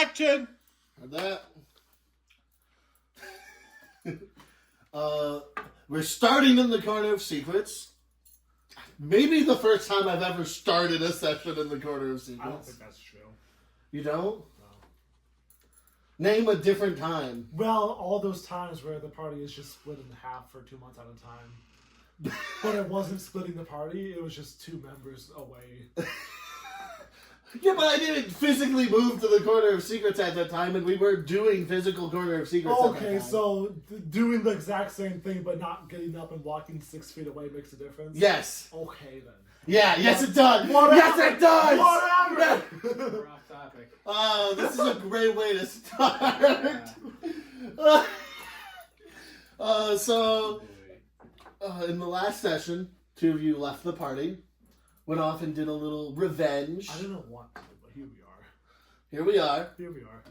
Action! Heard that? We're starting in the Corner of Secrets. Maybe the first time I've ever started a session in the Corner of Secrets. I don't think that's true. You don't? No. Name a different time. Well, all those times where the party is just split in half for 2 months at a time. But it wasn't splitting the party, it was just 2 members away. Yeah, but I didn't physically move to the Corner of Secrets at that time, and we were doing physical Corner of Secrets at that Okay, time. so doing the exact same thing but not getting up and walking 6 feet away makes a difference? Yes. Okay, then. Yeah, yes it does! Whatever. Yes it does! Whatever! We're off topic. Oh, this is a great way to start. In the last session, 2 of you left the party, went off and did a little revenge. I didn't want to, but here we are. Here we are. Here we are.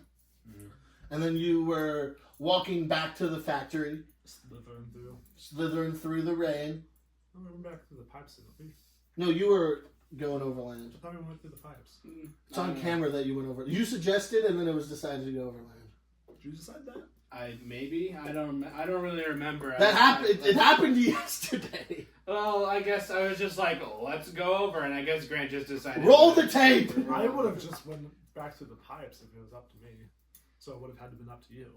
And then you were walking back to the factory, slithering through the rain. Oh, we went back through the pipes, didn't we? No, you were going overland. I thought we went through the pipes. It's on camera that you went over. You suggested, and then it was decided to go overland. Did you decide that? I don't really remember. That happened. It happened yesterday. Well, I guess I was just like, let's go over, and I guess Grant just decided. Roll the tape. I would have just went back through the pipes if it was up to me. So it would have had to been up to you.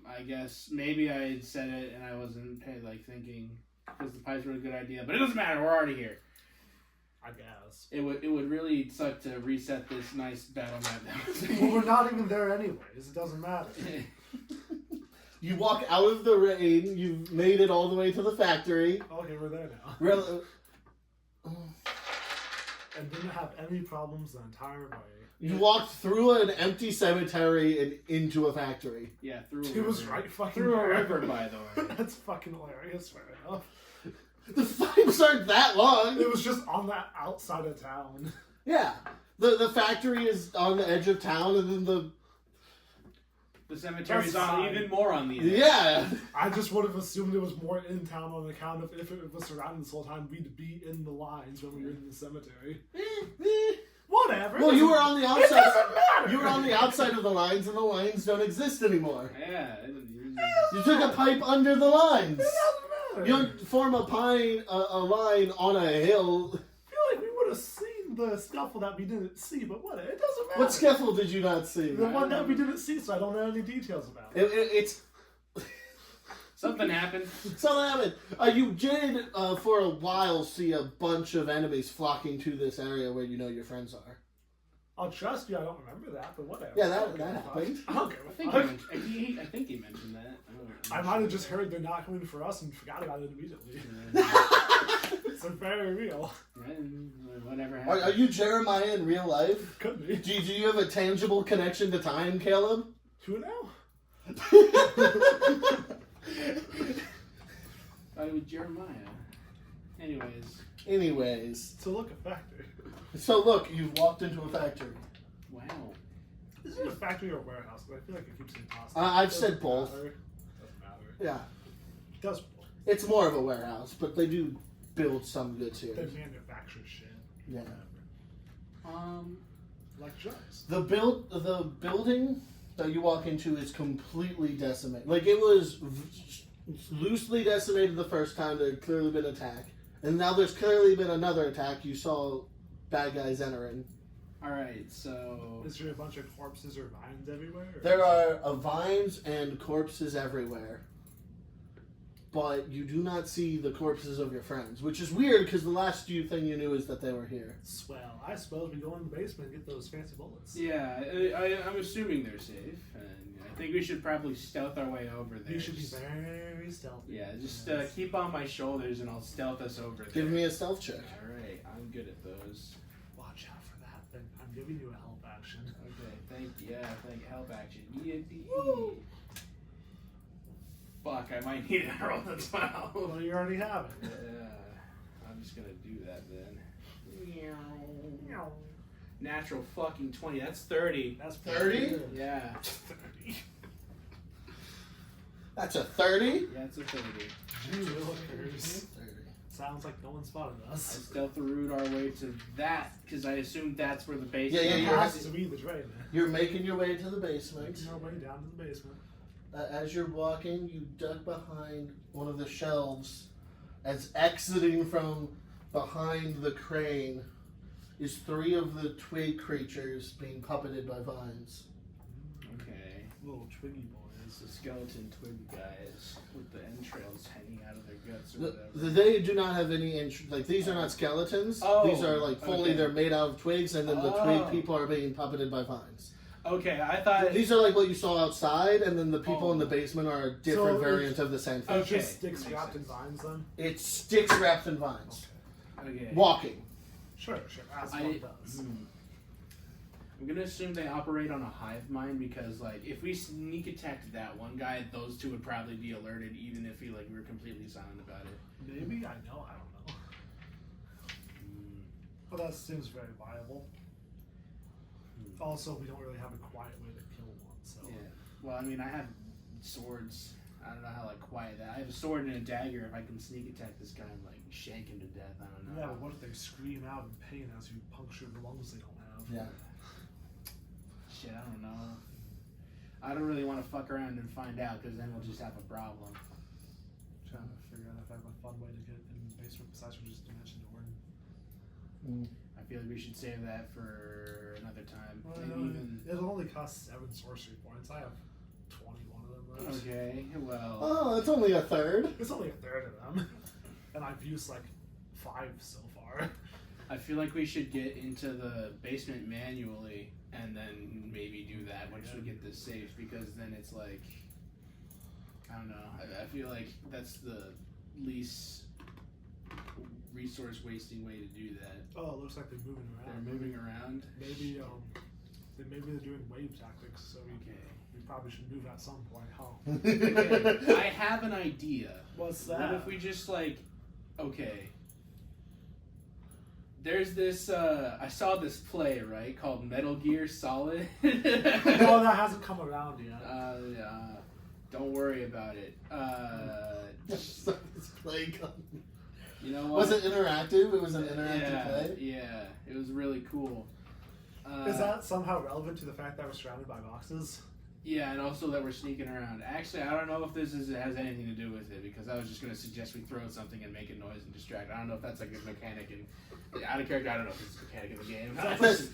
I guess maybe I had said it and I wasn't thinking because the pipes were a good idea, but it doesn't matter. We're already here. I guess. It would really suck to reset this nice battle map. Well, we're not even there anyways. It doesn't matter. You walk out of the rain. You've made it all the way to the factory. Okay, we're there now. Really? And didn't have any problems the entire way. You walked through an empty cemetery and into a factory. Yeah, through. It was right fucking through a there. river, by the way. That's fucking hilarious. Fair enough. The pipes aren't that long. It was just on that outside of town. Yeah, the factory is on the edge of town, and then The cemetery's That's on fine. even more on the edge. yeah. I just would have assumed it was more in town on account of if it was surrounded this whole time, we'd be in the lines when we were in the cemetery. Whatever. Well, you were on the outside. It doesn't matter. You were on the outside of the lines, and the lines don't exist anymore. Yeah. You took a pipe under the lines. It doesn't matter. You don't form a line on a hill. I feel like we would have seen the scuffle that we didn't see, but whatever. It doesn't matter. What scuffle did you not see? The one that we didn't see, so I don't know any details about it. It's Something happened. something happened. You did for a while see a bunch of enemies flocking to this area where you know your friends are. I'll trust you, I don't remember that, but whatever. Yeah, that happened. I don't give I a think fuck. I think he mentioned that. I might have just heard they're not coming for us and forgot about it immediately. It's very real. Whatever happened. Are you Jeremiah in real life? Could be. Do you have a tangible connection to time, Caleb? Who now? Thought it was Jeremiah. Anyways. So look, a factory. So look, you've walked into a factory. Wow. Is it a factory or a warehouse? But I feel like it keeps saying pasta. I've said both. Doesn't matter. Yeah. It does both. It's more of a warehouse, but they do build some goods here. They manufacture shit. Yeah. Like drugs. The building that you walk into is completely decimated. Like, it was loosely decimated the first time. There had clearly been an attack. And now there's clearly been another attack. You saw bad guys entering. Alright, so... Is there a bunch of corpses or vines everywhere? Or There are vines and corpses everywhere. But you do not see the corpses of your friends, which is weird because the last thing you knew is that they were here. Swell. I suppose we go in the basement and get those fancy bullets. Yeah, I'm assuming they're safe, and I think we should probably stealth our way over there. You should be very stealthy. Yeah, just keep on my shoulders and I'll stealth us over there. Give me a stealth check. Alright, I'm good at those. Watch out for that thing. I'm giving you a help action. Okay, thank you. Yeah, thank you. Help action. Yippee. Woo! Fuck, I might need to roll the 12. Well, you already have it. Yeah, I'm just gonna do that then. Natural fucking 20. That's 30. That's 30? Yeah. 30. That's a 30? Yeah, it's a 30. Jokers. 30. sounds like no one spotted I us. stealth route our way to that because I assumed that's where the base. Yeah, It you're has to be the drain. You're making your way to the basement. Making our way down to the basement. As you're walking, you duck behind one of the shelves. As exiting from behind the crane is 3 of the twig creatures being puppeted by vines. Okay. Little twiggy boys. The skeleton twig guys with the entrails hanging out of their guts or whatever. They do not have any like these are not skeletons. Oh, these are like fully okay. they're made out of twigs, and then the twig people are being puppeted by vines. Okay, I thought These are like what you saw outside, and then the people in the basement are a different So variant of the same thing. It Okay. just sticks Makes wrapped in sense. vines then? It's sticks wrapped in vines. Okay. Walking. Sure, as one does. I'm gonna assume they operate on a hive mind because, like, if we sneak attacked that one guy, those 2 would probably be alerted, even if we were completely silent about it. Maybe, I don't know. But that seems very viable. Also, we don't really have a quiet way to kill one, so... Yeah. Well, I mean, I have swords. I don't know how, like, quiet that. I have a sword and a dagger. If I can sneak attack this guy and, like, shank him to death, I don't know. Yeah, but what if they scream out in pain as you puncture the lungs they don't have? Yeah. Shit, I don't know. I don't really want to fuck around and find out, because then we'll just have a problem. Trying to figure out if I have a fun way to get in the basement besides from just dimension door. I feel like we should save that for another time. Well, Maybe even... It'll only cost 7 sorcery points. I have 21 of them left. Okay, well... Oh, it's only a third. It's only a third of them. And I've used like 5 so far. I feel like we should get into the basement manually and then maybe do that once we get this safe, because then it's like... I don't know. I feel like that's the least resource wasting way to do that. Oh, it looks like they're moving around. They're moving around. Maybe they're doing wave tactics, so Okay. we probably should move at some point, huh? Okay, I have an idea. What's that? What if we just like, okay, there's this, I saw this play, right, called Metal Gear Solid. No, that hasn't come around yet. Don't worry about it. It's play gun. You know what? Was it interactive? It was an interactive play? Yeah, it was really cool. Is that somehow relevant to the fact that we're surrounded by boxes? Yeah, and also that we're sneaking around. Actually, I don't know if this has anything to do with it, because I was just going to suggest we throw something and make a noise and distract. I don't know if that's like a mechanic in... Out of character, I don't know if it's a mechanic in the game.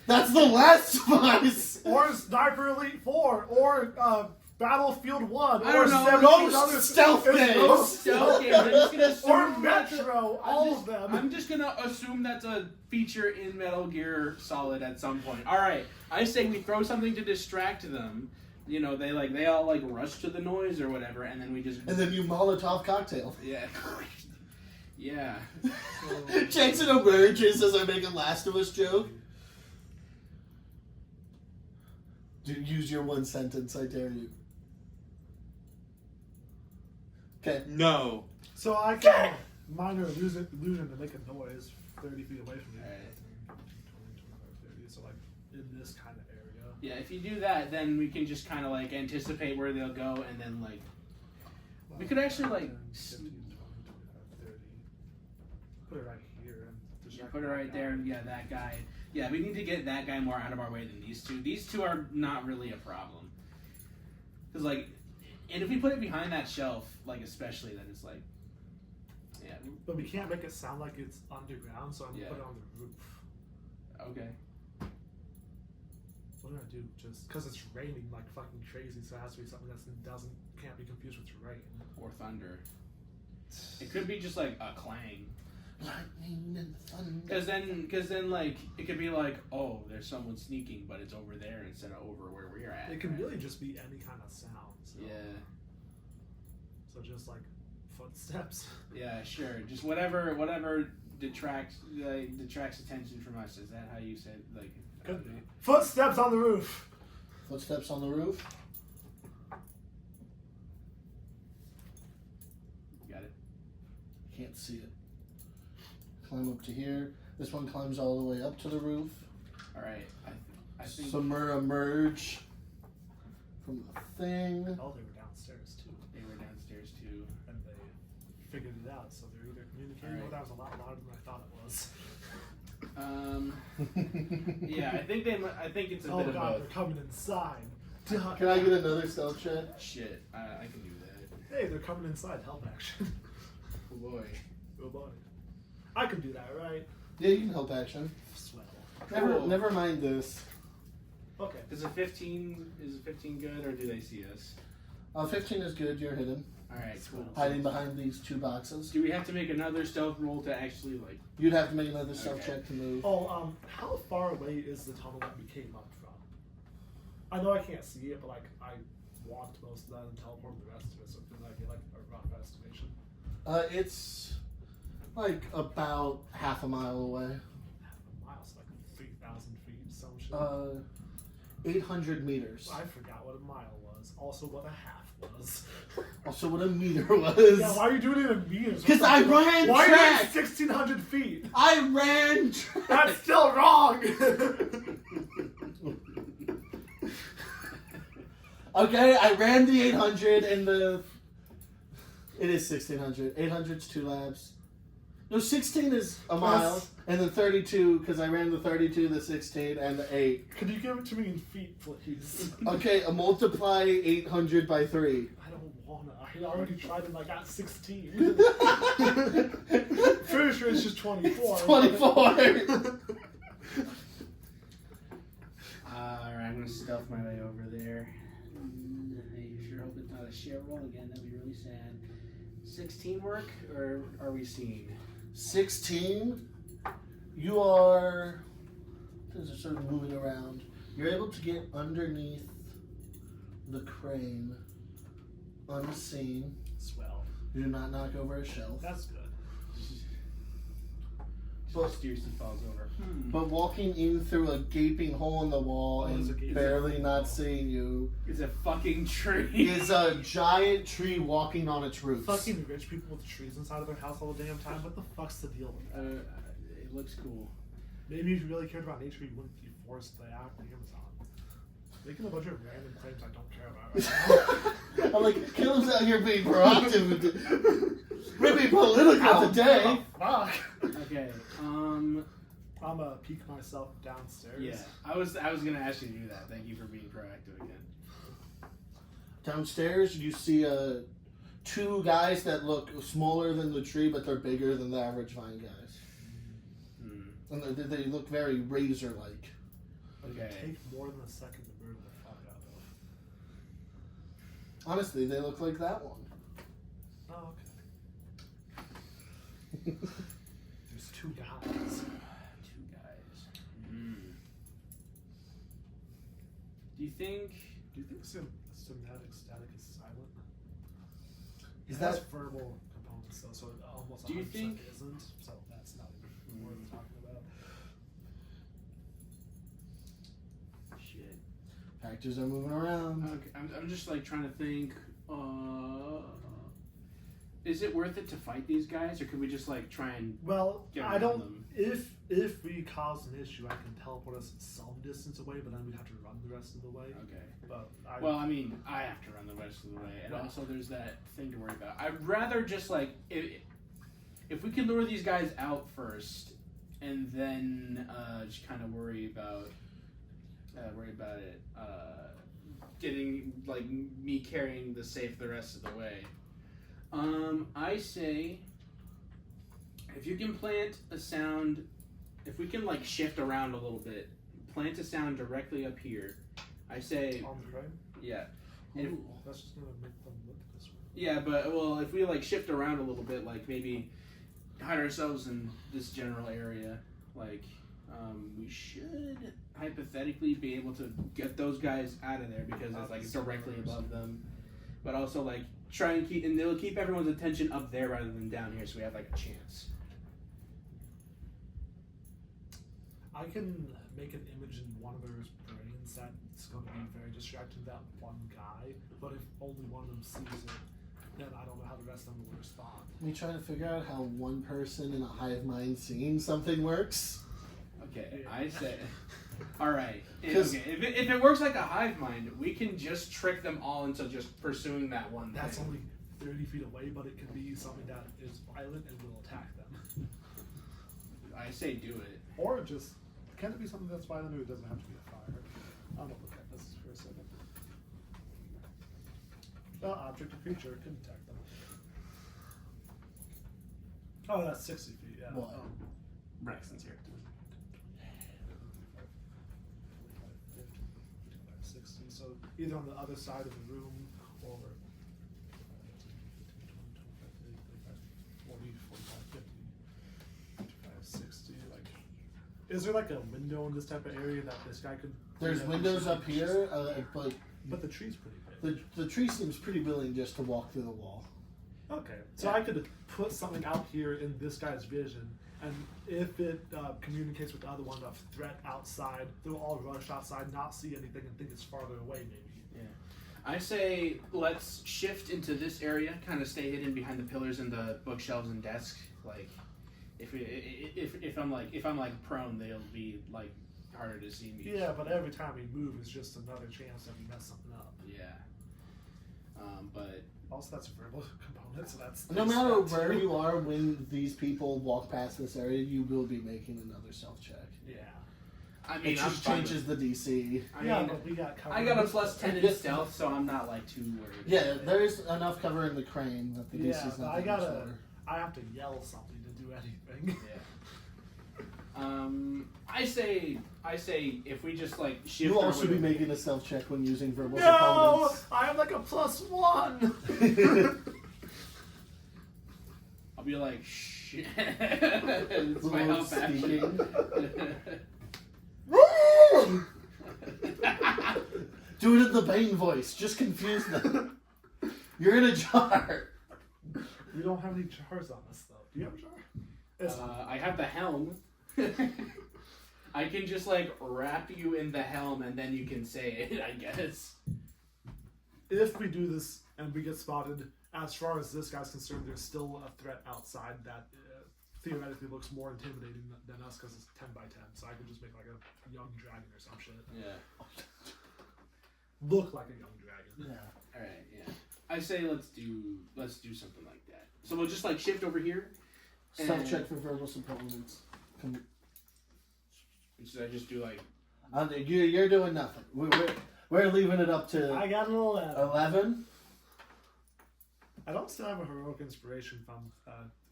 That's the last device! Or Sniper Elite 4, or Battlefield 1, I or don't know. 17 Ghost other stealth games. Ghost stealth games. I'm just gonna assume Or that's Metro, all of them. I'm just gonna assume that's a feature in Metal Gear Solid at some point. All right, I say we throw something to distract them. You know, they all like rush to the noise or whatever, and then we just And then you Molotov cocktail. yeah. Yeah. Jason emerges as I make a Last of Us joke. Use your one sentence, I dare you. Okay. No. So I can minor illusion to make a noise 30 feet away from you. Alright. 20, 25, 30, so like in this kind of area. Yeah, if you do that, then we can just kind of like anticipate where they'll go, and then like we could actually like 10, 15, 20, 25, 30. Put it right here. And distract put it right there, and yeah, that guy. Yeah, we need to get that guy more out of our way than these two. These two are not really a problem. Cause like, and if we put it behind that shelf, like especially, then it's like, yeah. But we can't make it sound like it's underground, so I'm gonna put it on the roof. Okay. What do I do? Just because it's raining like fucking crazy, so it has to be something that can't be confused with rain. Or thunder. It could be just like a clang. Lightning and thunder. Cause then like it could be like, oh, there's someone sneaking, but it's over there instead of over where we're at. It can really just be any kind of sound. So. Yeah. So just like footsteps. Yeah, sure. Just whatever detracts attention from us. Is that how you said like? Could be. Footsteps on the roof. Footsteps on the roof. Got it. Can't see it. Climb up to here. This one climbs all the way up to the roof. All right. I think. Samura emerge from the thing. Oh, they were downstairs too. They were downstairs too. And they figured it out, so they're either communicating with. That was a lot louder than I thought it was. Yeah, I think it's a Oh bit of god, both. they're coming inside. Can I get another stealth check? Shit, I can do that. Hey, they're coming inside. Help action. Oh boy. Oh boy. I can do that, right? Yeah, you can help action. Swell. Cool. Never mind this. Okay. Is a 15 good, or do they see us? 15 is good. You're hidden, All right, cool. hiding behind these 2 boxes. Do we have to make another stealth roll to actually like? You'd have to make another stealth Okay. check to move. Oh, how far away is the tunnel that we came up from? I know I can't see it, but like I walked most of that and teleported the rest of it, so can I get like a rough estimation? It's like about half a mile away. Half a mile, so like 3,000 feet, some shit. 800 meters. I forgot what a mile was. Also, what a half was. Also, what a meter was. Yeah, why are you doing it in meters? Because I ran Why track. are you 1,600 feet? I ran track. That's still wrong. Okay, I ran the 800 and the... It is 1,600. 800's 2 laps. No, 16 is a mile. Yes. And then 32, because I ran the 32, the 16, and the 8. Could you give it to me in feet, please? Okay, multiply 800 by 3. I don't wanna. I already tried and I got 16. Pretty sure it's just 24. 24! Alright, I'm gonna stealth my way over there. I sure hope it's not a share roll again. That'd be really sad. 16 work, or are we seeing? 16, you are... Things are sort of moving around. You're able to get underneath the crane, unseen. Swell. You do not knock over a shelf. That's good. But- Mysteriously falls over. But walking in through a gaping hole in the wall Oh, there's a and gaping barely hole. not seeing you It's a fucking tree. is a giant tree walking on its roots. Fucking rich people with trees inside of their house all the damn time. What the fuck's the deal with that? It looks cool. Maybe if you really cared about nature, you wouldn't be forced to act the Amazon. Making a bunch of random claims I don't care about right now. I'm like, Caleb's out here being proactive. We're being political today. Fuck. Okay. I'm gonna peek myself downstairs. Yeah. I was gonna ask you to do that. Thank you for being proactive again. Downstairs, you see 2 guys that look smaller than the tree, but they're bigger than the average vine guys. And they look very razor-like. It would Okay. take more than a second to murder the fuck out of. Honestly, they look like that one. Oh, okay. There's 2 guys. 2 guys. Do you think? Somatic static is silent? Is It has that verbal components though, so it almost Do you 100% think- isn't. So that's not even worth talking about. Shit. factors are moving around? Okay. I'm just like trying to think. Is it worth it to fight these guys, or could we just like try and Well, get I around don't. them? If we cause an issue, I can teleport us some distance away, but then we'd have to run the rest of the way. Okay. But Well, I mean, I have to run the rest of the way, and Right. also there's that thing to worry about. I'd rather just like if we can lure these guys out first, and then just kind of worry about it. Getting like me carrying the safe the rest of the way. I say if you can plant a sound, if we can like shift around a little bit, plant a sound directly up here. I say, on the train, yeah. If- Ooh. that's just gonna make them look this way. Yeah, but well, if we like shift around a little bit, like maybe hide ourselves in this general area, like we should hypothetically be able to get those guys out of there because it's like directly above them. But also like try and keep, and they'll keep everyone's attention up there rather than down here, so we have like a chance. I can make an image in one of their brains that's going to be very distracting to that one guy, but if only one of them sees it, then I don't know how the rest of them will respond. We try to figure out how one person in a hive mind seeing something works. Okay, Yeah. I say, all right. Because- Okay, if it works like a hive mind, we can just trick them all into just pursuing that one That's thing. only 50% 30 feet away, but it can be something that is violent and will attack them. I say do it. Or just, can it be something that's violent or it doesn't have to be a fire? I'm gonna look at this for a second. Object or creature can attack them. Oh, that's 60 feet, yeah. What? Braxton's here. 60, so either on the other side of the room or 40, 45, 50, 55, 60. Like, is there like a window in this type of area that this guy could? There's windows up here, but the tree's pretty big. the tree seems pretty willing just to walk through the wall. Okay, so I could put something out here in this guy's vision, and if it communicates with the other one of threat outside, they'll all rush outside, not see anything, and think it's farther away, maybe. Yeah. I say let's shift into this area, kind of stay hidden behind the pillars and the bookshelves and desks. Like, if I'm like prone, they'll be like harder to see me. Yeah, but every time we move is just another chance that we mess something up. Yeah. But Also, that's a verbal component, so that's... No matter where you are when these people walk past this area, you will be making another stealth check. Yeah. I mean, It just changes the DC. But we got covered. I got a plus 10 in stealth, so I'm not like too worried. Yeah, there's enough cover in the crane that the Yeah, DC's but not I that much gotta... lower. I have to yell something to do anything. Yeah. I say if we just like shift. You'll our also way be over- making a stealth check when using verbal No! components. I have like a +1! I'll be like, shit. It's my help action. Do it in the Bane voice. Just confuse them. You're in a jar. We don't have any jars on us, though. Do you have a jar? I have the helm. I can just like wrap you in the helm and then you can say it, I guess. If we do this and we get spotted, as far as this guy's concerned, there's still a threat outside that theoretically looks more intimidating than us because it's 10 by 10. So I could just make like a young dragon or some shit. Yeah. Look like a young dragon. Yeah. All right. Yeah. I say let's do something like that. So we'll just like shift over here. Stealth And- check for verbal components. Should I just do like? You're doing nothing. We're leaving it up to I got an 11. 11. I don't still have a heroic inspiration from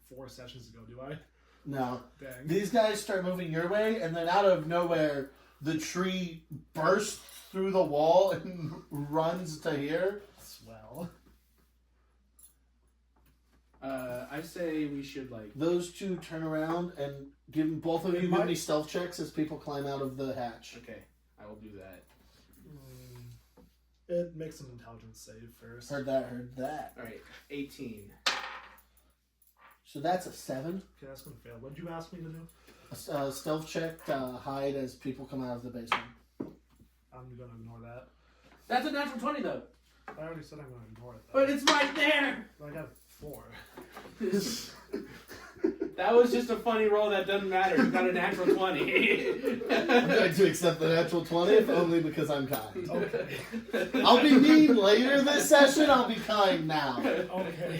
4 sessions ago, do I? No. Dang. These guys start moving your way, and then out of nowhere, the tree bursts through the wall and runs to here. Swell. I say we should like. Those two turn around and both of you give me stealth checks as people climb out of the hatch. Okay, I will do that. It makes an intelligence save first. Heard that. All right, 18. So that's a 7. Okay, that's gonna fail. What did you ask me to do? A stealth check to hide as people come out of the basement. I'm gonna ignore that. That's a natural 20 though. I already said I'm gonna ignore it. Though. But it's right there. I got 4. That was just a funny roll that doesn't matter. You got a natural 20. I'm going to accept the natural 20 if only because I'm kind. Okay. I'll be mean later this session. I'll be kind now. Okay.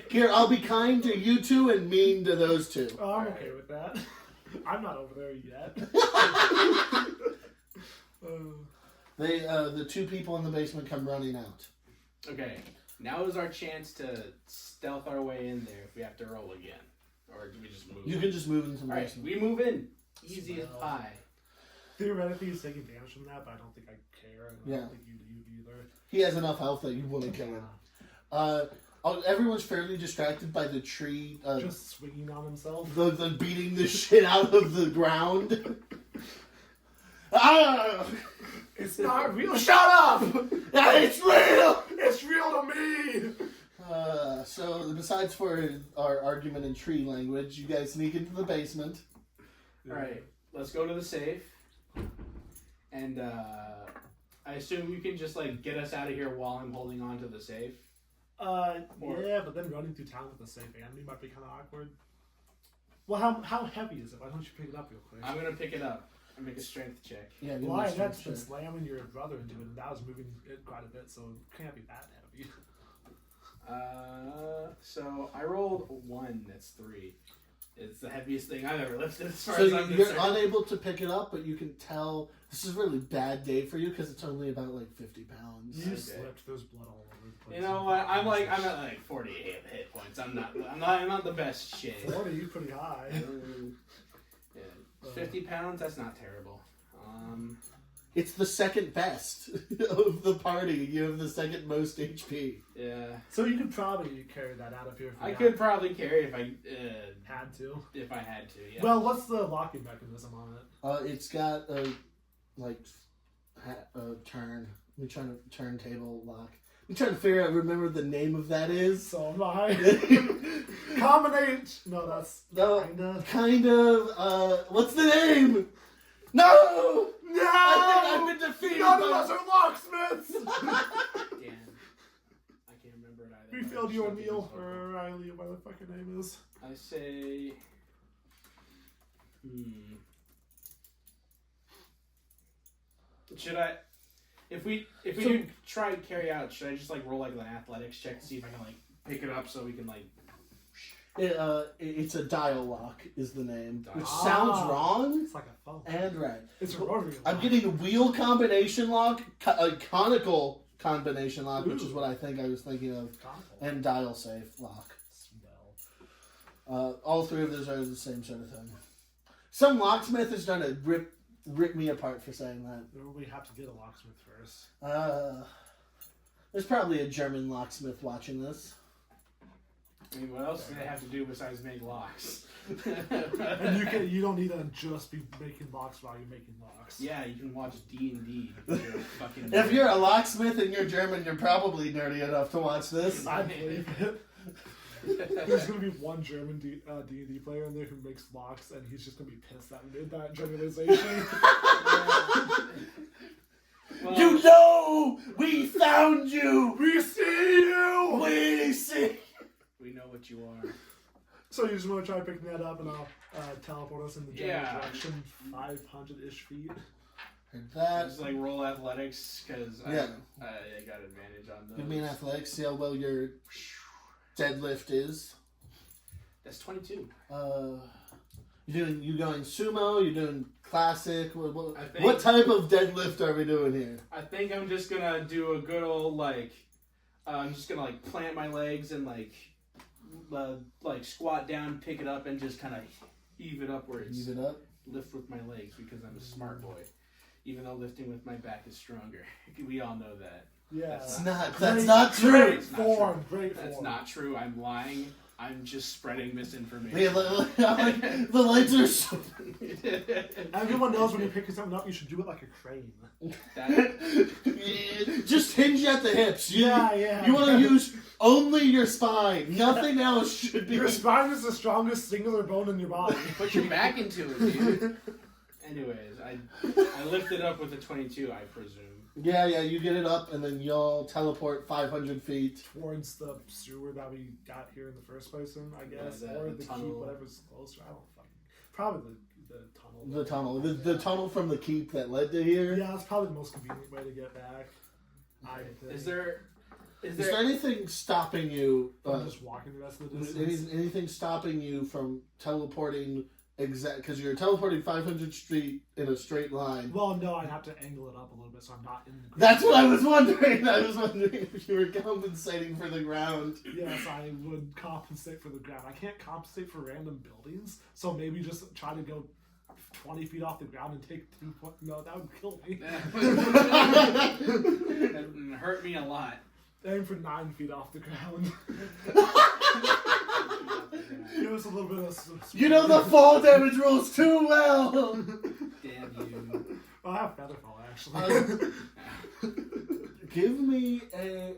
Here, I'll be kind to you two and mean to those two. Oh, I'm okay with that. I'm not over there yet. The two people in the basement come running out. Okay, now is our chance to stealth our way in there if we have to roll again. Or do we just move? You can just move into the Alright, basement. we move in. Easy as pie. Theoretically, he's taking damage from that, but I don't think I care. And I Yeah. don't think you do either. He has enough health that you wouldn't kill him. Everyone's fairly distracted by the tree. Just swinging on himself. The beating the shit out of the ground. Ah! It's not real. Shut up! It's real! It's real to me! So, besides for our argument in tree language, you guys sneak into the basement. Alright, let's go to the safe. And I assume you can just like get us out of here while I'm holding on to the safe. Yeah, but then running through town with a safe enemy might be kind of awkward. Well, how heavy is it? Why don't you pick it up real quick? I'm gonna pick it up and make a strength check. Yeah, give me Why? a strength That's been check. slamming your brother into it, and that was moving it quite a bit, so it can't be that heavy. So I rolled 1. That's 3. It's the heaviest thing I've ever lifted as far So as I'm you're concerned. unable to pick it up, but you can tell this is a really bad day for you because it's only about like 50 pounds. You Okay. slipped. There's blood all over the place. You know what? I'm at like 48 hit points. I'm not the best shape. 40, you pretty high. Yeah. 50 pounds. That's not terrible. It's the second best of the party. You have the second most HP. Yeah. So you could probably carry that out of here. If I you could probably carry it if I had to. if I had to. Yeah. Well, what's the locking mechanism on it? It's got a turn. I'm trying to turntable lock. I'm trying to figure out, remember the name of that is. So am I. Combination. No, that's No, kinda. kind of. What's the name? No! No! I think I've been defeated. None of by- us are locksmiths! Damn. I can't remember it either. We failed you, O'Neill, or Riley, whatever the fucking name is. I say. Should I? If we do try and carry out, should I just like roll like an athletics check to see if I can like pick it up so we can like? It's a dial lock is the name, Dial. which sounds wrong It's like a phone. and right. It's a rotary lock. I'm getting a wheel combination lock, a conical combination lock, which is what I think I was thinking of, Conical. and dial safe lock. Smell. All three of those are the same sort of thing. Some locksmith is trying to rip me apart for saying that. We have to get a locksmith first. There's probably a German locksmith watching this. I mean, what else do they have to do besides make locks? And you don't need to just be making locks while you're making locks. Yeah, you can watch D&D. If you're a locksmith and you're German, you're probably nerdy enough to watch this. I believe it. There's gonna be one German D&D player in there who makes locks, and he's just gonna be pissed that we made that generalization. Well, You know! We found you! We see you! We see! we know what you are. So you just want to try picking that up, and I'll teleport us in the general Yeah. direction, 500-ish feet. And that. Just like roll athletics because Yeah. I got advantage on those. Give me an athletics, see how well your deadlift is. That's 22. You going sumo? You doing classic? I think- What type of deadlift are we doing here? I think I'm just gonna do a good old like. I'm just gonna like plant my legs and like squat down, pick it up, and just kind of heave it upwards. Heave it up. Lift with my legs because I'm a smart boy. Even though lifting with my back is stronger, we all know that. Yeah. That's not true. Great It's not form. true. Great That's form. not true. I'm lying. I'm just spreading misinformation. Yeah, the legs are so... Everyone knows when you're picking something up, you should do it like a crane. Just hinge at the hips. Yeah. You want to use only your spine. Nothing else should be. Your spine is the strongest singular bone in your body. Put your back into it, dude. Anyways, I lifted up with a 22, I presume. Yeah, you get it up, and then y'all teleport 500 feet. Towards the sewer that we got here in the first place in, I guess. Yeah, or the the tunnel. keep, whatever's closer. I don't fucking... Probably the tunnel. The tunnel. The tunnel from the keep that led to here. Yeah, that's probably the most convenient way to get back. I think. Is there Is there anything stopping you? I'm just walking the rest of the distance. Anything stopping you from teleporting because you're teleporting 500 feet in a straight line? Well, no, I'd have to angle it up a little bit so I'm not in the ground. That's what I was wondering. I was wondering if you were compensating for the ground. Yes, I would compensate for the ground. I can't compensate for random buildings, so maybe just try to go 20 feet off the ground and take 2 points. No, that would kill me. That would hurt me a lot. Aim for 9 feet off the ground. Give us a little bit of... You know the fall damage rules too well. Damn you. Well, I have Featherfall, actually. Give me a...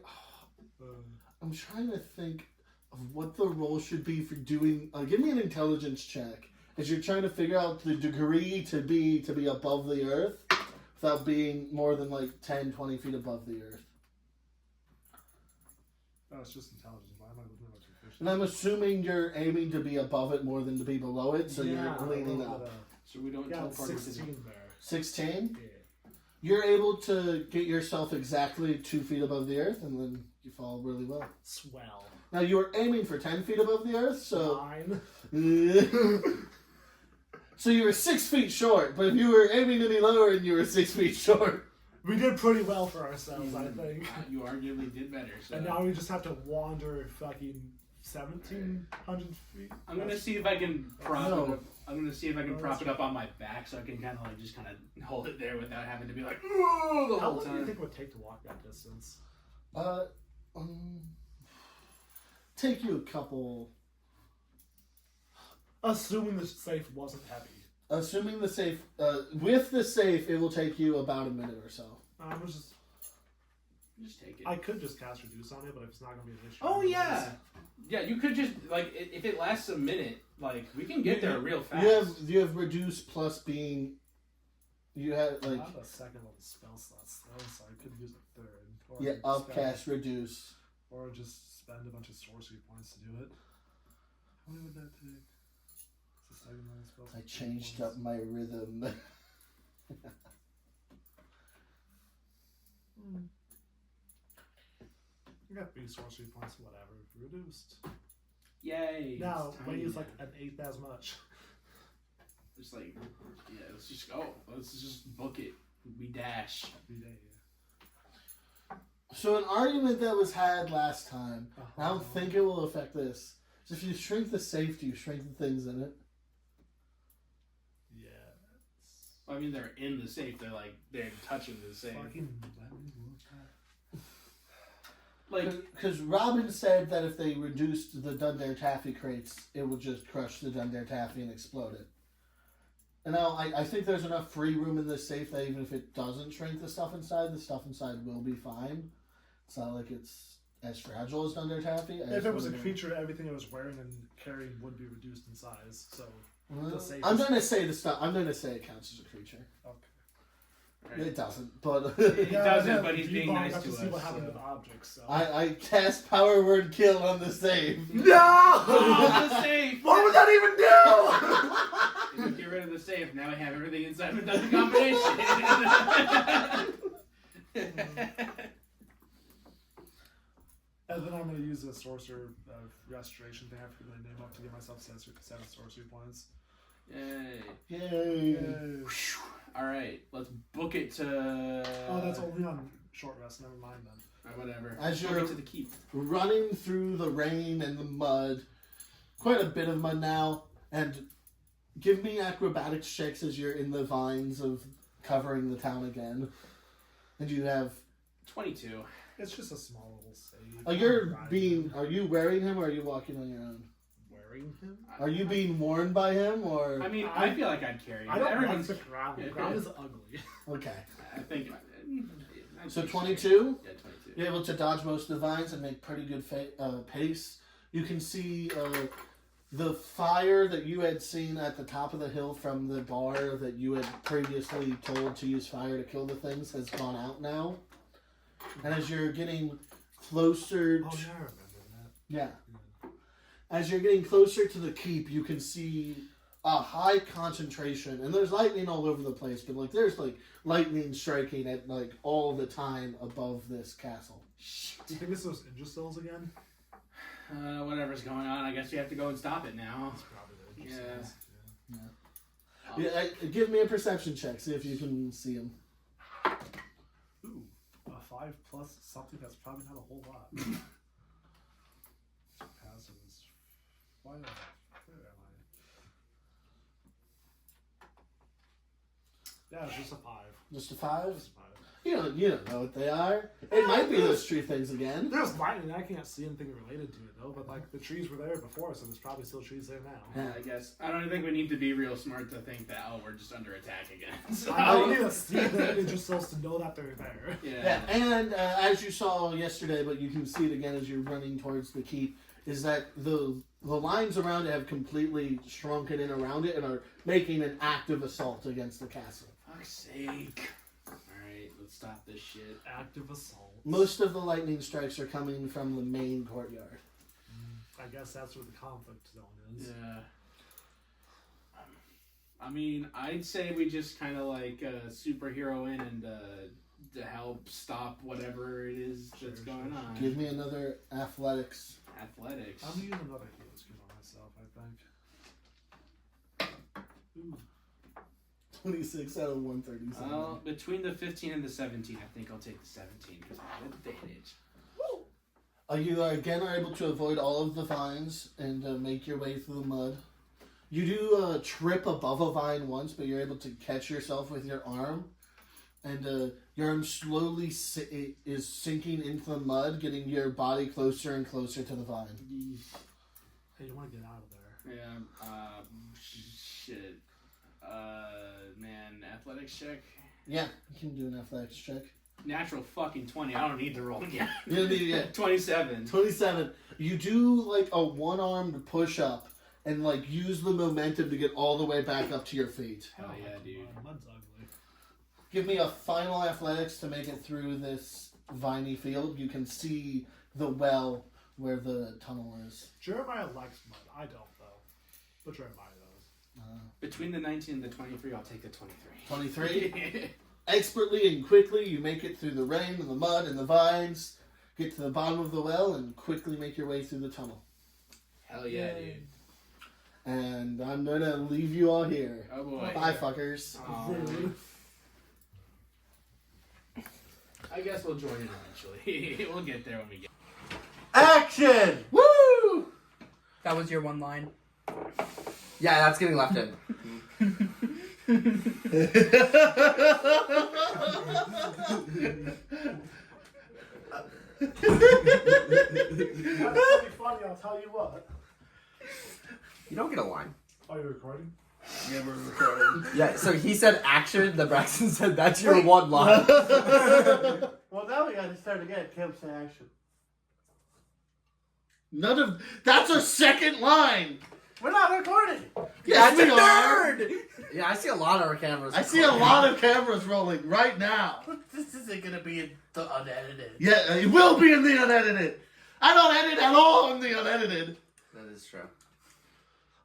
I'm trying to think of what the role should be for doing... give me an intelligence check. As you're trying to figure out the degree to be above the earth without being more than like 10, 20 feet above the earth. No, it's just intelligence. Why am I looking at proficiency? And I'm assuming you're aiming to be above it more than to be below it, so Yeah, you're leaning a little up. bit So we don't Yeah, teleport into 16 the... there. 16? Yeah. You're able to get yourself exactly 2 feet above the earth, and then you fall really well. Swell. Now, you were aiming for 10 feet above the earth, so... 9. So you were 6 feet short, but if you were aiming any lower and you were 6 feet short... We did pretty well for ourselves, I think. You arguably did better. So. And now we just have to wander fucking 1,700 feet. I'm gonna see if I can prop it up. I'm gonna see if I can prop it up on my back so I can kind of like just kind of hold it there without having to be like, "Ooh," the How whole long do you time. think it would take to walk that distance? Take you a couple... Assuming the safe wasn't heavy. Assuming the safe... with the safe, it will take you about a minute or so. I'm just... Just take it. I could just cast Reduce on it, but if it's not going to be an issue... Oh yeah, yeah. You could just like if it lasts a minute, like we can get there real fast. You have Reduce plus being... You have, I like... have a second level spell slot still, so I could use a third. Or Yeah, spend- upcast, Reduce. Or just spend a bunch of sorcery points to do it. How many would that take? It's a second level spell I slot, changed 2 up my rhythm. You got 3 sorcery points, whatever. Reduced. Yay! Now, it's we tiny use now. like an 8th as much. Just like, yeah, let's just go. Let's just book it. We dash. So an argument that was had last time, I Uh-huh. don't think it will affect this. So if you shrink the safe, do you shrink the things in it? Yeah. I mean, they're in the safe. They're touching the safe. Fucking let me look at. Like, Because Robin said that if they reduced the Dundare Taffy crates, it would just crush the Dundare Taffy and explode it. And now I think there's enough free room in this safe that even if it doesn't shrink the stuff inside will be fine. It's not like it's as fragile as Dundare Taffy. If it was a creature, everything it was wearing and carrying would be reduced in size. So the safe I'm is- going to say the stuff. I'm going to say it counts as a creature. okay. right. It doesn't, but It doesn't, but he's being nice got to see us. what happened So. with objects. So. I cast Power Word Kill on the safe. No! Oh, the safe! What would that even do? If we get rid of the safe, now we have everything inside with the combination. And then I'm going to use a sorcerer restoration thing. I have to get my name up to get myself 7 sorcery points. Yay. Yay. Alright, let's book it to... Oh, that's only on short rest. Never mind then. Or whatever. As Book you're- it to the keep. Running through the rain and the mud, quite a bit of mud now, and give me acrobatics checks as you're in the vines of covering the town again. And you have... 22. It's just a small little save. Are you wearing him or are you walking on your own? Wearing him? Are you being worn by him or... I mean, I feel like I'd carry it. I don't Everyone's... like the ground. The ground is ugly. Okay. I think... So I'd 22? Yeah, 22. You're able to dodge most of the vines and make pretty good pace. You can see the fire that you had seen at the top of the hill from the bar that you had previously told to use fire to kill the things has gone out now. And as you're getting closer... Oh, yeah, I remember that. Yeah. As you're getting closer to the keep, you can see a high concentration, and there's lightning all over the place, but like there's like lightning striking at like all the time above this castle. Do you think it's those Ingesills again? Whatever's going on, I guess we have to go and stop it now. It's probably the Ingesills. Give me a perception check, see if you can see them. Ooh, a 5 plus something that's probably not a whole lot. Passive is... Why not? Where am I? Yeah, it's just a 5. Just a 5? Just a 5. You don't know what they are. It might be those tree things again. There's lightning. I can't see anything related to it though. But like the trees were there before, so there's probably still trees there now. I guess. I don't think we need to be real smart to think that, we're just under attack again. So, I don't need to see the Ingesills to know that they're there. Yeah, and as you saw yesterday, but you can see it again as you're running towards the keep, is that the lines around it have completely shrunken in around it and are making an active assault against the castle. Fuck's sake. Alright, let's stop this shit. Active assault. Most of the lightning strikes are coming from the main courtyard. I guess that's where the conflict zone is. Yeah. I mean, I'd say we just kind of like superhero in and to help stop whatever it is that's going on. Give me another athletics. Athletics. I'm using another heal skin on myself, I think. Ooh. 26 out of 137. Well, between the 15 and the 17, I think I'll take the 17 because I have advantage. You again are able to avoid all of the vines and make your way through the mud. You do trip above a vine once, but you're able to catch yourself with your arm. And your arm slowly is sinking into the mud, getting your body closer and closer to the vine. Hey, you want to get out of there. Yeah, shit. Man, athletics check? Yeah, you can do an athletics check. Natural fucking 20. I don't need to roll again. You don't need, yeah. 27. 27. You do like a one-armed push-up and like use the momentum to get all the way back up to your feet. Hell yeah, dude. Mud's ugly. Give me a final athletics to make it through this viney field. You can see the well where the tunnel is. Jeremiah likes mud. I don't, though. But Jeremiah does. Between the 19 and the 23, I'll take the 23. 23? Expertly and quickly, you make it through the rain and the mud and the vines, get to the bottom of the well, and quickly make your way through the tunnel. Hell yeah, dude. And I'm going to leave you all here. Oh boy. Bye, fuckers. I guess we'll join in eventually. We'll get there when we get. Action! Woo! That was your one line. Yeah, that's getting left in. That's pretty funny, I'll tell you what. You don't get a line. Are you recording? Yeah, we're recording. Yeah, so he said action, the Braxton said that's your one line. Well, now we gotta start again. Camp say action. None of... That's our second line! We're not recording! Yes, That's we a are! nerd! Yeah, I see a lot of our cameras. I see a lot of cameras rolling right now. This isn't gonna be in the unedited. Yeah, it will be in the unedited. I don't edit at all in the unedited. That is true.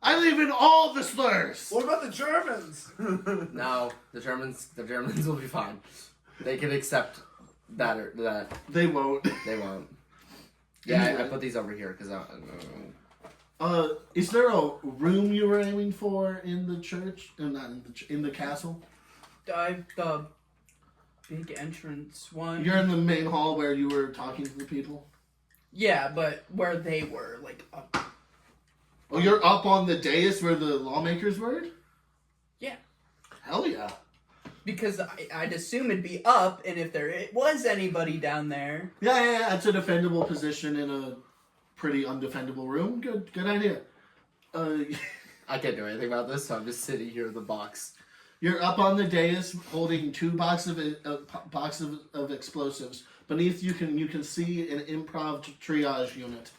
I leave in all the slurs. What about the Germans? No, the Germans will be fine. They can accept that or that. They won't. They won't. Yeah, I put these over here because Is there a room you were aiming for in the church? Not in the in the castle. The big entrance one. You're in the main hall where you were talking to the people. Yeah, but where they were, like up. Oh, you're up on the dais where the lawmakers were? Yeah. Hell yeah. Because I'd assume it'd be up, and if there was anybody down there. Yeah. It's a defendable position in a pretty undefendable room. Good idea. I can't do anything about this, so I'm just sitting here in the box. You're up on the dais holding two boxes of explosives. Beneath you can see an improv triage unit.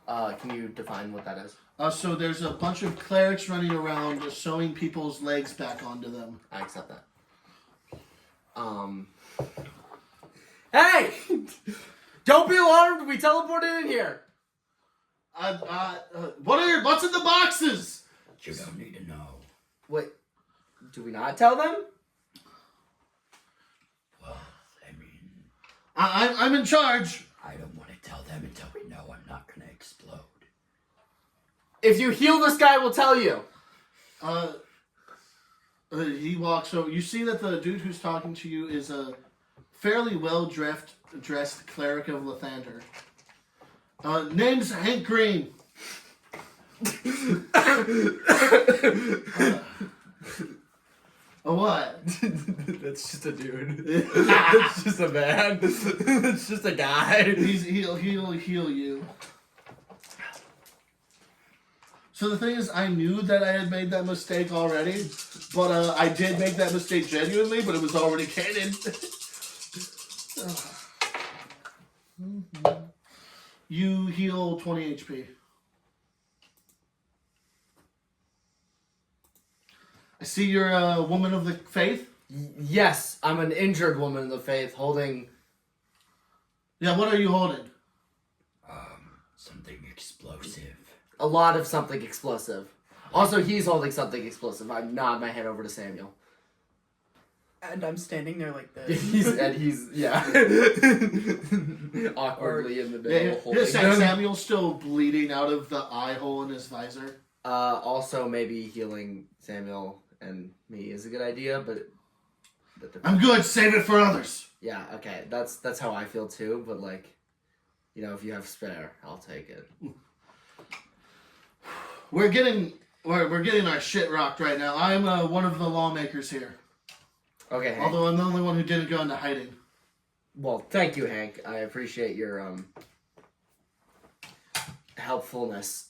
Can you define what that is? So there's a bunch of clerics running around sewing people's legs back onto them. I accept that. Hey! Don't be alarmed, we teleported in here! What's in the boxes? You don't need to know. Wait, do we not tell them? Well, I mean, I'm in charge. I don't want to tell them until we know I'm not gonna explode. If you heal this guy, we'll tell you. He walks over. You see that the dude who's talking to you is a fairly well-dressed cleric of Lathander. Name's Hank Green. What? That's just a dude. It's just a man. It's just a guy. He'll heal you. So the thing is, I knew that I had made that mistake already, but I did make that mistake genuinely, but it was already canon. You heal 20 HP. I see you're a woman of the faith. Yes, I'm an injured woman of the faith holding... Yeah, what are you holding? Something explosive. A lot of something explosive. Also, he's holding something explosive. I nod my head over to Samuel. And I'm standing there like this. he's awkwardly in the middle. holding him. Samuel's still bleeding out of the eye hole in his visor. Also, maybe healing Samuel and me is a good idea, but I'm good. Save it for others. yeah, okay, that's how I feel too. But like, you know, if you have spare, I'll take it. We're getting our shit rocked right now. I'm one of the lawmakers here. Okay, Hank. Although I'm the only one who didn't go into hiding. Well, thank you, Hank. I appreciate your helpfulness.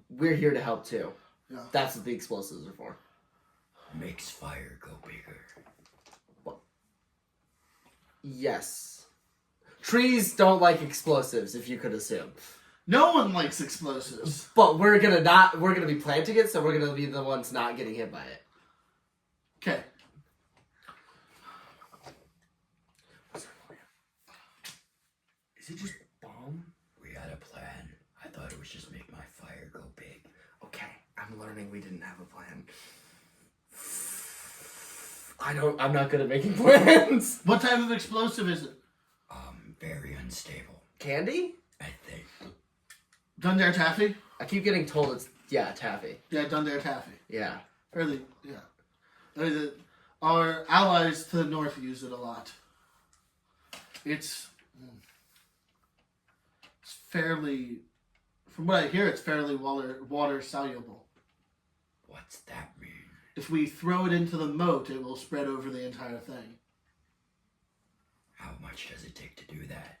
We're here to help too. Yeah. That's what the explosives are for. Makes fire go bigger. Yes. Trees don't like explosives, if you could assume. No one likes explosives. But we're gonna be planting it, so we're gonna be the ones not getting hit by it. Okay. Is it just bomb? We had a plan. I thought it was just make my fire go big. Okay, I'm learning we didn't have a plan. I'm not good at making plans. What type of explosive is it? Very unstable. Candy? I think. Dundare Taffy? I keep getting told it's taffy. Yeah, Dundare Taffy. Yeah. Fairly, yeah. I mean, our allies to the north use it a lot. It's fairly, from what I hear, it's fairly water soluble. What's that mean? If we throw it into the moat, it will spread over the entire thing. How much does it take to do that?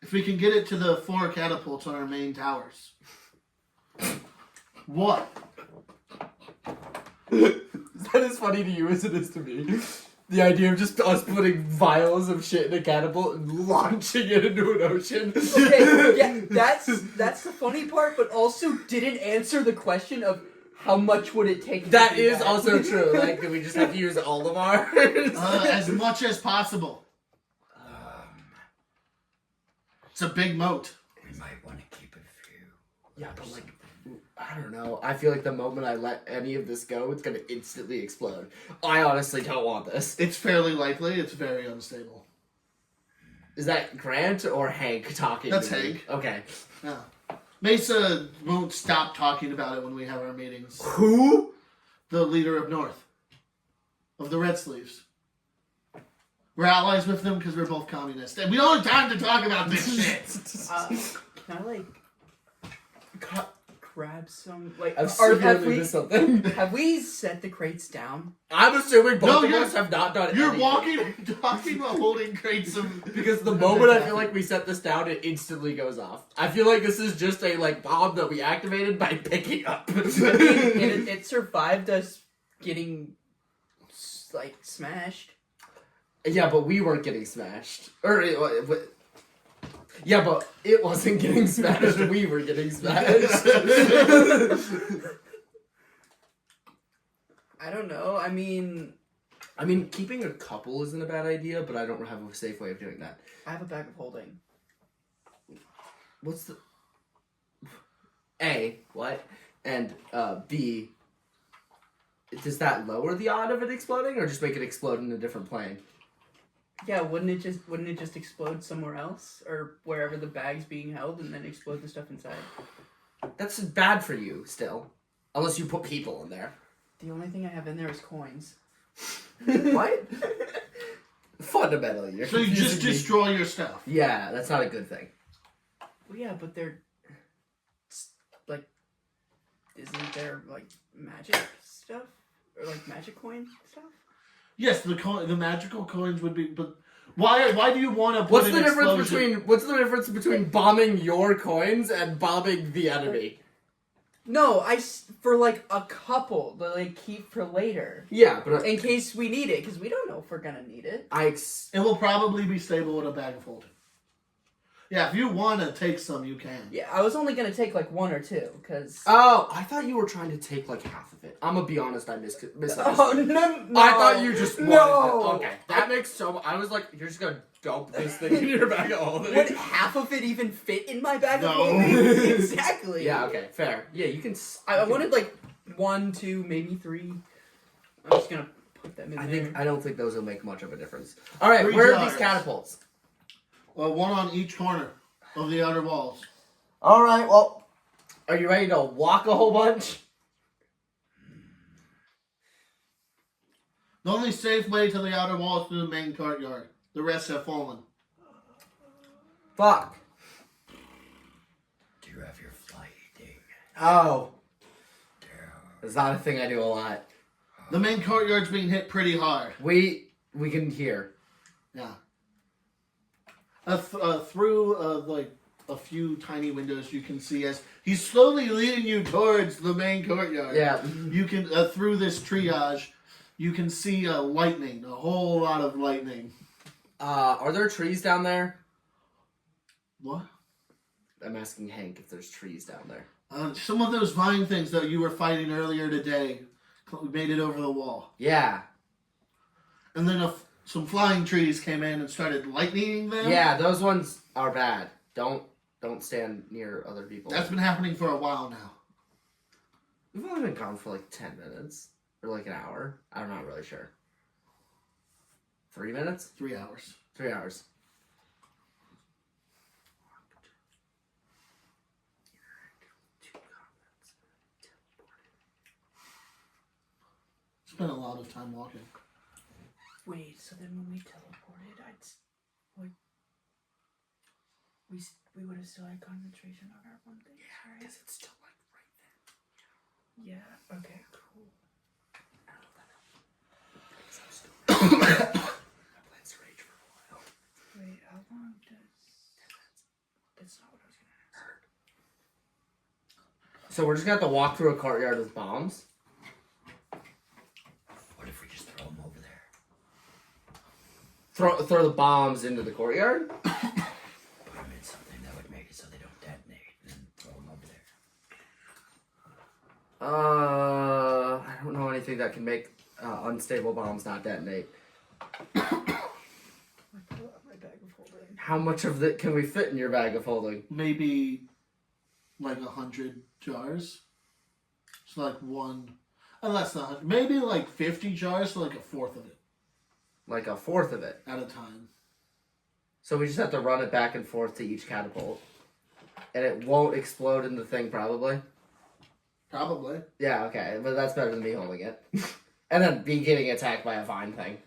If we can get it to the 4 catapults on our main towers. What? That is funny to you as it is to me. The idea of just us putting vials of shit in a catapult and launching it into an ocean. Okay, yeah, that's the funny part, but also didn't answer the question of how much would it take to That do is that. also true. Like, do we just have to use all of ours? As much as possible. It's a big moat. We might want to keep a few. Yeah, but like, I don't know. I feel like the moment I let any of this go, it's gonna instantly explode. I honestly don't want this. It's fairly likely. It's very unstable. Is that Grant or Hank talking? That's to me? Hank. Okay. Yeah. Mesa won't stop talking about it when we have our meetings. Who? The leader of North. Of the Red Sleeves. We're allies with them because we're both communists. And we don't have time to talk about this shit. Can I like grab some like? I'm have severely we missed something. have we set the crates down? I'm assuming both No, of you're- us have not done You're anything. walking and talking while holding crates of... Because the moment I feel like we set this down, it instantly goes off. I feel like this is just a like bomb that we activated by picking up. I mean, it survived us getting like smashed. Yeah, but we weren't getting smashed. Yeah, but it wasn't getting smashed. We were getting smashed. I don't know. I mean, keeping a couple isn't a bad idea, but I don't have a safe way of doing that. I have a bag of holding. What's the... A, what? And, B, does that lower the odd of it exploding, or just make it explode in a different plane? Yeah, wouldn't it just explode somewhere else or wherever the bag's being held, and then explode the stuff inside? That's bad for you, still. Unless you put people in there. The only thing I have in there is coins. What? Fundamentally, you're So you just confusing me. destroy your stuff. Yeah, that's not a good thing. Well, yeah, but they're like, isn't there like magic stuff or like magic coin stuff? Yes, the magical coins would be... But why do you want to put What's an the difference explosion- what's the difference between bombing your coins and bombing the enemy? No, for like a couple to like keep for later Yeah, but in case we need it, because we don't know if we're gonna need it. It will probably be stable in a bag of holding. Yeah, if you want to take some, you can. Yeah, I was only gonna take like one or two, because... Oh, I thought you were trying to take like half of it. I'm gonna be honest, I misunderstood. Oh, no. I thought you just wanted No. it. Okay, that makes so. I was like, you're just gonna dump this thing in your bag of holding. Would half of it even fit in my bag of No. holding? Exactly. Yeah. Okay. Fair. Yeah, you can. I wanted like 1, 2, maybe 3. I'm just gonna put them in there. I don't think those will make much of a difference. All right, 3 where are jars. these catapults? Well, one on each corner of the outer walls. All right. Well, are you ready to walk a whole bunch? The only safe way to the outer wall is through the main courtyard. The rest have fallen. Fuck. Do you have your flighting? Oh. It's not a thing I do a lot. The main courtyard's being hit pretty hard. We can hear. Yeah. Through like a few tiny windows, you can see as he's slowly leading you towards the main courtyard. Yeah. You can through this triage, you can see lightning, a whole lot of lightning. Are there trees down there? What? I'm asking Hank if there's trees down there. Some of those vine things that you were fighting earlier today made it over the wall, Yeah. and then some flying trees came in and started lightning them. Yeah, those ones are bad. Don't stand near other people. That's been happening for a while now. We've only been gone for like 10 minutes. Or like an hour. I'm not really sure. 3 minutes? 3 hours. 3 hours. Spent a lot of time walking. Wait, so then when we teleported, we would have still had concentration on our one thing, right? Because it's still like right there. Yeah, okay, cool. My plan's to rage for a while. Wait, how long does... That's not what I was gonna ask. So we're just gonna have to walk through a courtyard with bombs? What if we just throw them over there? Throw the bombs into the courtyard? Put them in something that would make it so they don't detonate, and then throw them over there. I don't know anything that can make unstable bombs not detonate. I pull out my bag of holding. How much of it can we fit in your bag of holding? Maybe like 100 jars. So like one, less than 100. Maybe like 50 jars, so like a fourth of it Like a fourth of it. at a time. So we just have to run it back and forth to each catapult. And it won't explode in the thing, probably? Probably. Yeah, okay. But that's better than me holding it. And then me getting attacked by a vine thing.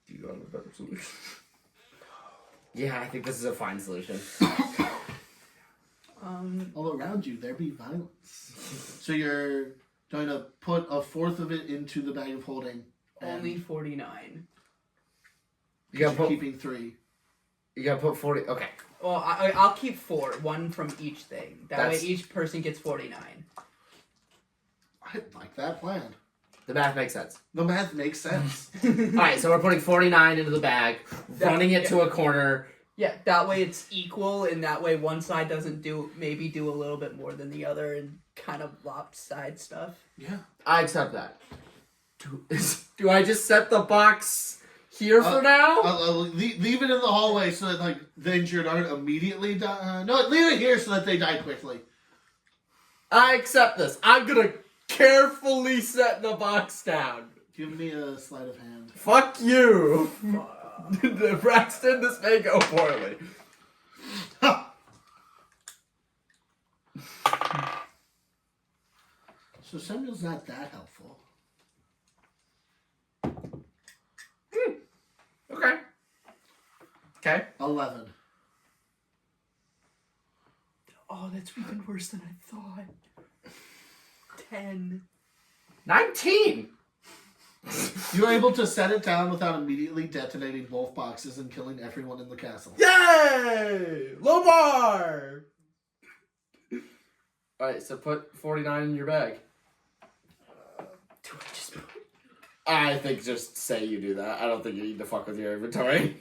Do you have a better solution? Yeah, I think this is a fine solution. All around you, there be violence. So you're going to put a fourth of it into the bag of holding. Only 49. You gotta you're put, keeping 3. you gotta put 40. Okay. Well, I'll keep 4, 1 from each thing. That way That's- each person gets 49. I like that plan. The math makes sense. The math makes sense. Alright, so we're putting 49 into the bag, running it to a corner. Yeah, that way it's equal, and that way one side doesn't do a little bit more than the other, and kind of lopside stuff. Yeah. I accept that. Do I just set the box here for now? Leave it in the hallway so that like the injured aren't immediately die. No, leave it here so that they die quickly. I accept this. I'm gonna carefully set the box down. Give me a sleight of hand. Fuck you. Braxton, this may go poorly. So Samuel's not that helpful. Okay. Okay. 11. Oh, that's even worse than I thought. 10. 19. You're able to set it down without immediately detonating both boxes and killing everyone in the castle. Yay! Low bar! Alright, so put 49 in your bag. Do I just put... I think just say you do that. I don't think you need to fuck with your inventory.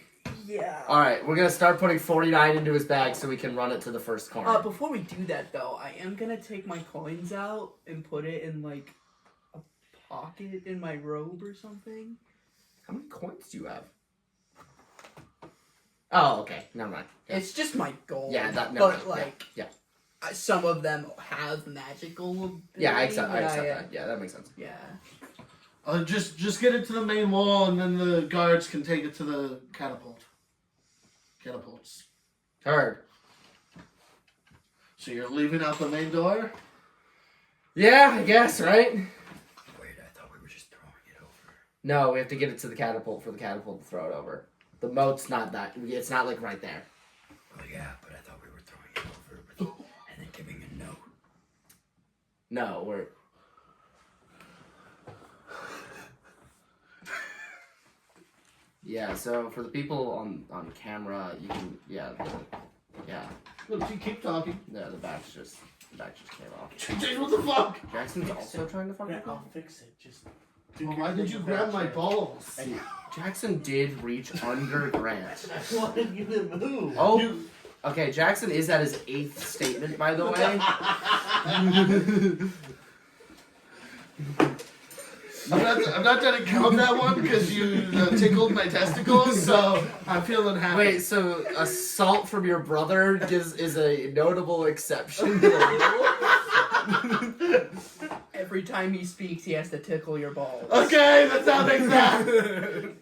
Yeah. Alright, we're gonna start putting 49 into his bag so we can run it to the first corner. Before we do that, though, I am gonna take my coins out and put it in, like, a pocket in my robe or something. How many coins do you have? Oh, okay. Never mind. Yeah. It's just my gold. Yeah, that. No, But, like, yeah. Some of them have magical ability. Yeah, I accept that. Yeah, that makes sense. Yeah. Just get it to the main wall, and then the guards can take it to the catapults. Heard. So you're leaving out the main door? Yeah, I guess, right? Wait, I thought we were just throwing it over. No, we have to get it to the catapult for the catapult to throw it over. The moat's not that. It's not like right there. Well, yeah, but I thought we were throwing it over with, and then giving a note. No, we're. Yeah, so for the people on camera, you can yeah. Look, you keep talking. Yeah, the back just came off. James, what the fuck? Jackson's also trying to fuck Yeah, with I'll fix it. Just. Well, why did you grab my balls? Jackson did reach under Grant. I wanted you to move. Oh, okay. Jackson is at his 8th statement, by the way. I'm not trying to count that one because you tickled my testicles, so I'm feeling happy. Wait, so assault from your brother is a notable exception to the rule? Every time he speaks, he has to tickle your balls. Okay, that's how things that.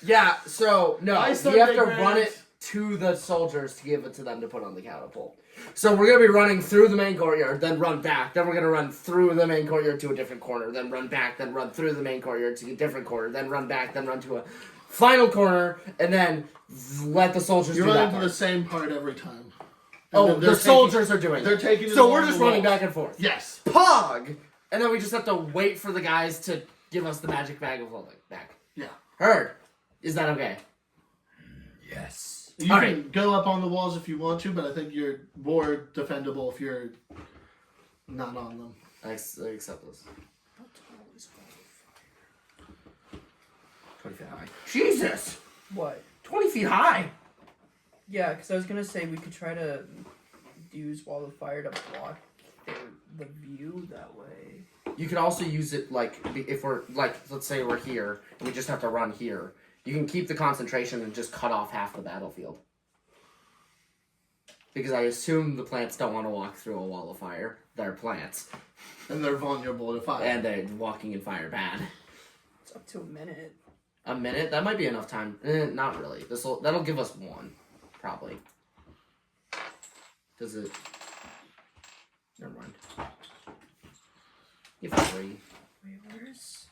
Yeah, so no, I you started have to Grant. run it to the soldiers to give it to them to put on the catapult. So we're gonna be running through the main courtyard, then run back, then we're gonna run through the main courtyard to a different corner, then run back, then run through the main courtyard to a different corner, then run back, then run to a final corner, and then let the soldiers You're do that running to part. the same part every time. Oh, the soldiers are doing They're it. taking it So along we're just the running walls. back and forth. Yes. Pog! And then we just have to wait for the guys to give us the magic bag of holding back. Yeah. Heard. Is that okay? Yes. You All can right. go up on the walls if you want to, but I think you're more defendable if you're not on them. I accept this. How tall is 20 feet high. Jesus! What? 20 feet high! Yeah, because I was gonna say we could try to use wall of fire to block the view that way. You could also use it, like, if we're, like, let's say we're here, and we just have to run here. You can keep the concentration and just cut off half the battlefield. Because I assume the plants don't want to walk through a wall of fire. They're plants. And they're vulnerable to fire. And they're walking in fire bad. It's up to a minute. A minute? That might be enough time. Not really. That'll give us one. Probably. Does it... Never mind. You have 3. Wait, where's...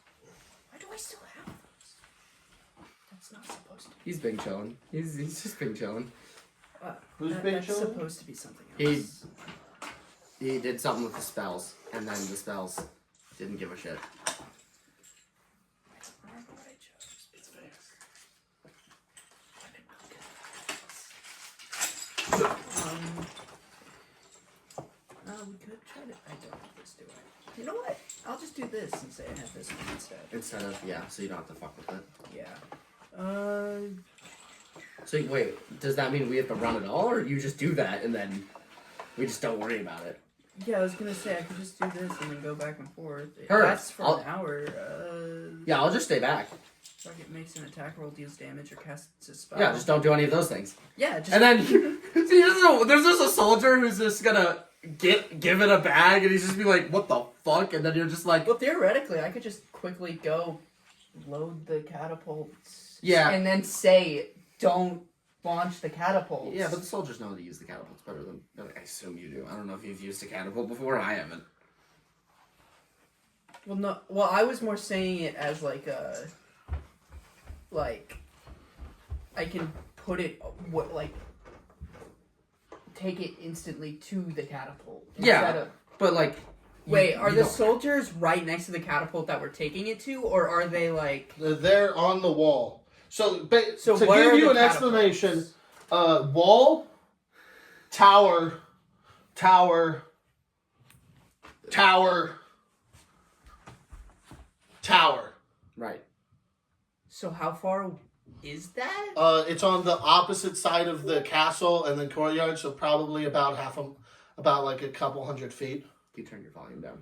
Why do I still have those? That's not supposed to be. He's been chilling. He's just been chilling. Who's That's been chilling? supposed to be something He- else. He did something with the spells, and then the spells didn't give a shit. I don't remember what I chose. It's fair. We could try to... I don't have this, do I? You know what? I'll just do this and say I have this one instead. Instead of, yeah, so you don't have to fuck with it. Yeah. So wait, does that mean we have to run it all, or you just do that and then we just don't worry about it? Yeah, I was gonna say I could just do this and then go back and forth. It Her, lasts for I'll- an hour. Yeah, I'll just stay back. Target makes an attack roll, deals damage, or casts a spell. Yeah, just don't do any of those things. Yeah, just... And then see, there's just a soldier who's just gonna give it a bag, and he's just be like, "What the fuck?" And then you're just like, Well, theoretically, I could just quickly go load the catapults. Yeah. And then say, don't launch the catapults. "Yeah, but the soldiers know how to use the catapults better than I assume you do." I don't know if you've used a catapult before. I haven't. Well, no. Well, I was more saying it as like a... Like... I can put it... take it instantly to the catapult. Yeah, instead of- but like... Wait, are you the don't- soldiers right next to the catapult that we're taking it to, or are they like... They're on the wall. So, So to where give are you the an catapults? explanation, wall, tower, tower, tower, tower. Right. So how far is that? It's on the opposite side of the castle and the courtyard, so probably about about like a couple 100 feet. You turn your volume down.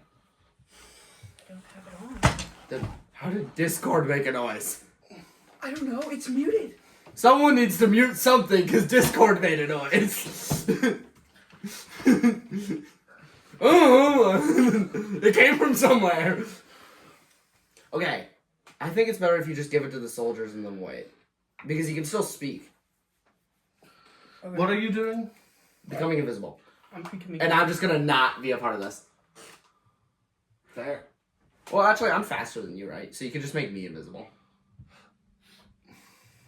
I don't have it on. How did Discord make a noise? I don't know. It's muted. Someone needs to mute something because Discord made a noise. Oh, it came from somewhere. Okay, I think it's better if you just give it to the soldiers and then wait, because you can still speak. Okay. What are you doing? Becoming invisible, I'm becoming. and I'm just gonna not be a part of this. Fair. Well, actually, I'm faster than you, right? So you can just make me invisible.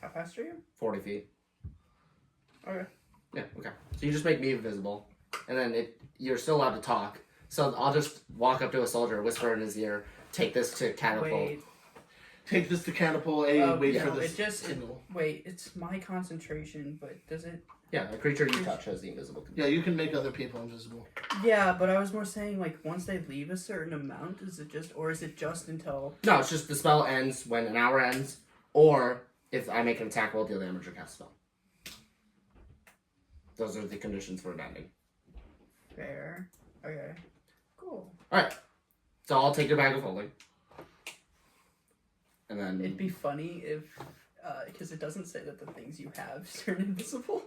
How fast are you? 40 feet. Okay. Yeah. Okay. So you just make me invisible, and then you're still allowed to talk. So I'll just walk up to a soldier, whisper in his ear, take this to catapult. Wait. Take this to catapult A, wait yeah, for this it just signal. wait. It's my concentration, but does it? Yeah, a creature you touch has the invisible condition. Yeah, you can make other people invisible. Yeah, but I was more saying like once they leave a certain amount, is it just until? No, it's just the spell ends when an hour ends, or if I make an attack roll, deal damage or cast a spell. Those are the conditions for it ending. Fair. Okay. Cool. Alright. So I'll take your bag of holding. And then... It'd be funny if, because it doesn't say that the things you have turn invisible.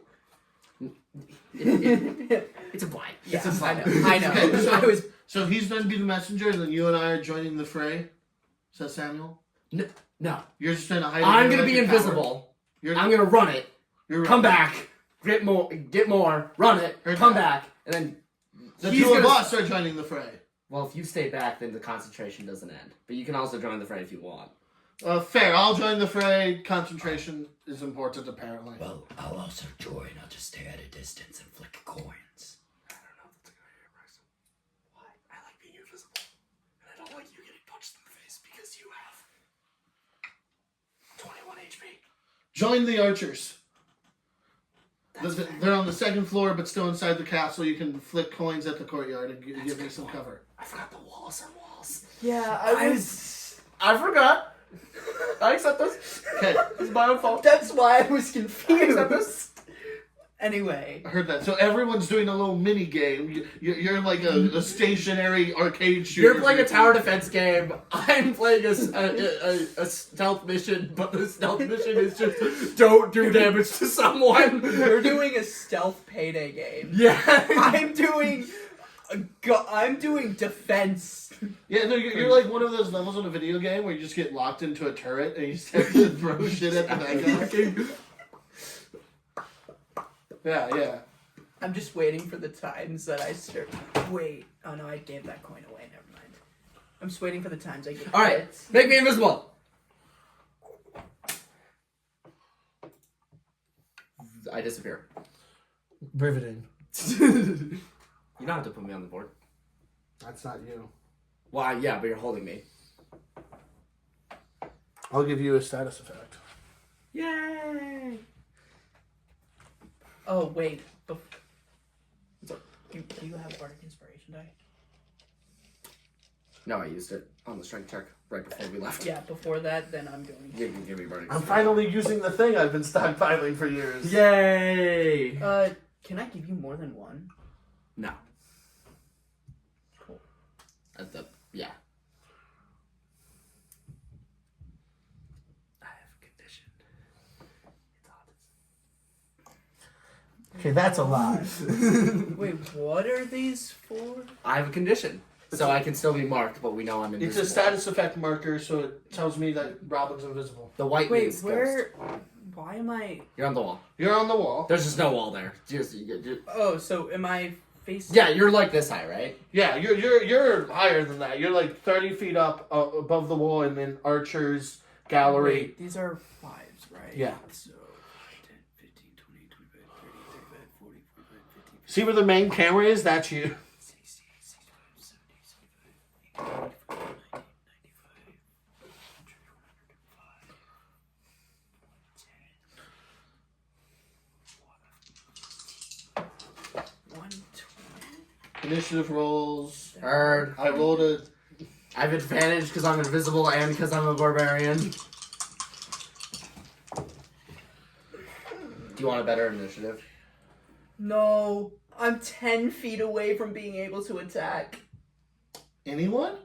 It's a blind. Yeah, It's a fly. I know. Okay, I was. So he's going to be the messenger, and then you and I are joining the fray? Says Samuel? No. You're just trying to hide. I'm it gonna like be a invisible. You're, I'm gonna run it. You're Come back. Get more. Run it. Heard Come that. back. And then... The he's two of gonna- us are joining the fray. Well, if you stay back, then the concentration doesn't end. But you can also join the fray if you want. Fair. I'll join the fray. Concentration is important, apparently. Well, I'll also join. I'll just stay at a distance and flick coins. I don't know if that's a good idea, Braxton. Why? I like being invisible. And I don't like you getting punched in the face because you have 21 HP. Join the archers. They're on the second floor, but still inside the castle. You can flick coins at the courtyard and give me some cover. I forgot the walls are walls. Yeah, I forgot. I accept this. Okay, It's my own fault. That's why I was I accept confused. this. Anyway. I heard that. So everyone's doing a little mini game. You're like a stationary arcade shooter. You're playing a tower defense game. I'm playing a stealth mission, but the stealth mission is just don't do damage to someone. You're doing a stealth payday game. Yeah. I'm doing defense. Yeah, no, you're like one of those levels in a video game where you just get locked into a turret and you just have to throw shit at the bad guy. Yeah. I'm just waiting for the times that I start. Wait. Oh no, I gave that coin away. Never mind. I'm just waiting for the times I get. All right, hits. make me invisible. I disappear. Riveting. You don't have to put me on the board. That's not you. Well, yeah, but you're holding me. I'll give you a status effect. Yay! Oh wait. Do you have Bardic Inspiration die? No, I used it on the strength check right before we left. Yeah. Before that, then I'm going. Give me Bardic. I'm finally using the thing I've been stockpiling for years. Yay! Can I give you more than one? No. Cool. Yeah. I have a condition. It's Okay, that's a lie. Wait, what are these for? I have a condition, so I can still be marked, but we know I'm invisible. It's a status effect marker, so it tells me that Robin's invisible. The white Wait, means where? ghost. Why am I? You're on the wall. You're on the wall. There's just no wall there. Oh, so am I facing? Yeah, you're like this high, right? Yeah, you're higher than that. You're like 30 feet up above the wall, and then archers gallery. Wait, these are fives, right? Yeah. So 10, 15, 20, 25, 30, 35, 40, 45, 50, See where the main camera is? That's you. 60, 65, 70, 75, 80, 90, 95, 100, 105, 10, 120. Initiative rolls. Heard. I rolled a I have advantage because I'm invisible and because I'm a barbarian. Do you want a better initiative? No, I'm 10 feet away from being able to attack. Anyone?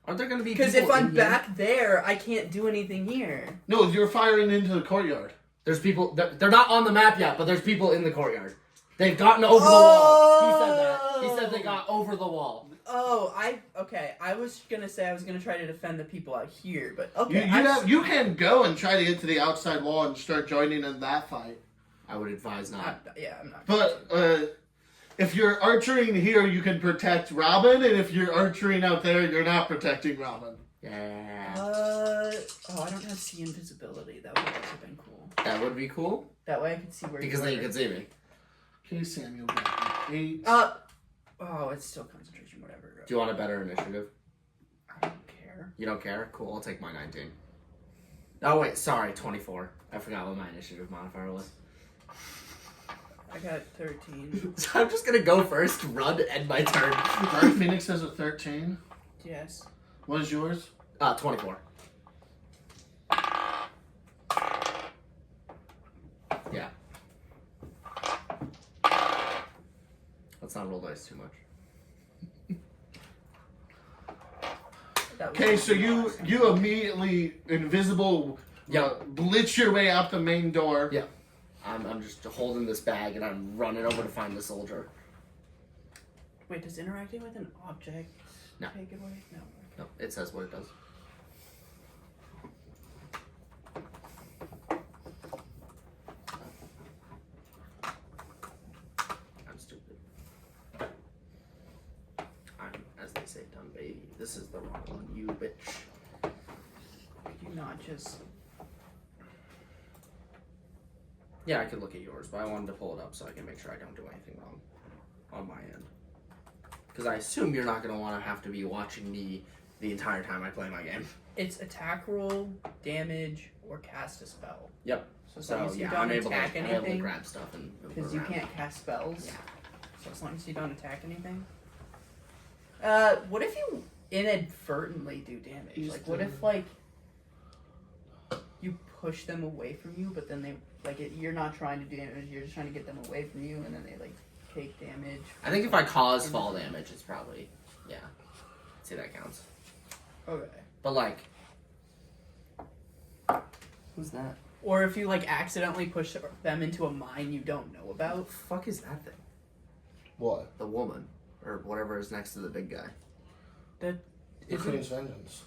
Aren't there going to be Because people if I'm in here? back there, I can't do anything here. No, you're firing into the courtyard. There's people. They're not on the map yet, but there's people in the courtyard. They've gotten over the wall. He said that. He said they got over the wall. Oh, okay. I was gonna say I was gonna try to defend the people out here, but You, okay. you can go and try to get to the outside wall and start joining in that fight. I would advise not. I'm not. But if you're archering here, you can protect Robin, and if you're archering out there, you're not protecting Robin. Yeah. Oh, I don't have see invisibility. That would have been cool. That would be cool. That way I could see where Because then you can see me. Okay, Samuel got 8. Oh, it's still concentration, whatever. Do you want a better initiative? I don't care. You don't care? Cool, I'll take my 19. Oh, wait, sorry, 24. I forgot what my initiative modifier was. I got 13. So I'm just gonna go first, run, end my turn. Dark Phoenix has a 13. Yes. What is yours? 24. Yeah. Let's not roll dice too much. Okay, so you immediately invisible blitz your way out the main door. Yeah. I'm just holding this bag and I'm running over to find the soldier. Wait, does interacting with an object No. take it away? No. No, it says what it does. I'm stupid. I'm, as they say, dumb baby. This is the wrong one, you bitch. Could you not just... Yeah, I could look at yours, but I wanted to pull it up so I can make sure I don't do anything wrong on my end. Because I assume you're not going to want to have to be watching me the entire time I play my game. It's attack roll, damage, or cast a spell. Yep. So as long as you yeah, don't I'm able attack to, I'm able to anything, grab stuff and move because you around. can't cast spells. Yeah. So as long as you don't attack anything. What if you inadvertently do damage? Like, what if, like, you push them away from you, but then they, like, you're not trying to do damage, you're just trying to get them away from you, and then they, like, take damage. I think if I cause fall damage, it's probably, yeah. I'd say that counts. Okay. But, like, who's that? Or if you, like, accidentally push them into a mine you don't know What about. the fuck is that thing? What? The woman. Or whatever is next to the big guy. That The isn't... Queen's Vengeance.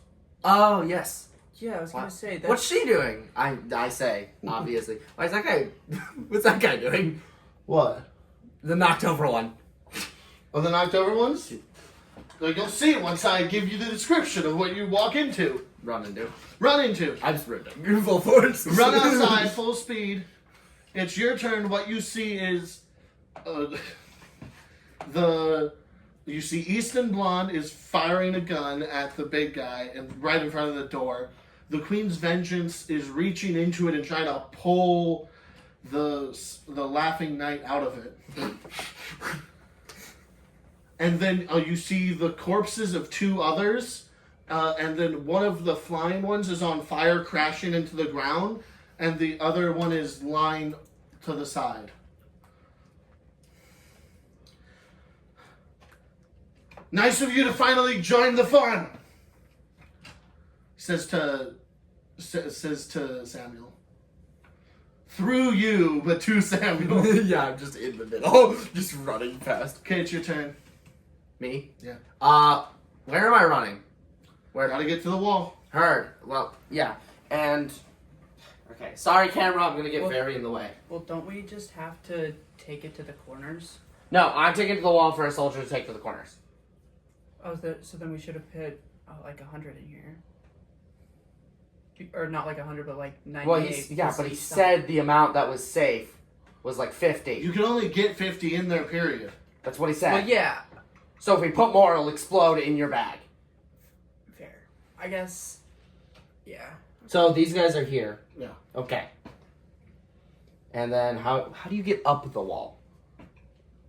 Oh, yes. Yeah, I was gonna say that. What's she doing? I say, obviously. Why is that guy... What's that guy doing? What? The knocked over one. Oh, the knocked over ones? Like, you'll see once I give you the description of what you walk into. Run into. Run into. I'm sprinting. Full force. Run outside, full speed. It's your turn. What you see is... You see Easton Blonde is firing a gun at the big guy and right in front of the door. The Queen's Vengeance is reaching into it and trying to pull the Laughing Knight out of it. And then you see the corpses of 2 others, and then one of the flying ones is on fire, crashing into the ground, and the other one is lying to the side. Nice of you to finally join the fun, says to Samuel. Through you, but to Samuel. Yeah, I'm just in the middle. Just running fast. Okay, it's your turn. Me? Yeah. Where am I running? Where? Gotta get to the wall. Heard. Well, yeah. And... Okay. Sorry, camera. I'm gonna get Well- very in the way. Well, don't we just have to take it to the corners? No, I'm taking it to the wall for a soldier to take to the corners. Oh, so then we should have put like 100 in here. Or not like 100, but like 98. Well, but he said the amount that was safe was like 50. You can only get 50 in there, period. That's what he said. Well, yeah. So if we put more, it'll explode in your bag. Fair. I guess. Yeah. So these guys are here. Yeah. Okay. And then how do you get up the wall?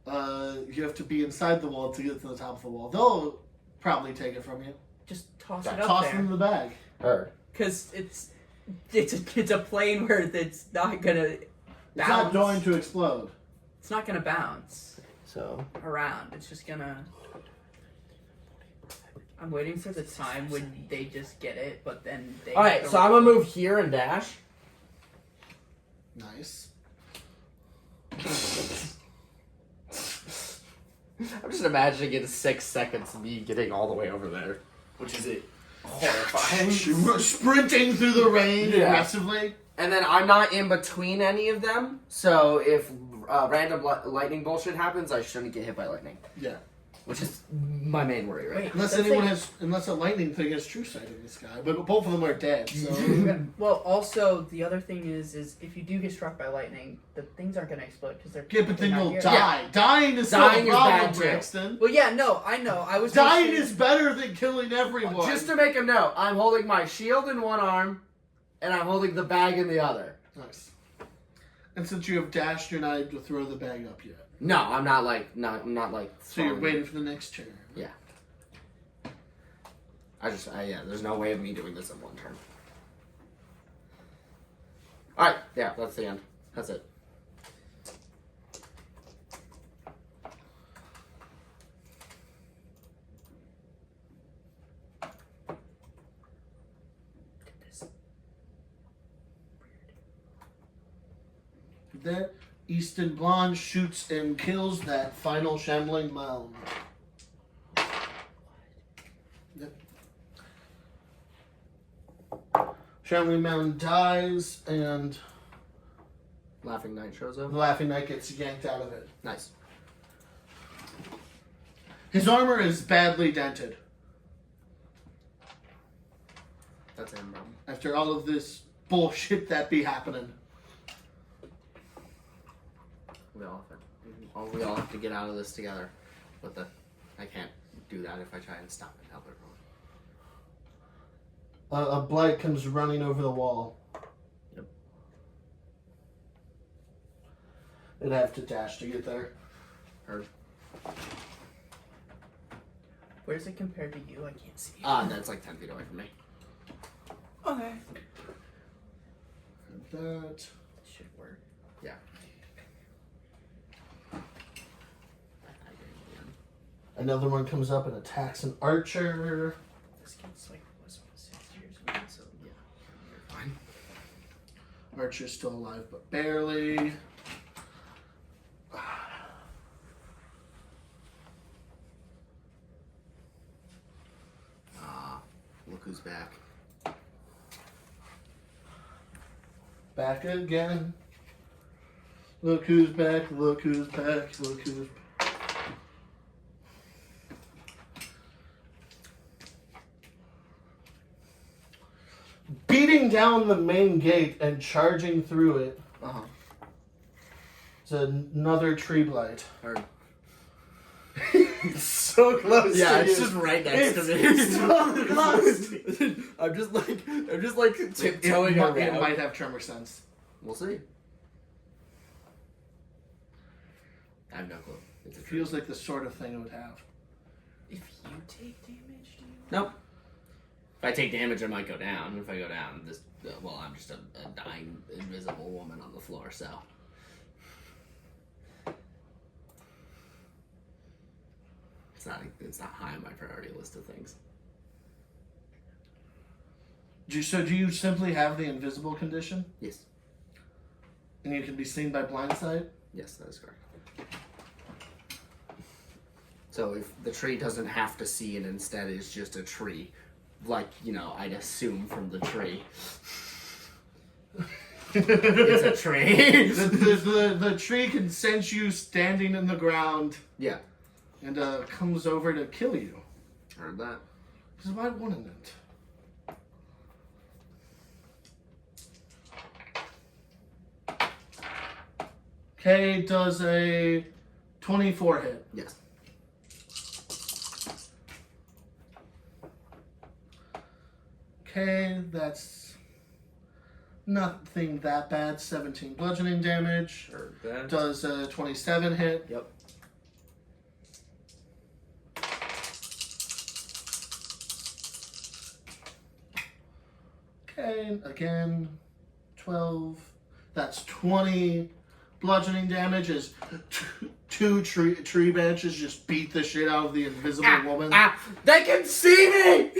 You have to be inside the wall to get to the top of the wall. They'll probably take it from you. just toss Got it up Toss there. them in the bag. Heard. Because it's a plane where it's not gonna It's bounce. not going to explode. It's not gonna bounce So around. It's just gonna. I'm waiting for the time when they just get it, but then they. all right, so I'm gonna move here and dash. Nice. I'm just imagining in 6 seconds me getting all the way over there, which is it horrifying. Sprinting through the rain Yeah. aggressively. And then I'm not in between any of them, so if random lightning bullshit happens, I shouldn't get hit by lightning, Yeah. which is my main worry right Wait, Unless that's anyone like- unless a lightning thing has true sight in this guy, but both of them are dead. So Well, also the other thing is if you do get struck by lightning, the things aren't gonna explode because they're. yeah, but then they're not you'll here. die. Dying is Dying still is a problem, bad, too. Braxton. Well, yeah, no, I know. I was Dying just- is better than killing everyone. Just to make a note, I'm holding my shield in one arm, and I'm holding the bag in the other. Nice. And since you have dashed, you're not able to throw the bag up yet. No, I'm not like So you're throwing- waiting for the next turn. there's no way of me doing this in one turn. Alright, yeah, that's the end. That's it. That Easton Blonde shoots and kills that final shambling mound. Yep. Shambling mound dies, and Laughing Knight shows the up. Laughing Knight gets yanked out of it. Nice. His armor is badly dented That's him, bro. after all of this bullshit that be happening. We all have to get out of this together. But I can't do that if I try and stop it. Help everyone. A blight comes running over the wall. Yep. It'd have to dash to get there. Heard. Where's it compared to you? I can't see. That's like 10 feet away from me. Okay. That. This should work. Yeah. Another one comes up and attacks an archer. This kid's like was 6 years old, so yeah. You're fine. Archer's still alive, but barely. Look who's back. Back again. Look who's back, look who's back, look who's beating down the main gate and charging through it. Uh-huh. It's another tree blight. Heard. It's so close Yeah, to it's you. just right next to me. It's so close. I'm just like tiptoeing around. It might have tremor sense. We'll see. I have no clue. It's a It feels like the sort of thing it would have. If you take damage, do you? Nope. If I take damage, I might go down. If I go down, I'm just a dying, invisible woman on the floor, so. It's not high on my priority list of things. Do you simply have the invisible condition? Yes. And you can be seen by blindsight? Yes, that is correct. So if the tree doesn't have to see and instead is just a tree, like, I'd assume from the tree. It's a tree. the tree can sense you standing in the ground Yeah, and comes over to kill you. heard that. Because why wouldn't it? Okay, does a 24 hit. Yes. Okay, that's nothing that bad. 17 bludgeoning damage. Heard that. Does a 27 hit. Yep. Okay, again, 12. That's 20 bludgeoning damage as two tree branches just beat the shit out of the invisible woman. They can see me!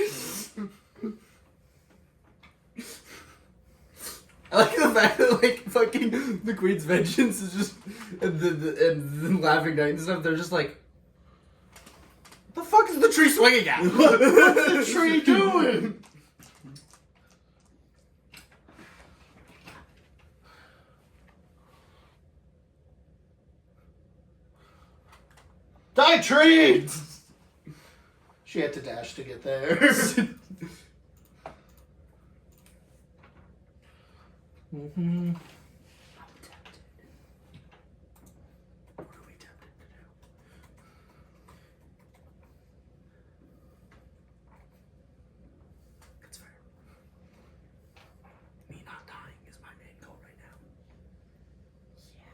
I like the fact that, like, fucking the Queen's Vengeance is just, and the Laughing Knight and stuff, they're just like, what the fuck is the tree swinging at? What's the tree doing? Die, tree! She had to dash to get there. Mm-hmm. What are we tempted to do? That's fair. Me not dying is my main goal right now.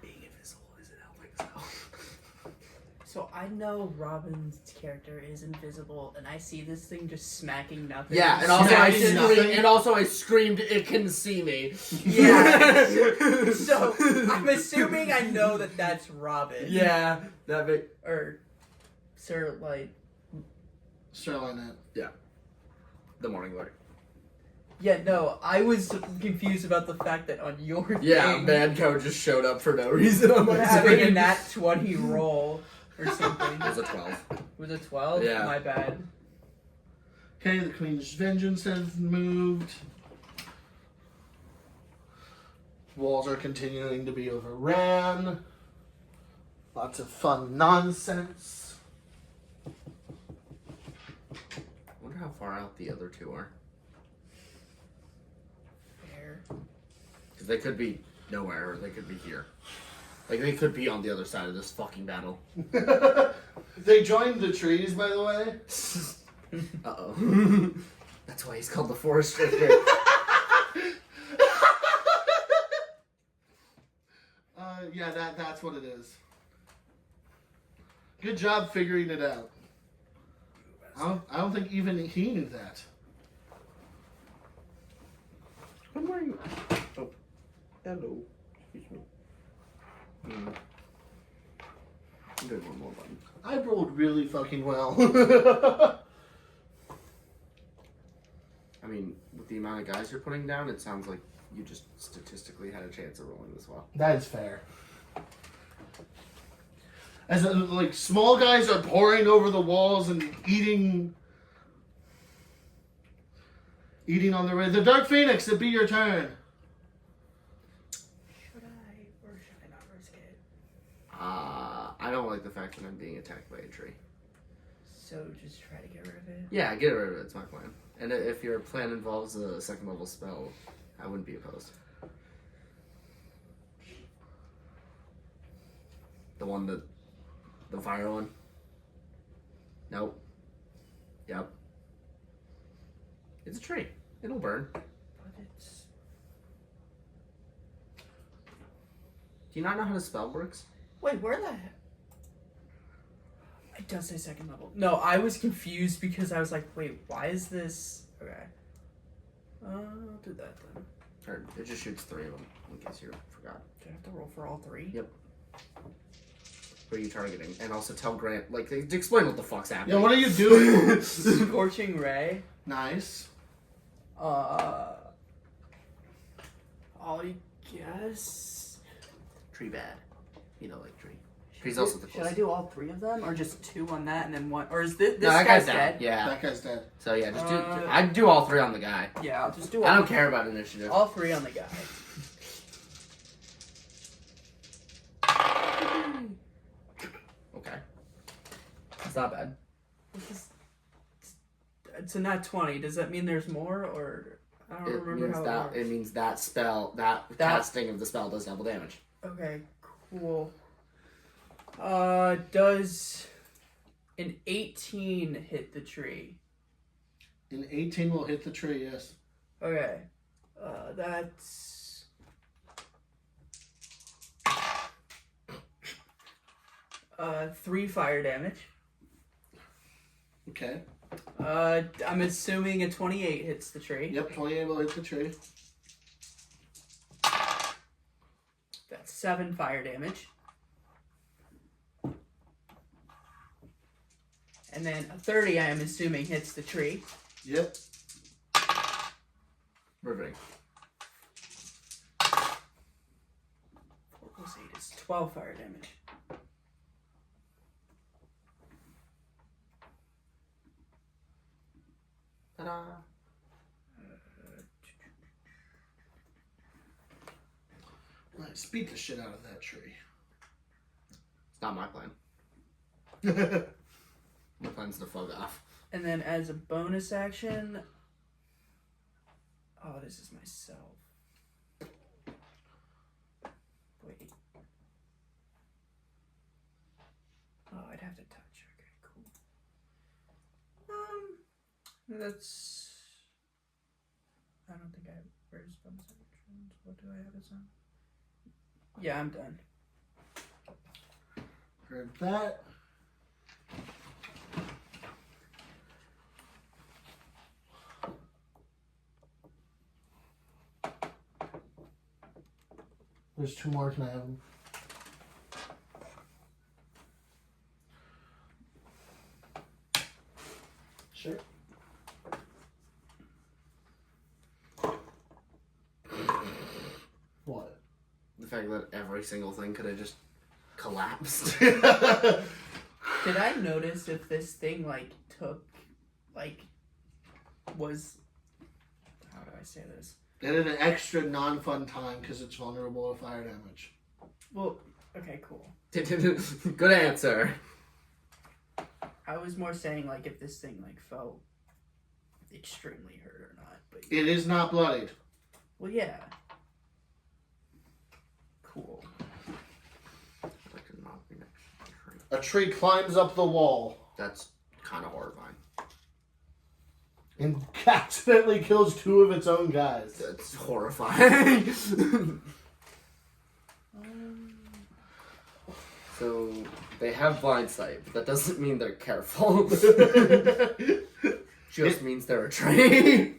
Being invisible isn't helping so. So I know Robin's character is invisible, and I see this thing just smacking nothing. Yeah, and also I Smacking screamed, "It can see me." Yeah. So I'm assuming I know that that's Robin. Yeah, that big. Or Sir Light. Sir Lynette. The Morning Glory. Yeah, no, I was confused about the fact that on your Yeah, thing, Manco just showed up for no reason on my having a screen. nat 20 roll or something. It was a 12. Was it 12? Yeah. My bad. Okay, the Queen's Vengeance has moved. Walls are continuing to be overran. Lots of fun nonsense. I wonder how far out the other two are. Fair. Because they could be nowhere, or they could be here. Like, they could be on the other side of this fucking battle. They joined the trees, by the way. Uh-oh. That's why he's called the Forest Drifter. Yeah, that's what it is. Good job figuring it out. I don't think even he knew that. I'm wearing... Oh. Hello. Excuse me. I'm doing one more button. I rolled really fucking well. I mean, with the amount of guys you're putting down, it sounds like you just statistically had a chance of rolling this well. That is fair. As like small guys are pouring over the walls and eating on the way. The Dark Phoenix, it'd be your turn. Should I or should I not risk it? I don't like the fact that I'm being attacked by a tree. So just try to get rid of it? Yeah, get rid of it. It's my plan. And if your plan involves a second level spell, I wouldn't be opposed. The fire one? Nope. Yep. It's a tree. It'll burn. But it's... Do you not know how the spell works? Wait, where the heck? It does say second level. No, I was confused because I was like, wait, why is this... Okay. I'll do that then. Or it just shoots 3 of them, in case you forgot. Do I have to roll for all 3? Yep. Who are you targeting? And also tell Grant, like, explain what the fuck's happening. Yeah, what are you doing? Scorching Ray. Nice. I guess... Tree bad. You know, like tree. He's also the Should I closest. do all 3 of them, or just 2 on that and then 1? Or is this No, that guy's guy's down. dead? Yeah. That guy's dead. So yeah, just do. Uh, I'd do all 3 on the guy. Yeah, I'll just do I don't care about initiative. all 3 on the guy. Okay. It's not bad. It's a nat 20. Does that mean there's more, or I don't remember how it works. It means that spell, that casting of the spell does double damage. Okay, cool. Does an 18 hit the tree? An 18 will hit the tree, yes. Okay. That's... 3 fire damage. Okay. I'm assuming a 28 hits the tree. Yep, 28 will hit the tree. That's 7 fire damage. And then a 30, I am assuming, hits the tree. Yep. Riveting. 4 plus 8 is 12 fire damage. Ta-da. Nice. Beat the shit out of that tree. It's not my plan. My plan's to fuck off. And then as a bonus action... Oh, this is myself. Wait. Oh, I'd have to touch. Okay, cool. That's... I don't think I have... Where's bonus actions? What do I have as on? Yeah, I'm done. Heard that. There's 2 more. Can I have them? Sure. What? The fact that every single thing could have just collapsed. Did I notice if this thing, like, took... Like... Was... How do I say this? It had an extra non-fun time because it's vulnerable to fire damage. Well, okay, cool. Good answer. I was more saying, like, if this thing, like, felt extremely hurt or not, but... It is not bloodied. Well, yeah. Cool. A tree climbs up the wall That's kind of horrifying. and accidentally kills 2 of its own guys. That's horrifying. So they have blind sight, but that doesn't mean they're careful. Just means they're a tree.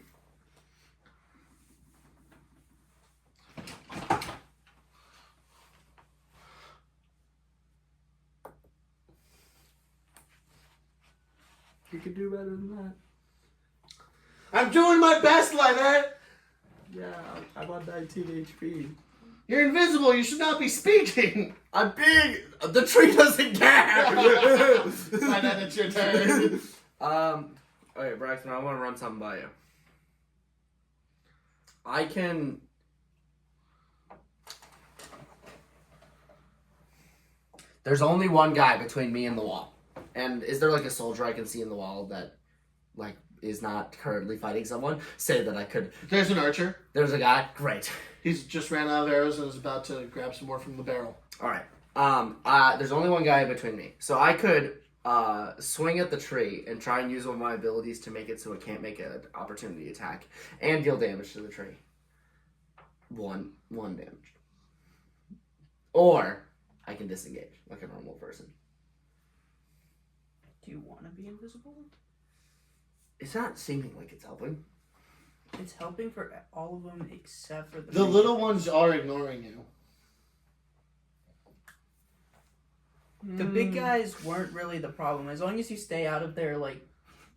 You could do better than that. I'm doing my best, Lynette! Yeah, I'm on 19 HP. You're invisible, you should not be speaking! I'm big. The tree doesn't care. Lynette, it's your turn. Okay, Braxton, I want to run something by you. I can. There's only one guy between me and the wall. And is there like a soldier I can see in the wall that, like, is not currently fighting someone? Say that I could. There's an archer. There's a guy. Great. He's just ran out of arrows and is about to grab some more from the barrel. All right. There's only one guy between me, so I could swing at the tree and try and use one of my abilities to make it so it can't make an opportunity attack and deal damage to the tree. One damage. Or I can disengage like a normal person. Do you want to be invisible? It's not seeming like it's helping. It's helping for all of them except for the... The little ones are ignoring you. The big guys weren't really the problem. As long as you stay out of their, like...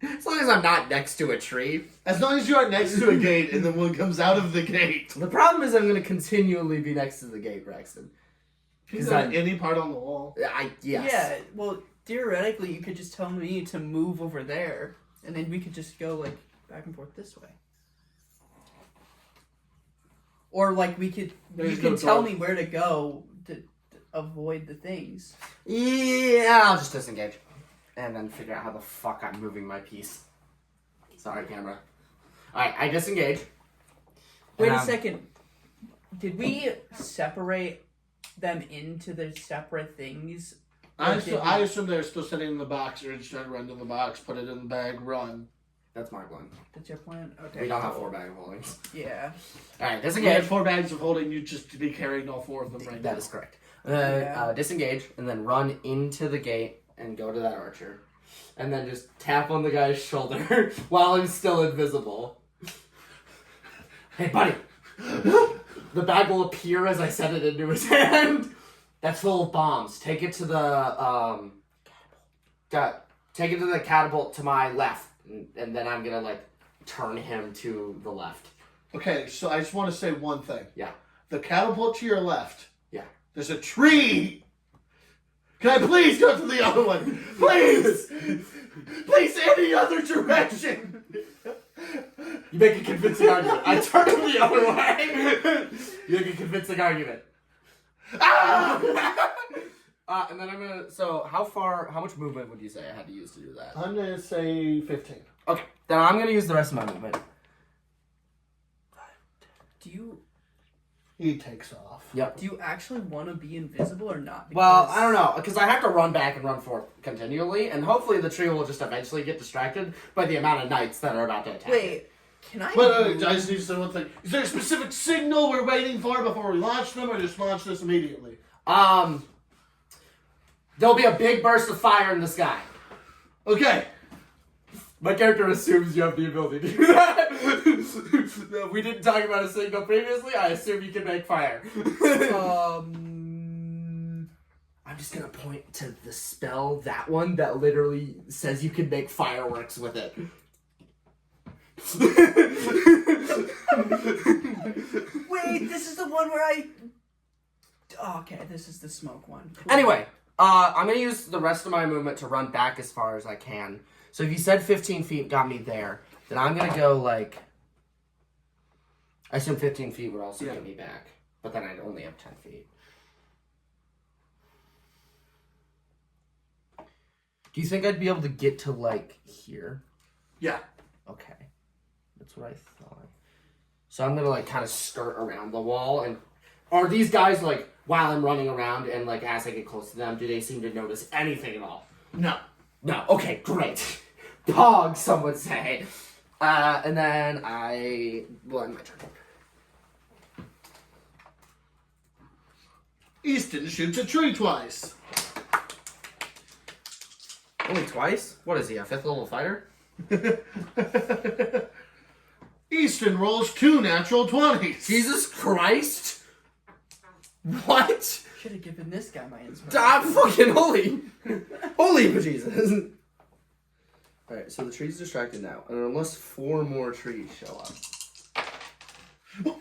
As long as I'm not next to a tree. As long as you are next to a gate and then one comes out of the gate. The problem is I'm going to continually be next to the gate, Braxton. He's on any part on the wall. Yes. Yeah, well, theoretically, you could just tell me to move over there, and then we could just go, like, back and forth this way. Or, like, you can tell me where to go to avoid the things. Yeah, I'll just disengage. And then figure out how the fuck I'm moving my piece. Sorry, camera. Alright, I disengage. Wait a second. Did we separate them into the separate things? I assume they're still sitting in the box. You're just trying to run to the box, put it in the bag, run. That's my plan. That's your plan? Okay. We don't have 4 bag of holdings. Yeah. Alright, You disengage. had 4 bags of holding, you just to be carrying all 4 of them right now. That is correct. Yeah. Disengage, and then run into the gate and go to that archer. and then just tap on the guy's shoulder while I'm still invisible. Hey, buddy. The bag will appear as I set it into his hand. That's full of bombs. Take it to the take it to the catapult to my left, and then I'm gonna like turn him to the left. Okay, so I just want to say one thing. Yeah. The catapult to your left. Yeah. There's a tree. Can I please go to the other one? Please! Please, any other direction! You make a convincing argument. I turn him the other way. You make a convincing argument. Ah! And then I'm gonna. So, how much movement would you say I had to use to do that? I'm going to say 15. Okay, then I'm gonna use the rest of my movement. Do you He takes off. Yep. do you actually want to be invisible or not? Well, Because- I don't know, because I have to run back and run forth continually, and hopefully the tree will just eventually get distracted by the amount of knights that are about to attack. Wait, can I? But I just need to say one thing. Is there a specific signal we're waiting for before we launch them, or just launch this immediately? There'll be a big burst of fire in the sky. Okay. My character assumes you have the ability to do that. No, we didn't talk about a signal previously. I assume you can make fire. I'm just gonna point to the spell, that one that literally says you can make fireworks with it. Wait, this is the one where I. Oh, okay, this is the smoke one. Cool. Anyway, I'm gonna use the rest of my movement to run back as far as I can. So if you said 15 feet got me there, then I'm gonna go like. I assume 15 feet would also get me back, but then I'd only have 10 feet. Do you think I'd be able to get to like here? Yeah. Okay. That's what I thought. So I'm gonna like kind of skirt around the wall, and are these guys like while I'm running around and like as I get close to them, do they seem to notice anything at all? No. No. Okay, great. Pog, some would say. And then I will end my turn. Easton shoots a tree twice. Only twice? What is he, a 5th level fighter? Easton rolls 2 natural 20s. Jesus Christ! What? Should have given this guy my inspiration. I'm fucking holy! Holy Jesus! Alright, so the tree's distracted now, and unless 4 more trees show up,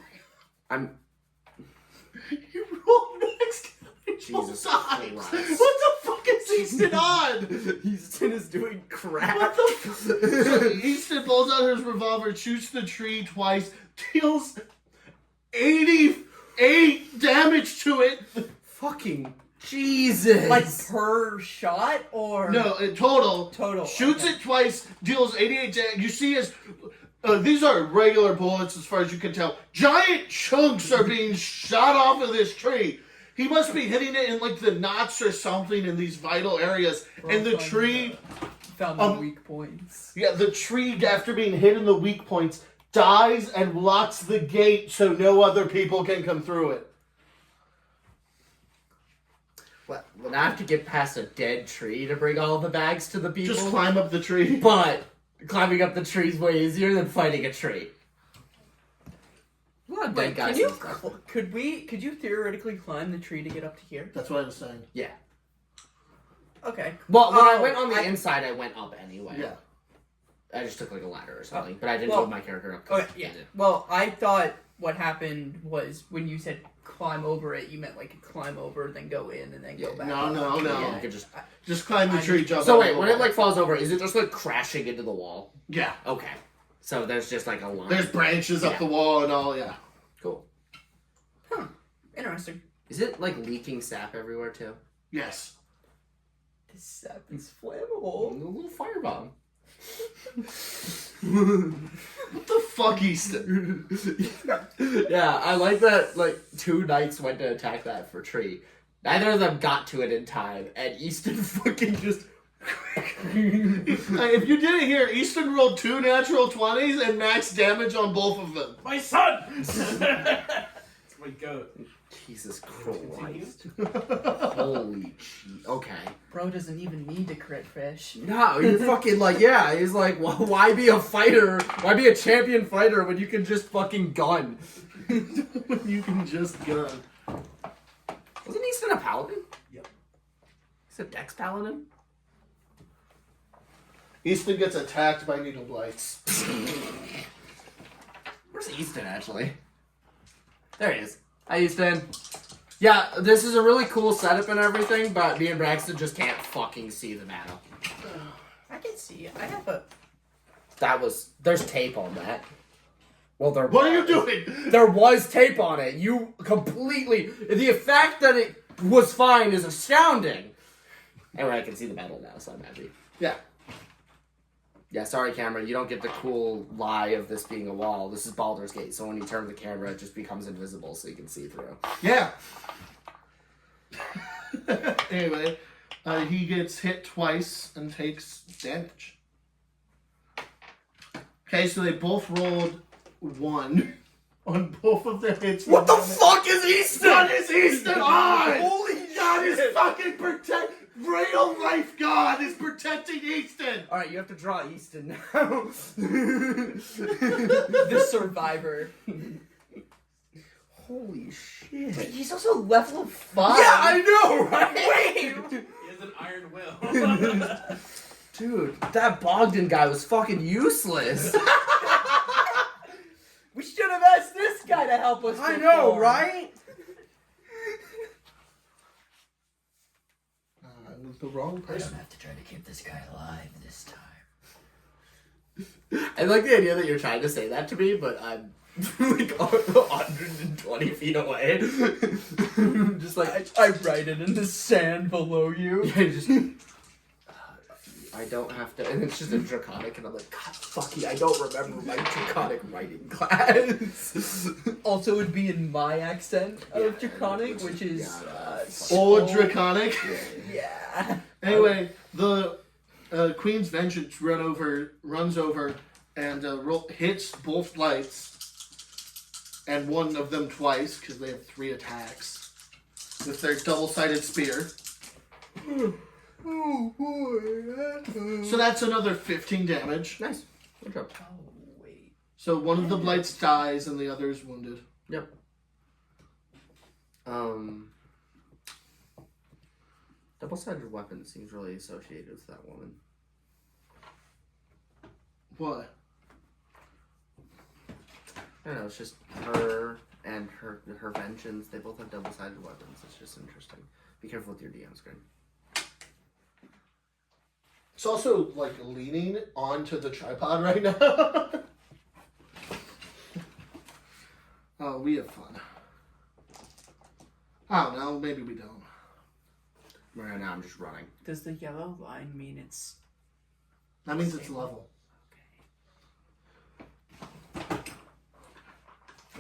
I'm. You rolled max damage Jesus both times. Christ. What the fuck is Easton on? Easton is doing crap. What the So Easton pulls out his revolver, shoots the tree twice, deals 88 damage to it. Fucking Jesus! Like per shot or No, in total. total? Shoots Okay. it twice, deals 88 damage. You see as these are regular bullets as far as you can tell. Giant chunks are being shot off of this tree. He must be hitting it in like the knots or something in these vital areas. And the tree, Found the weak points. yeah, the tree after being hit in the weak points dies and locks the gate so no other people can come through it. Well, would I have to get past a dead tree to bring all the bags to the people? Just climb up the tree. But climbing up the tree is way easier than fighting a tree. A lot of dead Wait, guys can you? and stuff. Could you theoretically climb the tree to get up to here? That's what I was saying. Yeah. Okay. Well, when I Oh, went on the inside, I went up anyway. Yeah. I just took like a ladder or something, but I didn't well, move my character up. 'cause Okay, yeah. I did. Well, I thought what happened was when you said climb over it, you meant like climb over, then go in, and then go back. No, up. no, no. Yeah, you could just... Just climb the tree, jump So up wait, the when it wall. like falls over, is it just like crashing into the wall? Yeah. Okay. So there's just like a line. There's branches up Yeah. the wall and all, yeah. Cool. Huh. Interesting. Is it like leaking sap everywhere too? Yes. This sap is A flammable. little firebomb. What the fuck, Easton? Yeah, I like that. Like 2 knights went to attack that for tree. Neither of them got to it in time, and Easton fucking just. If you didn't hear, Easton rolled 2 natural 20s and max damage on both of them. My son! It's my goat. Jesus Christ. Holy shit. Okay. Bro doesn't even need to crit fish. No, you're fucking like, yeah. He's like, well, why be a fighter? Why be a champion fighter when you can just fucking gun? When you can just gun. Wasn't Easton a paladin? Yep. He's a dex paladin? Easton gets attacked by needle blights. Where's Easton, actually? There he is. Hi, Easton. Yeah, this is a really cool setup and everything, but me and Braxton just can't fucking see the battle. I can see it. I have a. There's tape on that. Well, there What was. are you doing? There was tape on it. You completely... The fact that it was fine is astounding. Anyway, I can see the battle now, so I'm happy. Yeah. Yeah, sorry, camera. You don't get the cool lie of this being a wall. This is Baldur's Gate, so when you turn the camera, it just becomes invisible so you can see through. Yeah. Anyway, he gets hit twice and takes damage. Okay, so they both rolled 1 on both of their hits. What the fuck is Easton? What is Easton on? Holy God is shit! fucking real life God is protecting Easton. Alright, you have to draw Easton now. The survivor. Holy shit. Wait, he's also level 5. Yeah, I know, right? Wait! He has an iron will. Dude, that Bogdan guy was fucking useless. We should have asked this guy to help us. I know, perform. right? I was the wrong I person. don't have to try to keep this guy alive this time. I like the idea that you're trying to say that to me, but I'm like 120 feet away. Just like, I write it in the sand below you. yeah, just... I don't have to, and it's just a draconic, and I'm like, God, fuck you, I don't remember my draconic writing class. Also, would be in my accent of Yeah, Draconic, which is Or Draconic. Yeah. Anyway, the Queen's Vengeance runs over and hits both lights, and one of them twice because they have 3 attacks with their double-sided spear. Oh boy. So that's another 15 damage. Nice. Good job. Oh wait. So one of the blights dies and the other is wounded. Yep. Double-sided weapon seems really associated with that woman. What? I don't know, it's just her and her vengeance. They both have double-sided weapons. It's just interesting. Be careful with your DM screen. It's also like leaning onto the tripod right now. Oh, we have fun. I don't know, maybe we don't. Right now I'm just running. Does the yellow line mean it's That means it's level.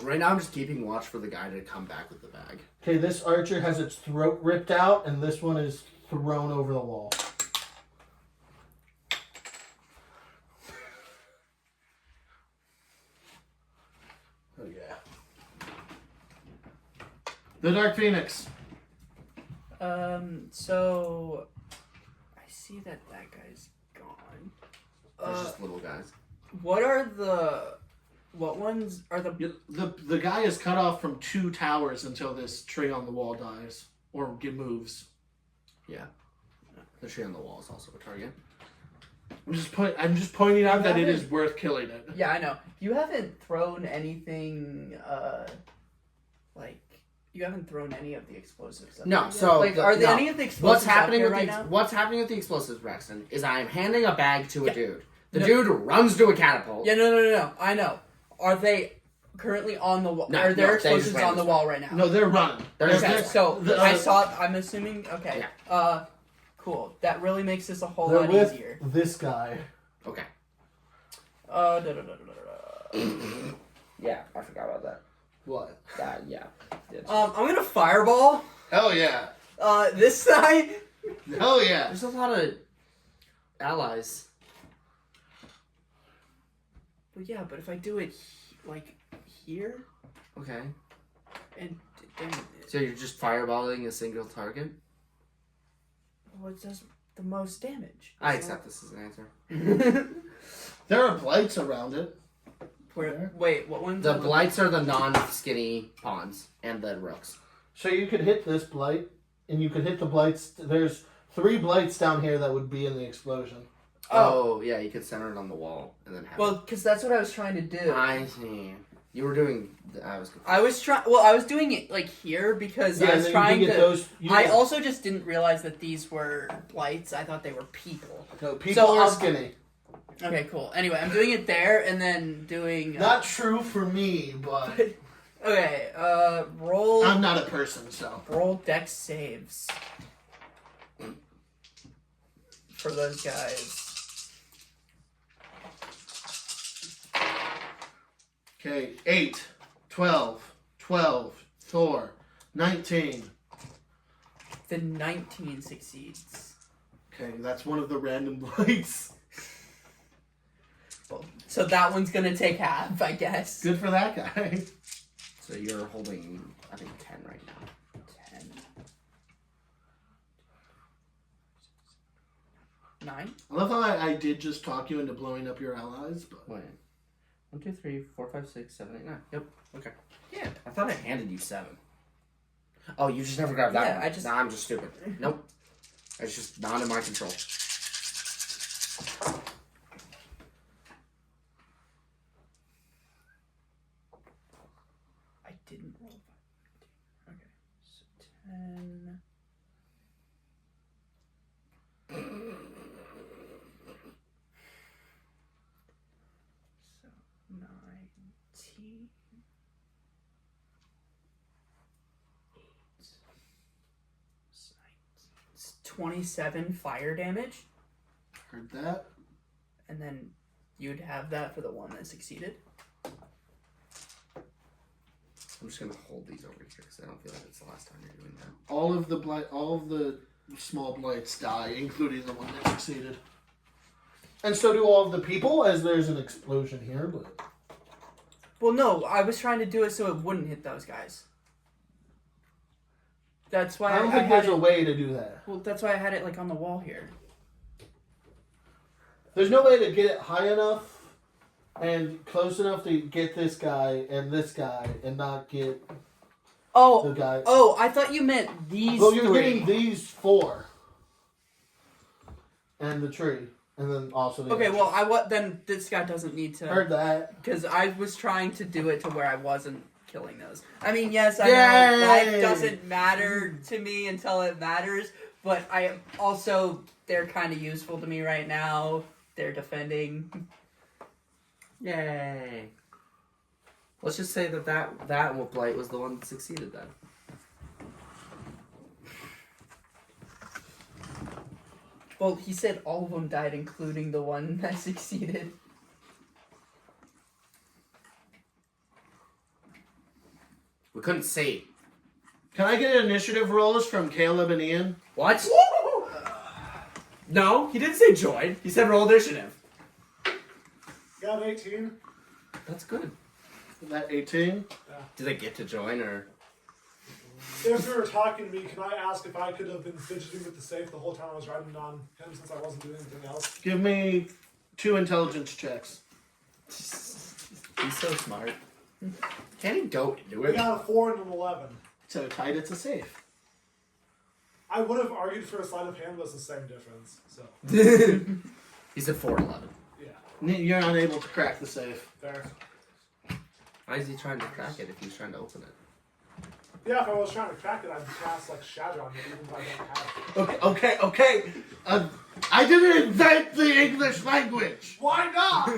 Right now I'm just keeping watch for the guy to come back with the bag. Okay, this archer has its throat ripped out and this one is thrown over the wall. Oh yeah. The Dark Phoenix. So I see that guy's gone. There's just little guys. What ones are the The guy is cut off from 2 towers until this tree on the wall dies or moves. Yeah. The tree on the wall is also a target. I'm just pointing out that it is worth killing it. Yeah, I know. You haven't thrown anything you haven't thrown any of the explosives up No, yet? so like the- are there no. any of the explosives up here right now? What's happening with the explosives, Braxton, is I am handing a bag to a Yeah. dude. The No. dude runs to a catapult. Yeah, no. I know. Are they currently on the wall? No, are there no, they just explosives ran on the this wall right now? No, they're running. There's Okay, this- so the- I saw. I'm assuming. Okay. Yeah. Cool. That really makes this a whole They're lot with easier. this guy. Okay. Da, da, da, da, da, da. Yeah, I forgot about that. What? Yeah. I'm gonna fireball. Hell yeah. This side. Hell yeah. There's a lot of allies. But yeah, but if I do it like here, Okay. and damage. So you're just fireballing a single target? What does the most damage? I accept this as an answer. There are blights around it. Where, wait, what ones? The are blights are the non-skinny pawns and the rooks. So you could hit this blight, and you could hit the blights. There's 3 blights down here that would be in the explosion. Oh, yeah, you could center it on the wall and then have Well, because that's what I was trying to do. I see. You were doing... I was confused. I was trying. Well, I was doing it like here because I was then trying you to. get those. I also just didn't realize that these were blights. I thought they were people. No, people So, are skinny. Okay, cool. Anyway, I'm doing it there and then doing. Not true for me, but Okay, roll. I'm not a person, so. Roll dex saves for those guys. Okay, 8, 12, 12, 4, 19. The 19 succeeds. Okay, that's one of the random blights. Well, so that one's gonna take half, I guess. Good for that guy. So you're holding, I think, 10 right now. 10. 9? I love how I did just talk you into blowing up your allies, but Wait. 1, 2, 3, 4, 5, 6, 7, 8, 9. Yep. Okay. Yeah. I thought I handed you 7. Oh, you just never grabbed that Yeah, one. I just- Nah, I'm just stupid. Nope. It's just not in my control. I didn't roll 5. Okay, so 10. So 19. 27 fire damage, heard that. and then you'd have that for the one that succeeded. I'm just going to hold these over here because I don't feel like it's the last time you're doing that. All of the small blights die, including the one that succeeded. And so do all of the people, as there's an explosion here, but... Well, no, I was trying to do it so it wouldn't hit those guys. That's why I don't I think had there's a it, way to do that. well, that's why I had it like on the wall here. There's no way to get it high enough and close enough to get this guy and not get the Oh, guy. oh, I thought you meant these Well, you're 3. getting these 4. And the tree. And then also the Okay, other well, then this guy doesn't need tree. to. Heard that. Because I was trying to do it to where I wasn't killing those. I mean, yes, I Yay! know life doesn't matter to me until it matters, but I also, they're kind of useful to me right now. They're defending. Yay. Let's just say that blight was the one that succeeded then. Well, he said all of them died, including the one that succeeded. We couldn't see. Can I get initiative rolls from Caleb and Ian? What? No, he didn't say join. He said roll initiative. Got 18. That's good. That 18? Do they get to join or? If you were talking to me, can I ask if I could have been fidgeting with the safe the whole time I was riding on him since I wasn't doing anything else? Give me 2 intelligence checks. He's so smart. Can he go into We it? got a 4 and an 11. So tight, it's a safe. I would have argued for a sleight of hand, but it's the same difference. So, He's a 411. yeah. You're unable to crack the safe. Fair. Why is he trying to crack it if he's trying to open it? Yeah, if I was trying to crack it, I'd cast, like, Shadow on it, even if I don't have it. Okay. I didn't invent the English language. Why not?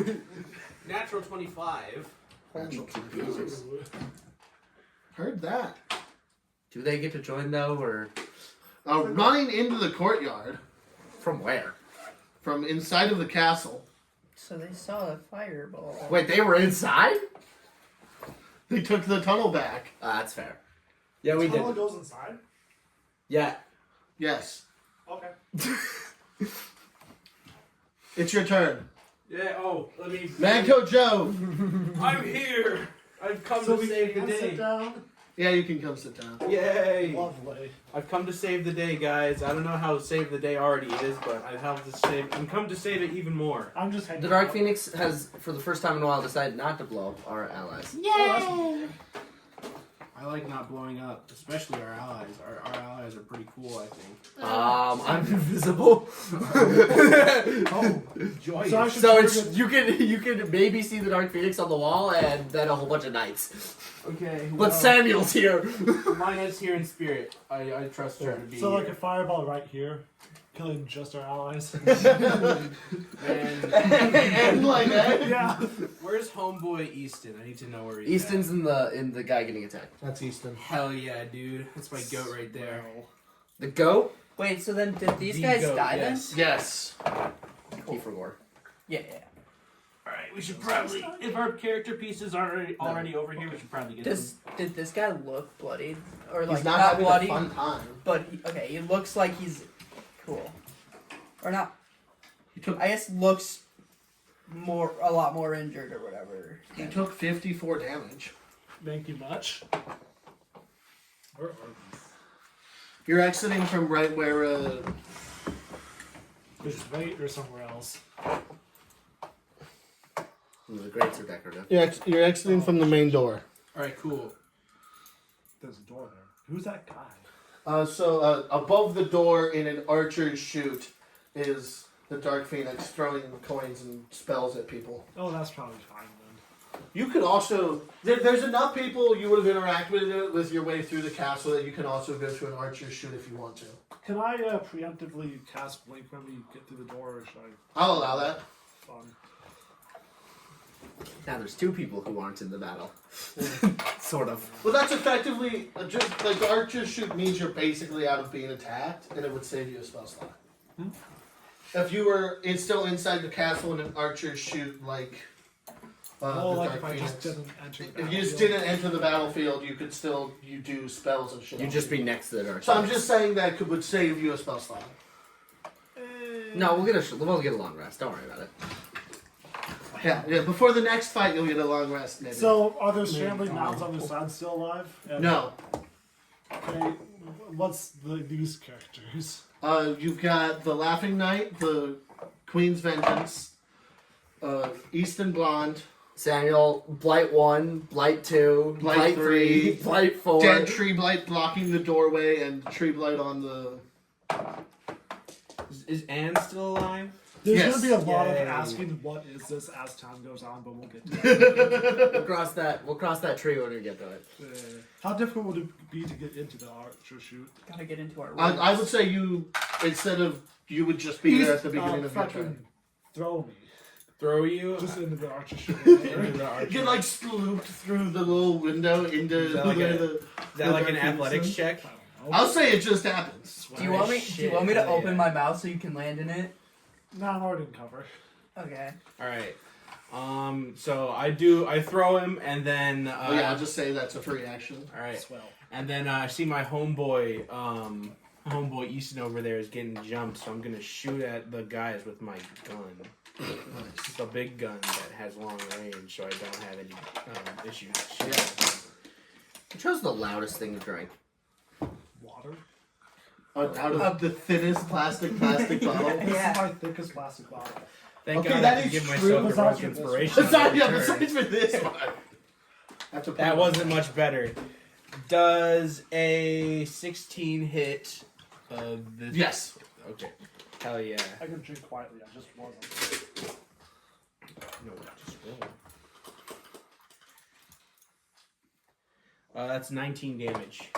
Natural 25. Jesus. Heard that. Do they get to join though, or Running into the courtyard from where? from inside of the castle. So they saw the fireball. Wait, they were inside? They took the tunnel back. That's fair. Yeah, we Tunnel did. goes inside? Yeah. Yes. Okay. It's your turn. Yeah, let me... Manco Joe. I'm here! I've come So to we save the can sit day. down. Yeah, you can come sit down. Yay! Lovely. I've come to save the day, guys. I don't know how save the day already is, but I have to save. I'm come to save it even more. I'm just hanging The Dark out. Phoenix has, for the first time in a while, decided not to blow our allies. I like not blowing up, especially our allies. Our allies are pretty cool, I think. I'm invisible. Oh, joyous. So I should So it's target- you can maybe see the Dark Phoenix on the wall and then a whole bunch of knights. Okay, But Samuel's here. Lynette's here in spirit. I trust her to be So like here. a fireball right here, killing just our allies. And And like that. Yeah. where's homeboy Easton? I need to know where he's Easton's in the guy getting attacked. That's Easton. at. Hell yeah, dude. That's my goat right there. The goat? Wait, so then did these The guys goat, die yes. Yes. Kiefer then? Yeah. Alright, we should probably, if our character pieces are already over here, we should probably get Did this guy look bloodied? Or like He's not, not having bloody, a fun time. but okay, he looks like he's cool. Or not. He took I guess looks a lot more injured or whatever. he took 54 damage. Thank you much. Where are these? You're exiting from right where There's right or somewhere else. The grates are decorative. you're exiting from the main door. Alright, cool. There's a door there. Who's that guy? So above the door in an archer's chute is the Dark Phoenix throwing coins and spells at people. Oh, that's probably fine then. You could also there's enough people you would have interacted with your way through the castle that you can also go to an archer's chute if you want to. Can I preemptively cast Blink when we get through the door, or should I? I'll allow that. Fun. Now there's two people who aren't in the battle. Sort of. Well, that's effectively just like the archer's chute means you're basically out of being attacked, and it would save you a spell slot. If you were still inside the castle in an archer's chute, like Oh, the like Dark if I Phoenix. just didn't enter. The If you just battlefield. didn't enter the battlefield, you could still do spells and shit. You'd just be next to the Dark So I'm Phoenix. just saying that would save you a spell slot. No, we'll get a long rest. Don't worry about it. Yeah. Before the next fight, you'll get a long rest. Maybe. So, are there Shambling Mounds on the side still alive? And- No. Okay, what's these characters? You've got the Laughing Knight, the Queen's Vengeance, Easton Blonde, Samuel, Blight 1, Blight 2, Blight Blight 3, 3, Blight 4. Dead Tree Blight blocking the doorway, and Tree Blight on the. Is Anne still alive? There's Yes. going to be a lot Yay. of asking what is this as time goes on, but we'll get to that. We'll cross that tree when we get to it. How difficult would it be to get into the archer shoot? Gotta get into our I would say you would just be there at the beginning of your fucking turn. throw me. Throw you? Just into the archer shoot. Into the archer. You get like slooped through the little window into Is that like where a- the. Is that like an Dark Phoenix athletics is? check? I'll say it just happens. Do you want me? Do you want me to Hell open yeah. my mouth so you can land in it? No, I'm already in cover. Okay. Alright. So I throw him and then Oh yeah, I'll just say that's a free action. alright. Swell. And then I see my homeboy Easton over there is getting jumped, so I'm gonna shoot at the guys with my gun. It's a big gun that has long range, so I don't have any issues. You chose the loudest thing to drink. Water? Out of the thinnest plastic bottle. Yeah. This is my thickest plastic bottle. Thank Okay, God that I can is give true. myself Besides heroic for this inspiration. one. on return. Besides for this one. Have to put That it- wasn't much better. Does a 16 hit this? Yes. Okay. Hell yeah. I can drink quietly, I just wasn't. No, just roll. That's 19 damage.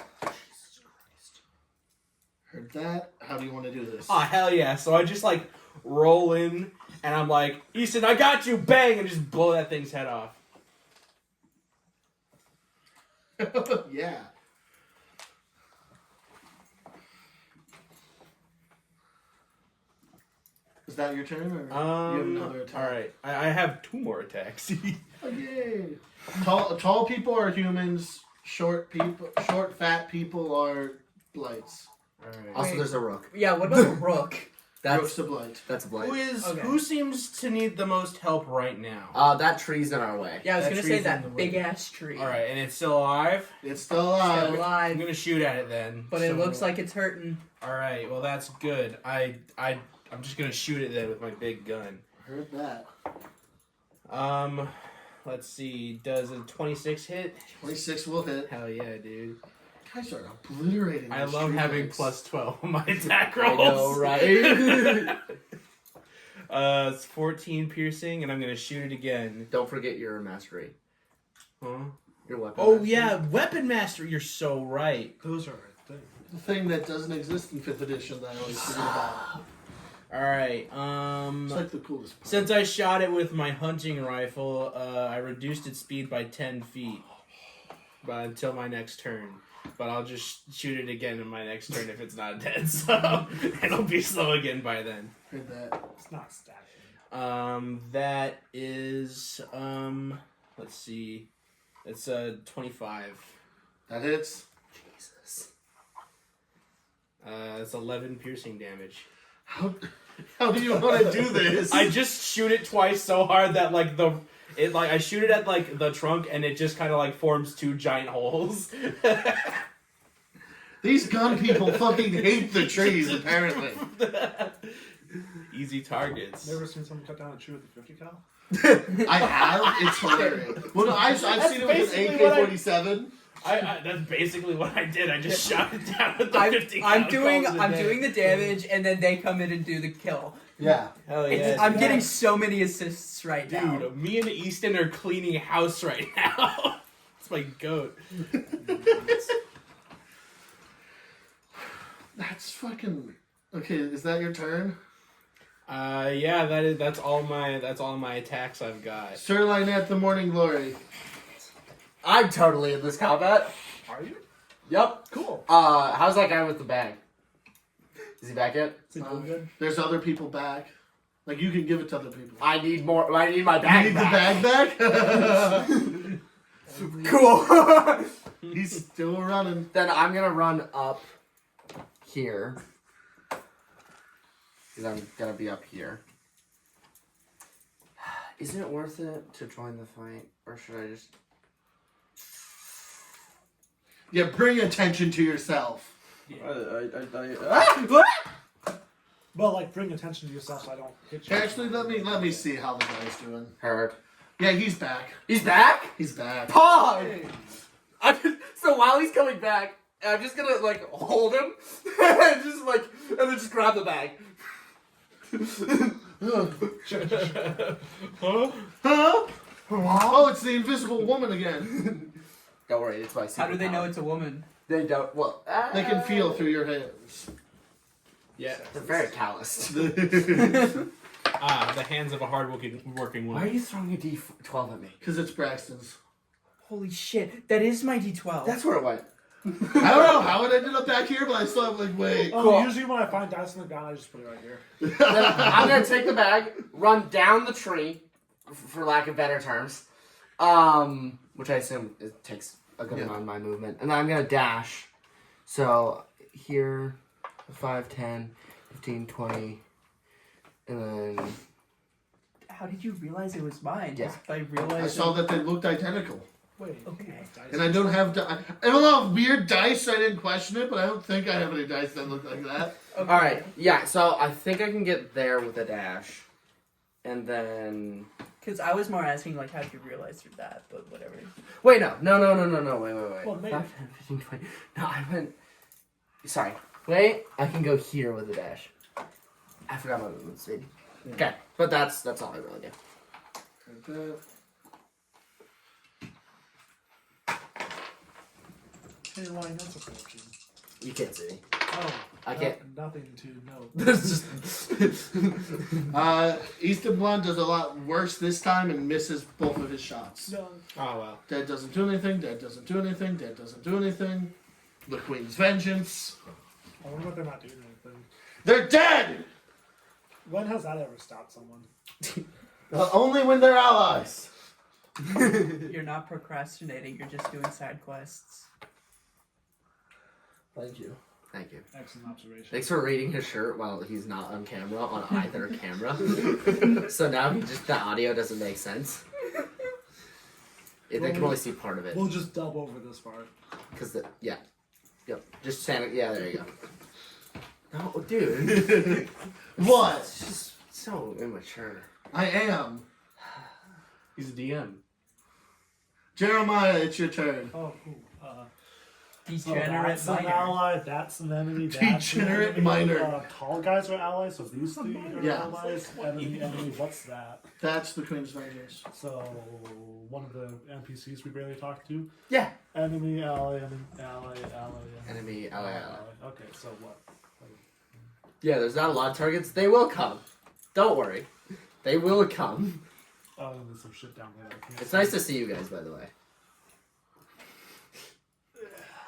Heard that? How do you want to do this? Oh, hell yeah. So I just like roll in and I'm like, Easton, I got you! Bang! And just blow that thing's head off. Yeah. Is that your turn, or you have another attack? Alright. I have 2 more attacks. Oh, yay! Tall people are humans. Short fat people are blights. Alright. Also, Wait. there's a rook. Yeah. What about a rook? Roast a blight. That's a blight. Okay. Who seems to need the most help right now? That tree's in our way. Yeah, I was That gonna say tree's in the that way. big ass tree. All right, and it's still alive. It's still alive. Still alive, I'm gonna shoot at it then. but it looks like it's hurting. All right, well that's good. I'm just gonna shoot it then with my big gun. Heard that. Let's see. Does a 26 hit? 26 will hit. Hell yeah, dude. Guys are obliterating. I these love street having lights. plus 12 on my attack I rolls. know, right? It's 14 piercing, and I'm gonna shoot it again. Don't forget your mastery. Huh? Your weapon. Oh mastery. yeah, weapon master. You're so right. Those are a thing. The thing that doesn't exist in 5th edition that I always forget about. All right. It's like the coolest part. Since I shot it with my hunting rifle, I reduced its speed by 10 feet, but until my next turn. But I'll just shoot it again in my next turn if it's not dead, so it'll be slow again by then. Heard that. It's not stacking. That is let's see, it's 25. That hits. Jesus. It's 11 piercing damage. How do you want to do this? I just shoot it twice so hard that I shoot it at like the trunk and it just kind of like forms 2 giant holes. These gun people fucking hate the trees, apparently. Easy targets. Never seen someone cut down a tree with a 50 cal? I have. It's hilarious. Well, no, I've seen it with basically an what I- AK-47. That's basically what I did. I just shot it down with the I'm 50 doing calls a I'm day. doing the damage, and then they come in and do the kill. Yeah. Hell It's- yeah, I'm dude. getting so many assists right now. Dude, me and Easton are cleaning house right now. It's my goat. That's fucking... Okay, is that your turn? Yeah, that's all my attacks I've got. Sir Lynette, the Morning Glory. I'm totally in this combat. Are you? Yep. Cool. How's that guy with the bag? Is he back yet? Is it doing good? There's other people back. Like, you can give it to other people. I need more. I need my You bag need back. the bag back? Cool. He's still running. Then I'm gonna run up here. Because I'm gonna be up here. Isn't it worth it to join the fight? Or should I just... Yeah, bring attention to yourself. Well, like, bring attention to yourself so I don't hit you. Actually, let me see how the guy's doing. Heard. Yeah, he's back. He's back? He's back. Pog! So while he's coming back, I'm just gonna, like, hold him. and just, like, and then just grab the bag. Huh? Oh, it's the invisible woman again. Don't worry, it's my How do they know superpower. it's a woman? They don't. Well, They can feel through your hands. Yeah. They're very calloused. Because The hands of a hard-working Why are woman. you throwing a D12 at me? it's Braxton's. Holy shit! That is my D12. That's where it went. I don't know how it ended up back here, but I still have like, wait. Oh, Cool. usually when I find dice on the ground, I just put it right here. Then I'm gonna take the bag, run down the tree, for lack of better terms, which I assume it takes a good amount of my movement, and then I'm gonna dash. So here, 5, 10, 15, 20, and then How did you realize it was mine? Yeah. Just by I realizing. saw that they looked identical. Wait, Okay. dice. And I don't have I have a lot of weird dice, so I didn't question it, but I don't think I have any dice that look like that. Okay. all right, yeah. So I think I can get there with a dash, and then Because I was more asking like how did you realize you're that, but whatever. wait, no, wait. Well, maybe. 5, 10, 15, 20. No, I meant. Sorry. Wait, I can go here with a dash. I forgot my movement speed. Okay, but that's all I really do. Hey, line, that's approaching. You can't see me. Oh, I can't. Nothing to know. There's just. Easton Blonde does a lot worse this time and misses both of his shots. No. Oh well. Dead doesn't do anything, dead doesn't do anything, dead doesn't do anything. The Queen's Vengeance. I wonder what they're not doing anything. They're dead! When has that ever stopped someone? Only when they're allies. You're not procrastinating. You're just doing side quests. Thank you. Thank you. Excellent observation. Thanks for reading his shirt while he's not on camera, on either camera. So now the audio doesn't make sense. They can only see part of it. We'll just dub over this part. Yep. Just stand it. Yeah, there you go. No, dude. What? It's just so immature. I am. He's a DM. Jeremiah, it's your turn. Oh, cool. So Degenerate that's an minor. ally, that's an enemy, that's an Degenerate enemy. minor. Tall guys are allies, so these three are Yeah. allies. Enemy, what's that? That's the Queen's Vengeance. So, one of the NPCs we barely talked to? Yeah. Enemy, ally. Enemy, ally. Okay, so what? Yeah, there's not a lot of targets. They will come. Don't worry. They will come. Oh, there's some shit down there. I can't It's see. nice to see you guys, by the way.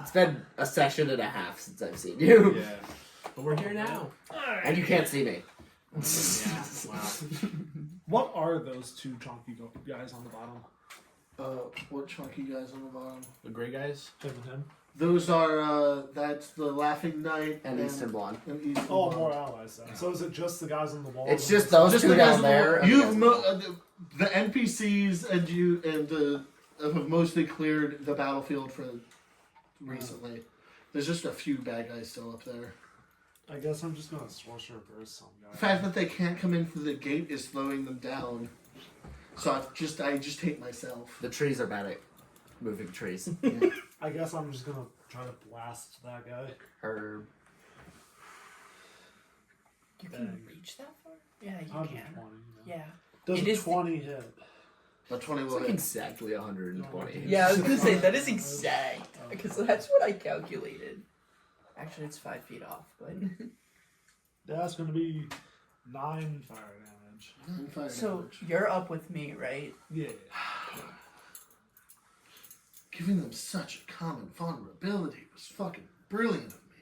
It's been a session and a half since I've seen you. Yeah. But we're here now. And you can't see me. Yeah. Wow. What are those two chunky guys on the bottom? What chunky guys on the bottom? The gray guys? Him and him? Those are, that's the Laughing Knight And Eastern Blonde. and Eastern Oh, Blonde. more allies then. So is it just the guys on the wall? It's just those Just two the guys down on the there. wall. and the guys You've on the wall. the NPCs and you and have mostly cleared the battlefield for recently. There's just a few bad guys still up there. I guess I'm just gonna sorcerer burst some guy. The fact that they can't come in through the gate is slowing them down. So I just hate myself. The trees are bad at moving trees. I guess I'm just gonna try to blast that guy. Herb. You can Dang. reach that far? Yeah, you I'll do can. 20. Yeah. Does It a is- 20 hit? A 20 It's will like hit. exactly 120. Yeah, I was gonna say that is exact because that's what I calculated. Actually, it's 5 feet off, but That's gonna be 9 fire damage. 9 fire so damage. you're up with me, right? Yeah. Giving them such a common vulnerability was fucking brilliant of me.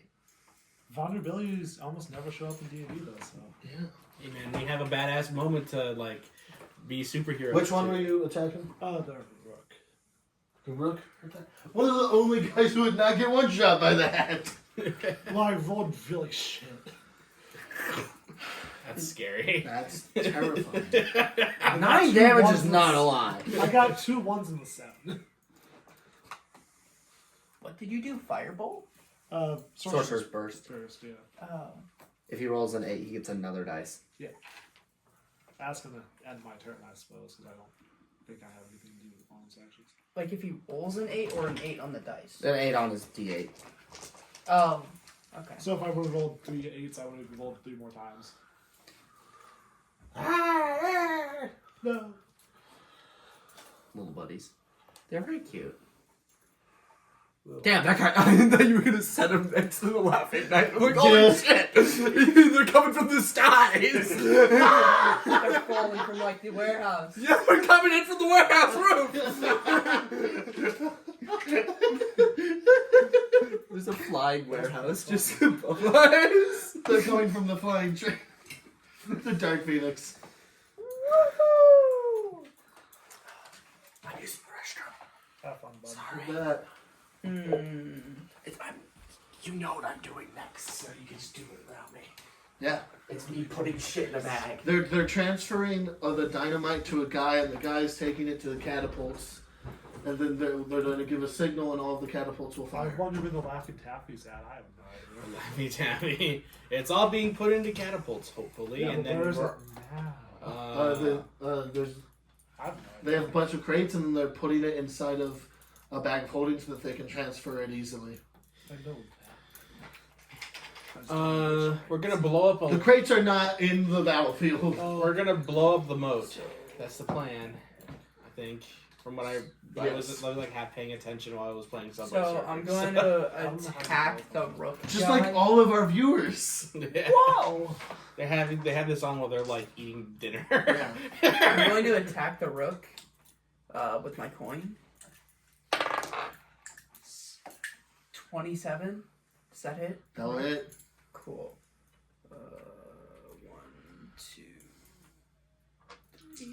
Vulnerabilities almost never show up in D&D though, so. Yeah. Hey man, we have a badass moment to like be superheroes. Which one were you attacking? The rook. The Rook? One of the only guys who would not get one shot by that. Well, I rolled really shit. That's scary. That's terrifying. 9 damage is not a lot. I got 2 1s in the 7. What did you do? Firebolt? Sorcerer's Burst. First, yeah. Oh. If he rolls an 8, he gets another dice. That's gonna end my turn, I suppose, because I don't think I have anything to do with bonus actions. Like if he rolls an 8 or an 8 on the dice? An 8 on his d8. Oh. Okay. So if I would have rolled 3 8s, I would have rolled 3 more times. No. Little buddies. They're very cute. Damn, that guy. I thought you were gonna set him next to the Laughing Knight. Like, holy shit! They're coming from the skies! They're falling from like the warehouse. Yeah, they're coming in from the warehouse roof! There's a flying warehouse just above us. They're coming from the flying train. The Dark Phoenix. Woohoo! I'm using the restroom. Have fun, bud. Sorry. That. You know what I'm doing next, so you can just do it without me. Yeah. It's me putting shit in a bag. They're transferring the dynamite to a guy, and the guy's taking it to the catapults. And then they're going to give a signal, and all of the catapults will I fire. wonder where the Laughing Taffy's at. I have no idea. Laffy Taffy. It's all being put into catapults, hopefully, Yeah, and but then where is it we're- now? There's I have no they idea. have a bunch of crates, and they're putting it inside of a bag of holding so that they can transfer it easily. I know we're gonna blow up The crates are not in the battlefield. We're gonna blow up the moat. That's the plan, I think. From what I was like half paying attention while I was playing Subway So Surfers. I'm going to attack the rook Just guy. like all of our viewers. Yeah. Whoa! They have this on while they're like eating dinner. I'm going to attack the rook with my coin. 27. Does that hit? That'll hit. Cool. 1, 2, 3.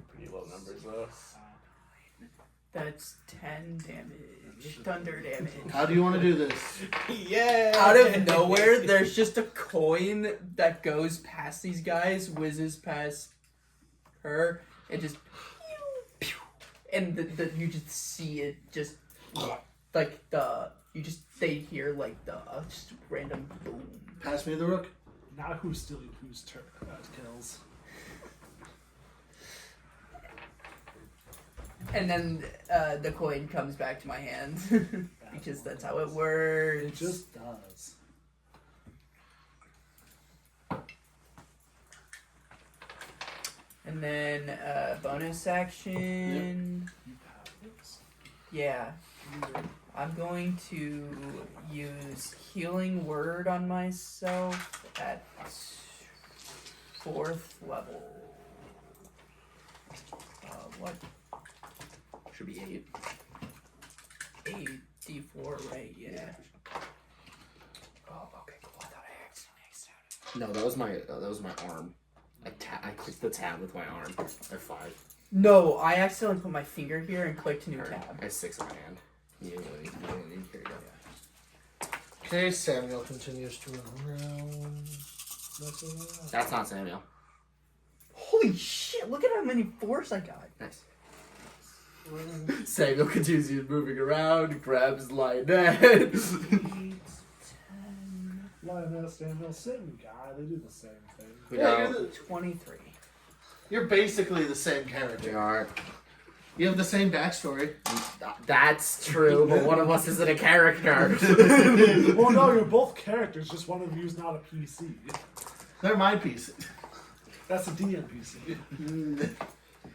Pretty low so. That's 10 damage. Thunder damage. How do you want to do this? Yeah. Out of nowhere, there's just a coin that goes past these guys, whizzes past her, and just and you just see it just like they hear like the just random boom. Pass me the rook. Not who's stealing whose turn kills. And then the coin comes back to my hand because that's how it works. It just does. And then bonus action. You have this. Yeah. I'm going to use Healing Word on myself at 4th level. What? Should be 8. 8 D4, right? Yeah. Oh, okay, cool. I thought I accidentally. No, that was my arm. I clicked the tab with my arm. I have 5. No, I accidentally put my finger here and clicked new tab. I have 6 in my hand. You need here you go. Okay, Samuel continues to run around. That's not Samuel. Holy shit! Look at how many 4s I got. Nice. Samuel continues moving around, grabs Lynette. Lionel, Samuel, same guy. They do the same thing. Yeah, you're, 23. you're basically the same We character. are. You have the same backstory. That's true, but one of us isn't a character. Well, no, you're both characters. Just one of you's not a PC. They're my piece. That's a DM PC.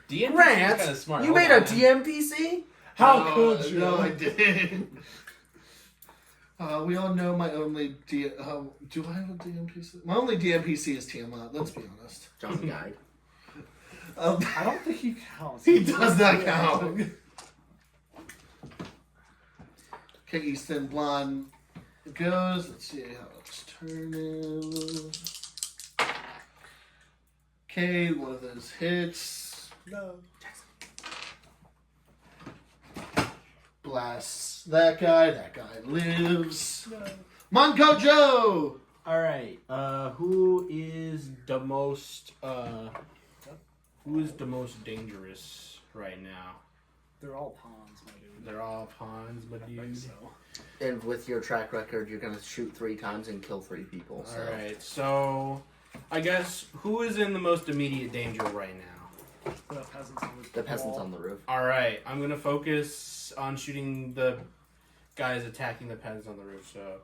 DM Rant, kind of smart. you Hold made a on. DMPC? How could you? No, I didn't. We all know my only do I have a DMPC? My only DMPC is Tiamat, let's be honest. John died. I don't think he counts. He does not count. Okay, Easton Blonde goes. Let's see how its turn is. Okay, one of those hits. No. Blasts that guy lives. No. Manco Joe! All right. Who is the most dangerous right now? They're all pawns, my dude. They're all pawns, but I think so. And with your track record, you're gonna shoot 3 times and kill 3 people. So. All right. So, I guess who is in the most immediate danger right now? The peasants on the The peasants on the roof. All right. I'm gonna focus on shooting the guys attacking the peasants on the roof. So,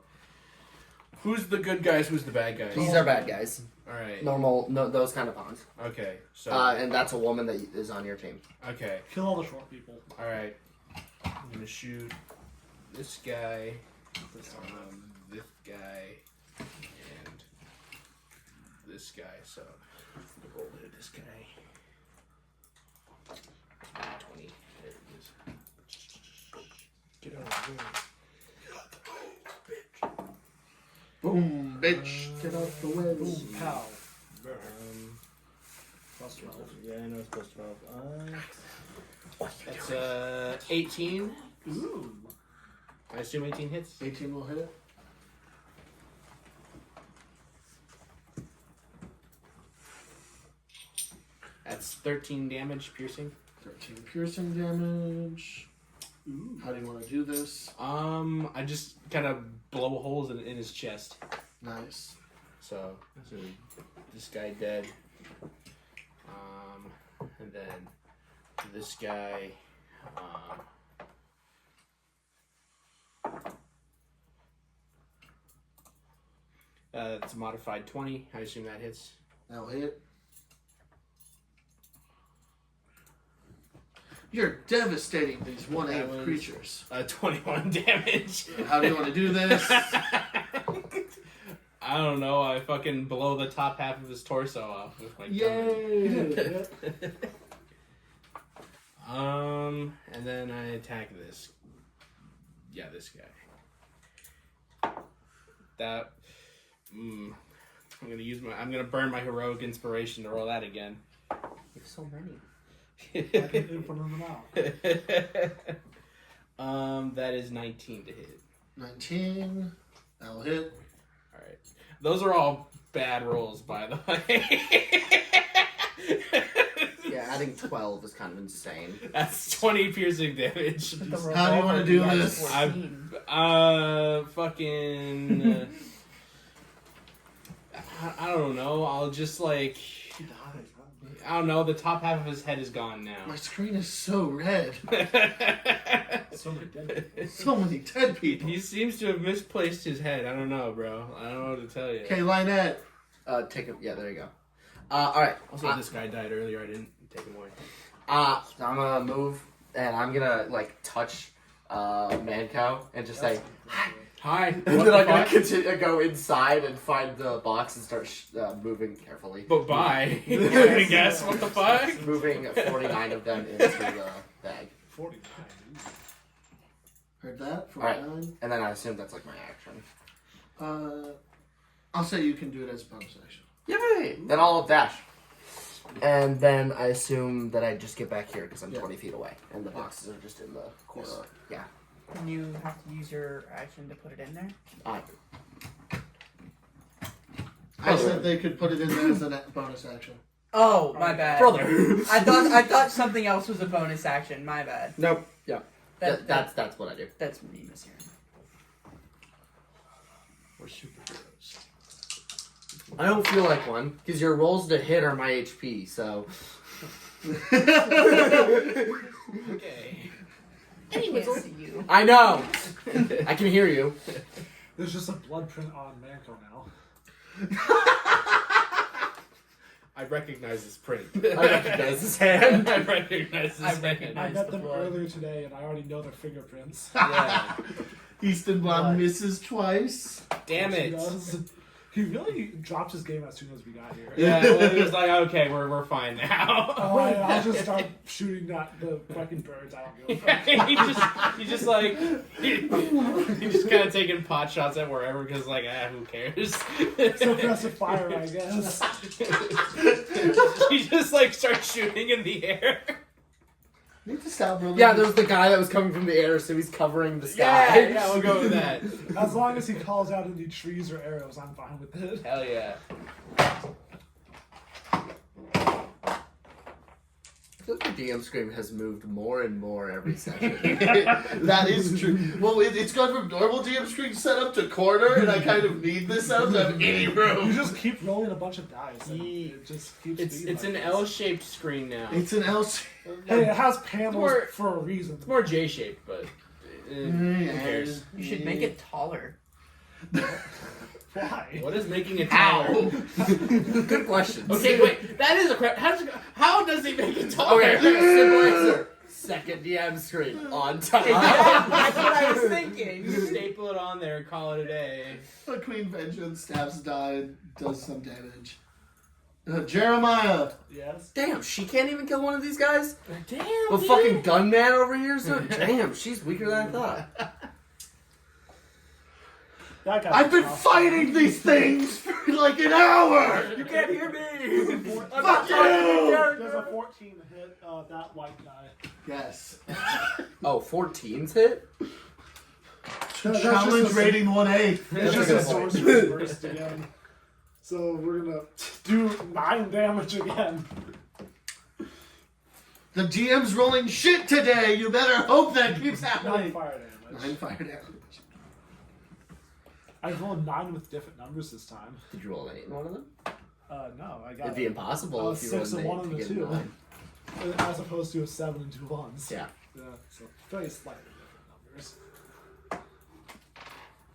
who's the good guys? Who's the bad guys? These are bad guys. All right. Normal, no, those kind of pawns. Okay. So. And that's a woman that is on your team. Okay. Kill all the short people. All right. I'm gonna shoot this guy, this guy, and this guy. So I'm gonna roll to this guy. 20. There it is. Get out of here. Boom, bitch. Get out the way. Boom, pow. Plus 12. Yeah, I know it's plus 12. That's 18. Ooh. I assume 18 hits. 18 will hit it. That's 13 damage piercing. 13 piercing damage. Ooh. How do you want to do this? I just kind of blow holes in his chest. Nice. So this guy dead. And then this guy. It's a modified 20. I assume that hits. That'll hit. You're devastating these 1/8 That was- creatures. 21 damage. How do you want to do this? I don't know. I fucking blow the top half of his torso off with my gun. Yay! And then I attack this. Yeah, this guy. That. I'm gonna burn my heroic inspiration to roll that again. There's so many. I can infinite them out. That is 19 to hit. 19. That'll hit. All right. Those are all bad rolls, by the way. Yeah, adding 12 is kind of insane. That's 20 piercing damage. But the How do you want to do revolver this? has 14. Fucking. I don't know. I'll just like. He dies, huh? I don't know. The top half of his head is gone now. My screen is so red. So many dead people. So many dead people. He seems to have misplaced his head. I don't know, bro. I don't know what to tell you. Okay, Lynette. Take him. Yeah, there you go. Alright. Also, this guy died earlier. I didn't take him away. So I'm gonna move, and I'm gonna, like, touch Manco and just say, Hi. and What then the I'm gonna fuck? continue, go inside and find the box and start moving carefully. But bye. I guess. What the fuck? Moving 49 of them into the bag. 49. Heard that? Alright. 49. And then I assume that's, like, my action. I'll say you can do it as a bonus action. Yay! Then I'll dash. And then I assume that I just get back here because I'm 20 feet away. And the boxes are just in the corner. Yeah. And you have to use your action to put it in there? I said they could put it in there as a bonus action. Oh, my bad. Brother! I thought something else was a bonus action. My bad. Nope. Yeah. That's That's what I do. that's me mishearing. We're superheroes. I don't feel like one because your rolls to hit are my HP, so. Okay. I can't see you. I know! I can hear you. There's just a blood print on Manco now. I recognize this print. I recognize his hand. I recognize this I hand. recognize- I Nice, met the them blood. earlier today, and I already know their fingerprints. Yeah. Easton Blonde What? misses twice. Damn He it. does. He really dropped his game as soon as we got here. Yeah, well, he was like, okay, we're fine now. I'll just start shooting at the fucking birds. I don't give a fuck. he just like he just kind of taking pot shots at wherever because like who cares? Suppressive fire, I guess. He just like starts shooting in the air. Need to stop rolling. Yeah, there was the guy that was coming from the air, so he's covering the sky. Yeah, we'll go with that. As long as he calls out any trees or arrows, I'm fine with it. Hell yeah. I feel like the DM screen has moved more and more every session. That is true. Well, it's gone from normal DM screen setup to corner, and I kind of need this out to have any You room. just keep rolling a bunch of dice, and it just keeps being It's like an this. L-shaped screen now. It's an L. Hey, it has panels more- for a reason. It's more J-shaped, but who cares? You should make it taller. Why? What is making it taller? Good question. Okay, wait. That is a crap. How does he make it taller? Okay, simple answer. Second DM screen on top. That's what I was thinking. You staple it on there and call it a day. The Queen Vengeance stabs die, does some damage. Jeremiah. Yes. Damn, she can't even kill one of these guys? Damn. The fucking gunman over here is doing. Damn, she's weaker than I thought. That guy's I've been awesome. fighting these things for like an hour. You can't hear me. Fuck you. There's a 14 hit that white guy. Yes. Oh, 14's hit? That's Challenge just a- rating 1/8. It's That's just a a good point. sorcerer's burst again. So we're gonna do 9 damage again. The GM's rolling shit today. You better hope that keeps 9 happening. fire damage. 9 fire damage. I rolled 9 with different numbers this time. Did you roll an 8 in one of them? No, I got It'd be impossible if you rolled 6 an and 1 8 to and a get 2. 9. As opposed to a 7 and 2 ones. Yeah. Yeah, so very slightly different numbers.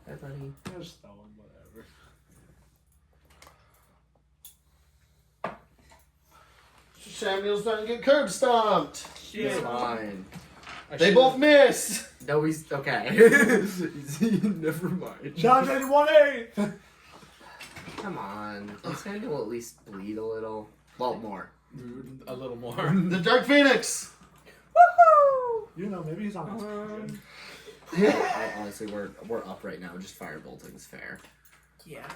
Hey, buddy. Yeah, just throw them, whatever. Samuel's starting to get curb stomped. It's fine. They both miss. No, he's okay. Never mind. Challenge 81-8! Come on. This guy will at least bleed a little. Well, more. A little more. The Dark Phoenix. You know, maybe he's on his Honestly, we're up right now. Just firebolting is fair. Yeah.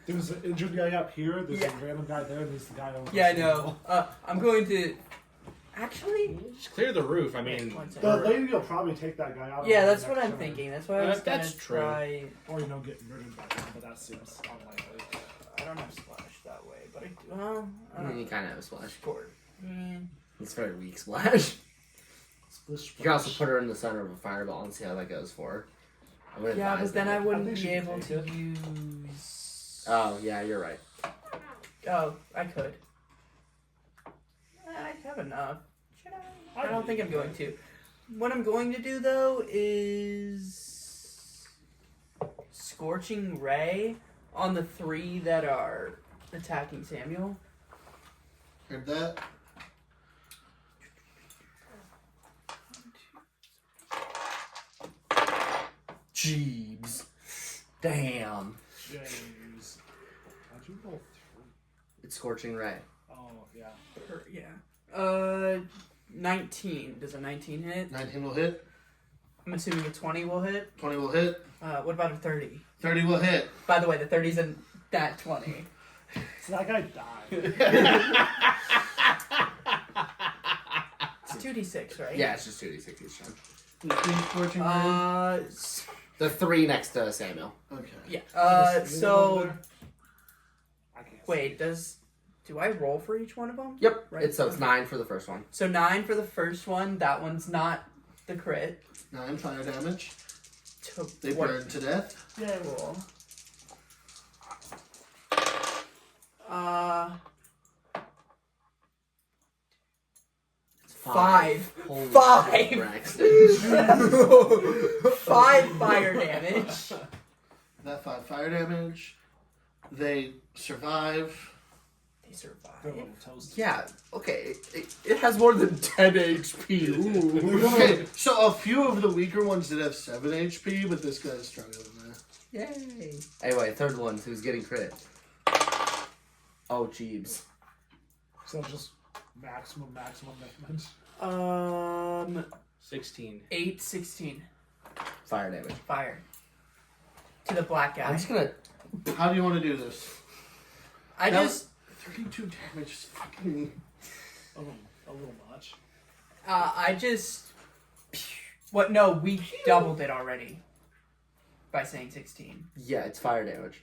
There's an injured guy up here, there's Yeah. a random guy there, and there's the guy over Yeah, I the know. wall. I'm going to. Actually, Just clear the roof. I mean, One second. The lady will probably take that guy out. yeah, on the that's what next I'm turn. thinking. That's why I was That's gonna true. try. Or, get murdered by them, but that seems unlikely. I don't have splash that way, but I do. Well, You kind of have a splash. scored. It's very weak splash. Splish, You can also splash. put her in the center of a fireball and see how that goes for her. I would Yeah, advise but then that. I wouldn't think be she able can to take it. use. Oh, yeah, you're right. Oh, I could. I have enough. Should I? I don't think I'm going to. What I'm going to do though is Scorching Ray on the 3 that are attacking Samuel. Heard that? Jeebs. Damn. James. How'd you roll 3? It's Scorching Ray. Oh, yeah. Yeah. 19. Does a 19 hit? 19 will hit. I'm assuming a 20 will hit. 20 will hit. What about a 30? 30 will hit. By the way, the 30's in that 20. So that guy died. It's 2d6, right? Yeah, it's just 2d6 each time. The 3 scorching ray. The 3 next to Samuel. Okay. Yeah. Just leave him over So there. I can't wait, do I roll for each one of them? Yep. Right. It's 9 for the first one. So 9 for the first one. That one's not the crit. 9 fire damage. So They what- burn to death. Yeah, roll. 5. Holy 5. shit, Braxton. 5 fire damage. That 5 fire damage. They survive. They survive. They're a little toasted. Yeah, okay. It has more than 10 HP. Ooh. Okay, so a few of the weaker ones did have 7 HP, but this guy's stronger than that. Yay. Anyway, third one, who's getting crit? Oh, jeebs. So just maximum movement. 16. 8, 16. Fire damage. Fire. To the black guy. I'm just gonna... How do you want to do this? I Now- just 32 damage is fucking... A little much. What? No, we doubled it already by saying 16. Yeah, it's fire damage.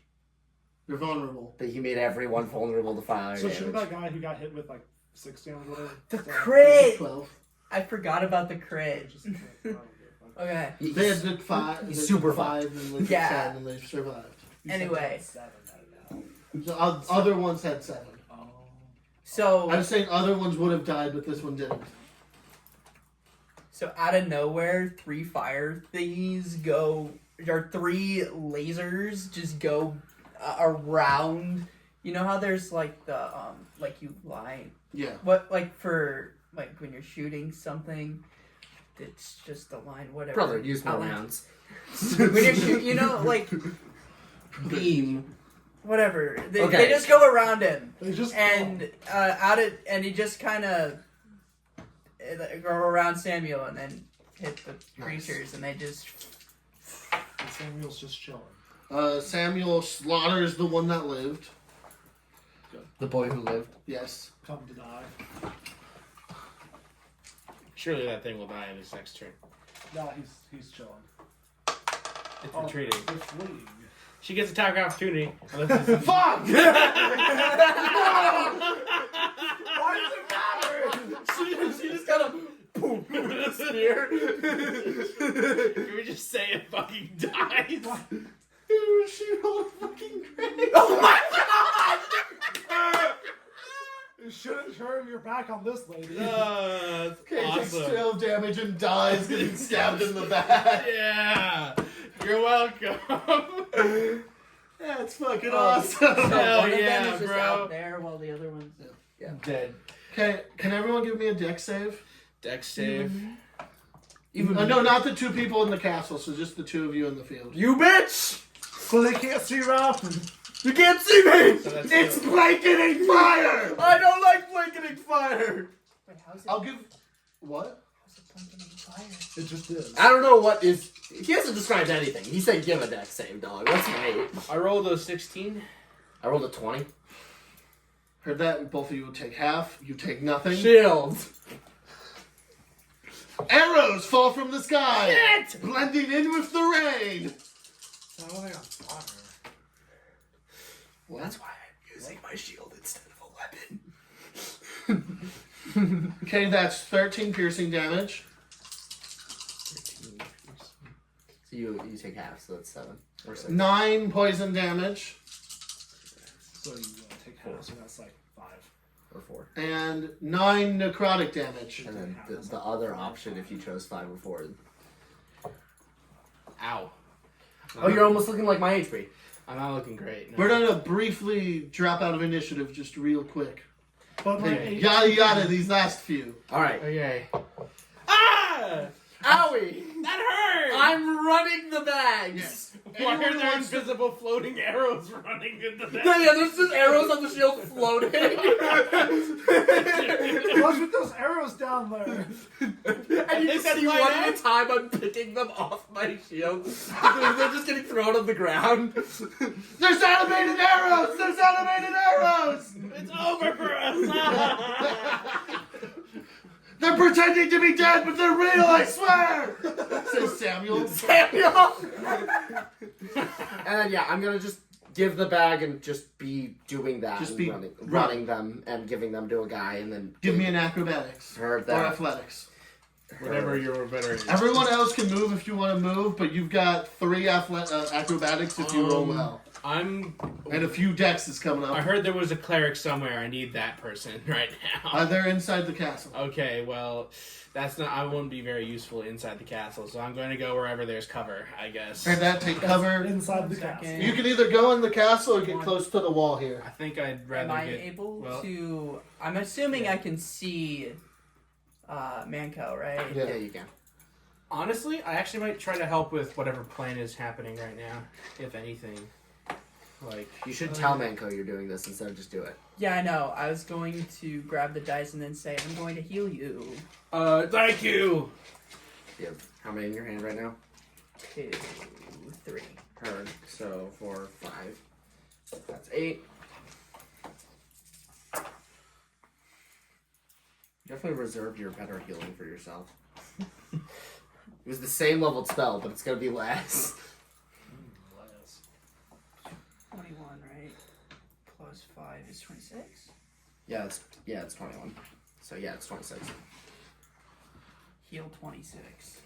You're vulnerable. But he made everyone vulnerable to fire So shouldn't damage. that guy who got hit with like 6 damage or whatever? The so- crit! 12. I forgot about the crit. Just a crit. I don't give a fuck. Okay. They had did 5. He's they did super 5 and they did Yeah. 10 and they survived. You said Anyway. 7 right now. The other ones had 7. Oh. So I was saying other ones would have died, but this one didn't. So out of nowhere, 3 fire thingies go, or 3 lasers just go around. You know how there's like the like you lie, Yeah. what like for like when you're shooting something, it's just the line whatever. Brother, use more Outline. rounds. When you're you know like Beam. whatever. They Okay. just go around him. They just And and he just kind of go around Samuel and then hit the creatures, and they just And Samuel's just chilling. Samuel slaughters the one that lived. The boy who lived. Yes. Come to die. Surely that thing will die in his next turn. No, he's chilling. It's Oh, retreating. they're fleeing. She gets attack opportunity. Fuck! Why does it matter? She just got a boom with a spear. Can we just say it fucking dies? Dude, she rolled fucking great. Oh my god! You shouldn't turn your back on this lady. That's Okay, takes awesome. 12 damage and dies getting stabbed in the back. Yeah. You're welcome. That's fucking So awesome. Hell one of yeah, them is just bro. out there while the other one's Dead. Okay, can everyone give me a dex save? Dex save. Even No, not the 2 people in the castle, so just the 2 of you in the field. you bitch! So they can't see around. You can't see me! So that's It's two. blanketing fire! I don't like blanketing fire! Wait, how's it? I'll give... What? How's it pointing in fire? It just is. I don't know what is... He hasn't described anything. He said give a dex save, dog. What's your name? I rolled a 16. I rolled a 20. Heard that? Both of you will take half. You take nothing. Shield. Arrows fall from the sky, Shit! blending in with the rain. How are they on fire? Well, that's why I'm using my shield instead of a weapon. Okay, that's 13 piercing damage. 13. So you take half, so that's 7 or 6. 9 poison damage. So you take half, so that's like 5. Or 4. And 9 necrotic damage. And then the other option, if you chose 5 or 4. Ow. Oh, you're almost looking like my HP. I'm not looking great. No. We're gonna briefly drop out of initiative just real quick. But my Hey, yada yada these last few. Alright. Okay. Ah! Owie! That hurt! I'm running the bags! Yes. Why Anyone are who there wants to- invisible floating arrows running into that? Yeah, there's just arrows on the shield floating. What's with those arrows down there? And you think that's see my one neck? at a time, I'm picking them off my shield. They're just getting thrown on the ground. There's animated arrows! There's animated arrows! It's over for us. They're pretending to be dead, but they're real, I swear! Says Samuel. Samuel! And then, yeah, I'm gonna just give the bag and just be doing that. Just and be running them and giving them to a guy and then... Give me an acrobatics. Heard Or that. athletics. Whatever you're better at. Everyone else can move if you want to move, but you've got 3 acrobatics if you roll well. I'm. And a few dexes coming I up. heard there was a cleric somewhere. I need that person right now. They're inside the castle. Okay, well, that's not. I won't be very useful inside the castle, so I'm going to go wherever there's cover, I guess. And that take cover. Inside the castle. You can either go in the castle or get close to the wall here. I think I'd rather Am I get. able well- to? I'm assuming I can see Manco, right? Yeah. Yeah, you can. Honestly, I actually might try to help with whatever plan is happening right now, if anything. Like, You should tell Manco you're doing this instead of just do it. Yeah, I know. I was going to grab the dice and then say, I'm going to heal you. thank you! You have how many in your hand right now? 2, 3. Heard. So 4, 5. That's 8. Definitely reserve your better healing for yourself. It was the same leveled spell, but it's gonna be less. 21, right? Plus 5 is 26? Yeah, it's 21. So yeah, it's 26. Heal 26.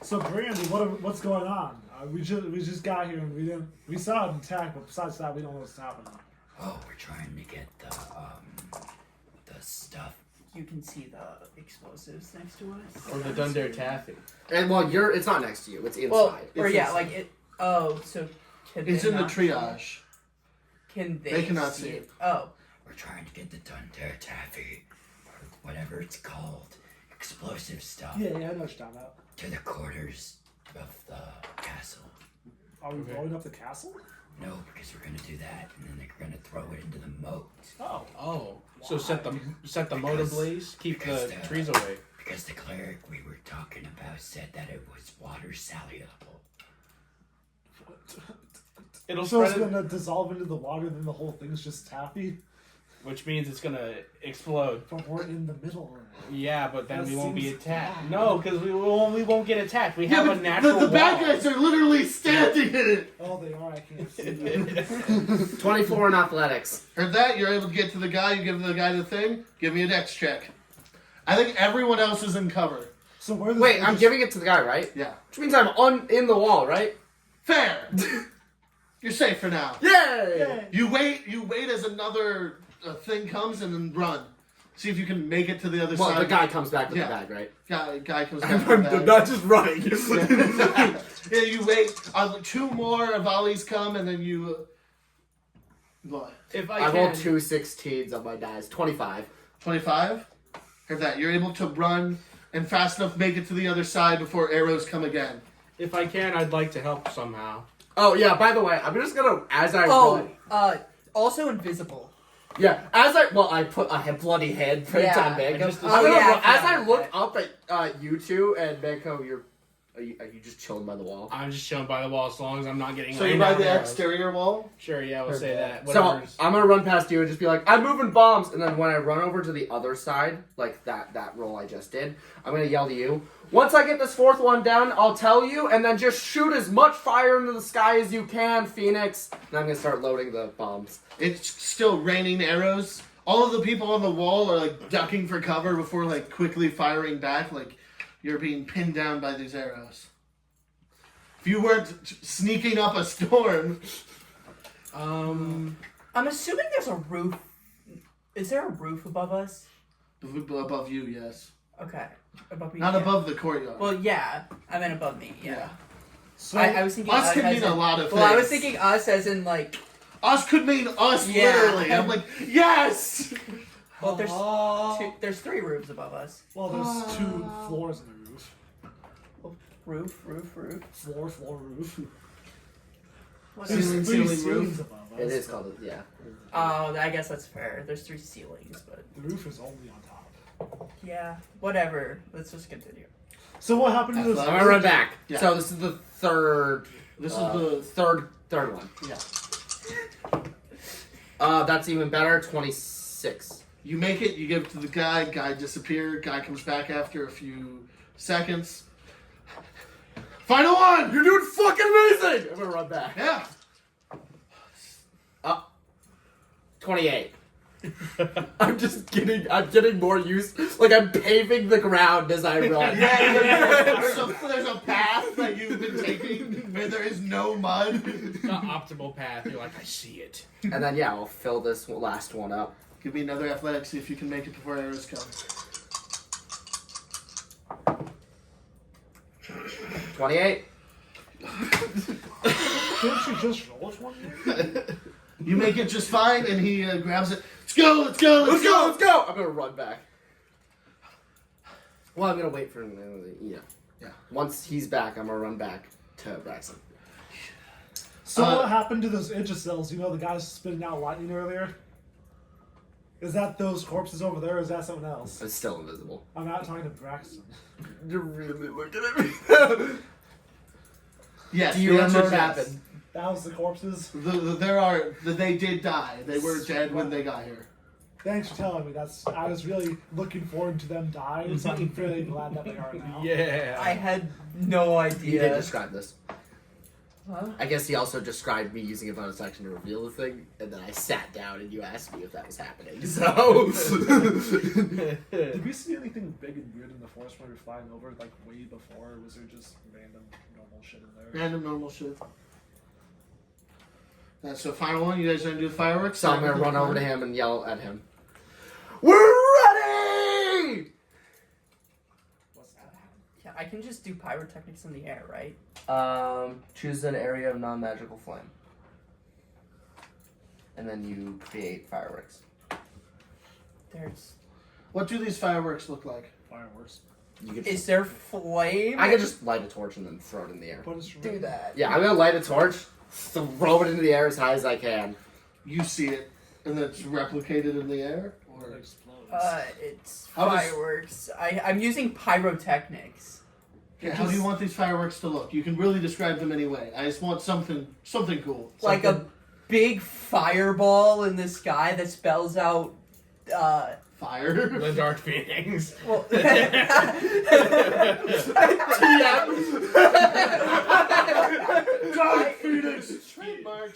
So Brandy, what's going on? We just got here and we saw an attack, but besides that, we don't know what's happening. Oh, we're trying to get the stuff. You can see the explosives next to us. Or the Dunder Taffy. And well, it's not next to you. It's inside. Well, or It's yeah, inside. like it. Oh, so can It's they in the not- triage. Can they? They cannot see it. Oh, We're trying to get the Dunder Taffy, or whatever it's called, explosive stuff, Yeah, I know what you're talking about. to the quarters of the castle. Are we blowing up the castle? No, because we're gonna do that, and then they're gonna throw it into the moat. Oh. Oh, so set the motor Because- ablaze, keep the because trees away. Because the cleric we were talking about said that it was water soluble. It'll So it's spread, gonna dissolve into the water, then the whole thing's just taffy. which means it's gonna explode. But we're in the middle. Yeah, but then That we won't be seems attacked. bad. No, because we won't get attacked. We Yeah, have but a natural the bad wall. guys are literally standing in it. Oh, they are. I can't see them. 24 in athletics. Heard that? You're able to get to the guy. You give the guy the thing. Give me a dex check. I think everyone else is in cover. So where? Wait, I'm giving it to the guy, right? Yeah. Which means I'm in the wall, right? Fair. You're safe for now. Yay! You wait as another thing comes and then run. See if you can make it to the other Well, side. the guy comes back with Yeah. the bag, right? Guy comes back. I'm with the bag. not just running. Yeah, you wait. 2 more volleys come and then you. What? If I I rolled can, 2 16s on my dice. 25. 25? Heard that. You're able to run and fast enough make it to the other side before arrows come again. if I can, I'd like to help somehow. Oh, yeah, by the way, I'm just gonna, as I oh, roll. also invisible. Yeah, I have bloody head print Yeah, on Manco. I just- I'm gonna yeah, roll- I as I forgot look about up at you two and Manco, you're Are you just chilling by the wall? I'm just chilling by the wall as long as I'm not getting. So you're rained by down the arrows. exterior wall? Sure, yeah, we'll say that. So Whatever's- I'm gonna run past you and just be like, I'm moving bombs, and then when I run over to the other side, like that roll I just did, I'm gonna yell to you. Once I get this fourth one down, I'll tell you, and then just shoot as much fire into the sky as you can, Phoenix. And I'm gonna start loading the bombs. It's still raining arrows. All of the people on the wall are like ducking for cover before like quickly firing back. Like you're being pinned down by these arrows. If you weren't sneaking up a storm, I'm assuming there's a roof. Is there a roof above us? above you, yes, Okay, above me. not yeah. above the courtyard. Well, yeah, I meant above me. Yeah. So I was thinking us could as mean in- a lot of Well, I was things. thinking us as in like. Us could mean us, Yeah. literally. I'm like, yes! Well, there's 3 roofs above us. well, there's 2 floors in the roof. Roof. Floor, roof. What There's Ceiling, 3 ceiling, roof. ceilings above us. It is called yeah. Oh, I guess that's fair. There's 3 ceilings, but The roof is only on top. yeah, whatever. Let's just continue. So what happened to this? I'm gonna run back. Yeah. So this is the third. This is is third one. Yeah. That's even better. 26. You make it, you give it to the guy disappears, guy comes back after a few seconds. Final one! You're doing fucking amazing. I'm gonna run back. Yeah. 28. I'm getting more used. Like I'm paving the ground as I run. There's a path that you've been taking where there is no mud. the optimal path. You're like, I see it. And then I'll fill this last one up. Give me another athletics, see if you can make it before arrows come. 28. Didn't you just roll it one day? You make it just fine, and he grabs it. Let's go! Let's go! Let's go! Let's go! I'm gonna run back. Well, I'm gonna wait for him. Yeah. Once he's back, I'm gonna run back to Braxton. So what happened to those Aegicells? You know the guys spitting out lightning earlier? Is that those corpses over there, or is that someone else? It's still invisible. I'm not talking to Braxton. You're really looking at me. Yes. Do you the answer remember is what yes. happened? That was the corpses? They did die. They were dead when they got here. Thanks for telling me. I was really looking forward to them dying, so I'm really glad that they are now. Yeah. I had no idea. He did describe this. Huh? I guess he also described me using a bonus action to reveal the thing, and then I sat down and you asked me if that was happening. So Did we see anything big and weird in the forest when we were flying over, like way before, or was there just random normal shit in there? Random normal shit. That's the final one. You guys gonna do the fireworks? So I'm gonna run over to him and yell at him. We're ready! What's that? Yeah, I can just do pyrotechnics in the air, right? Choose an area of non-magical flame. And then you create fireworks. There's. What do these fireworks look like? Fireworks. You can Is there flame? I can just light a torch and then throw it in the air. What is do that. Yeah, I'm gonna light a torch, throw it into the air as high as I can. You see it, and it's replicated in the air? It Or explodes. It's How does- fireworks. I'm using pyrotechnics. yeah, how do you want these fireworks to look? You can really describe them any way. I just want something cool. Like a big fireball in the sky that spells out. fire. The Dark Phoenix. Well, Dark Phoenix. Trademark.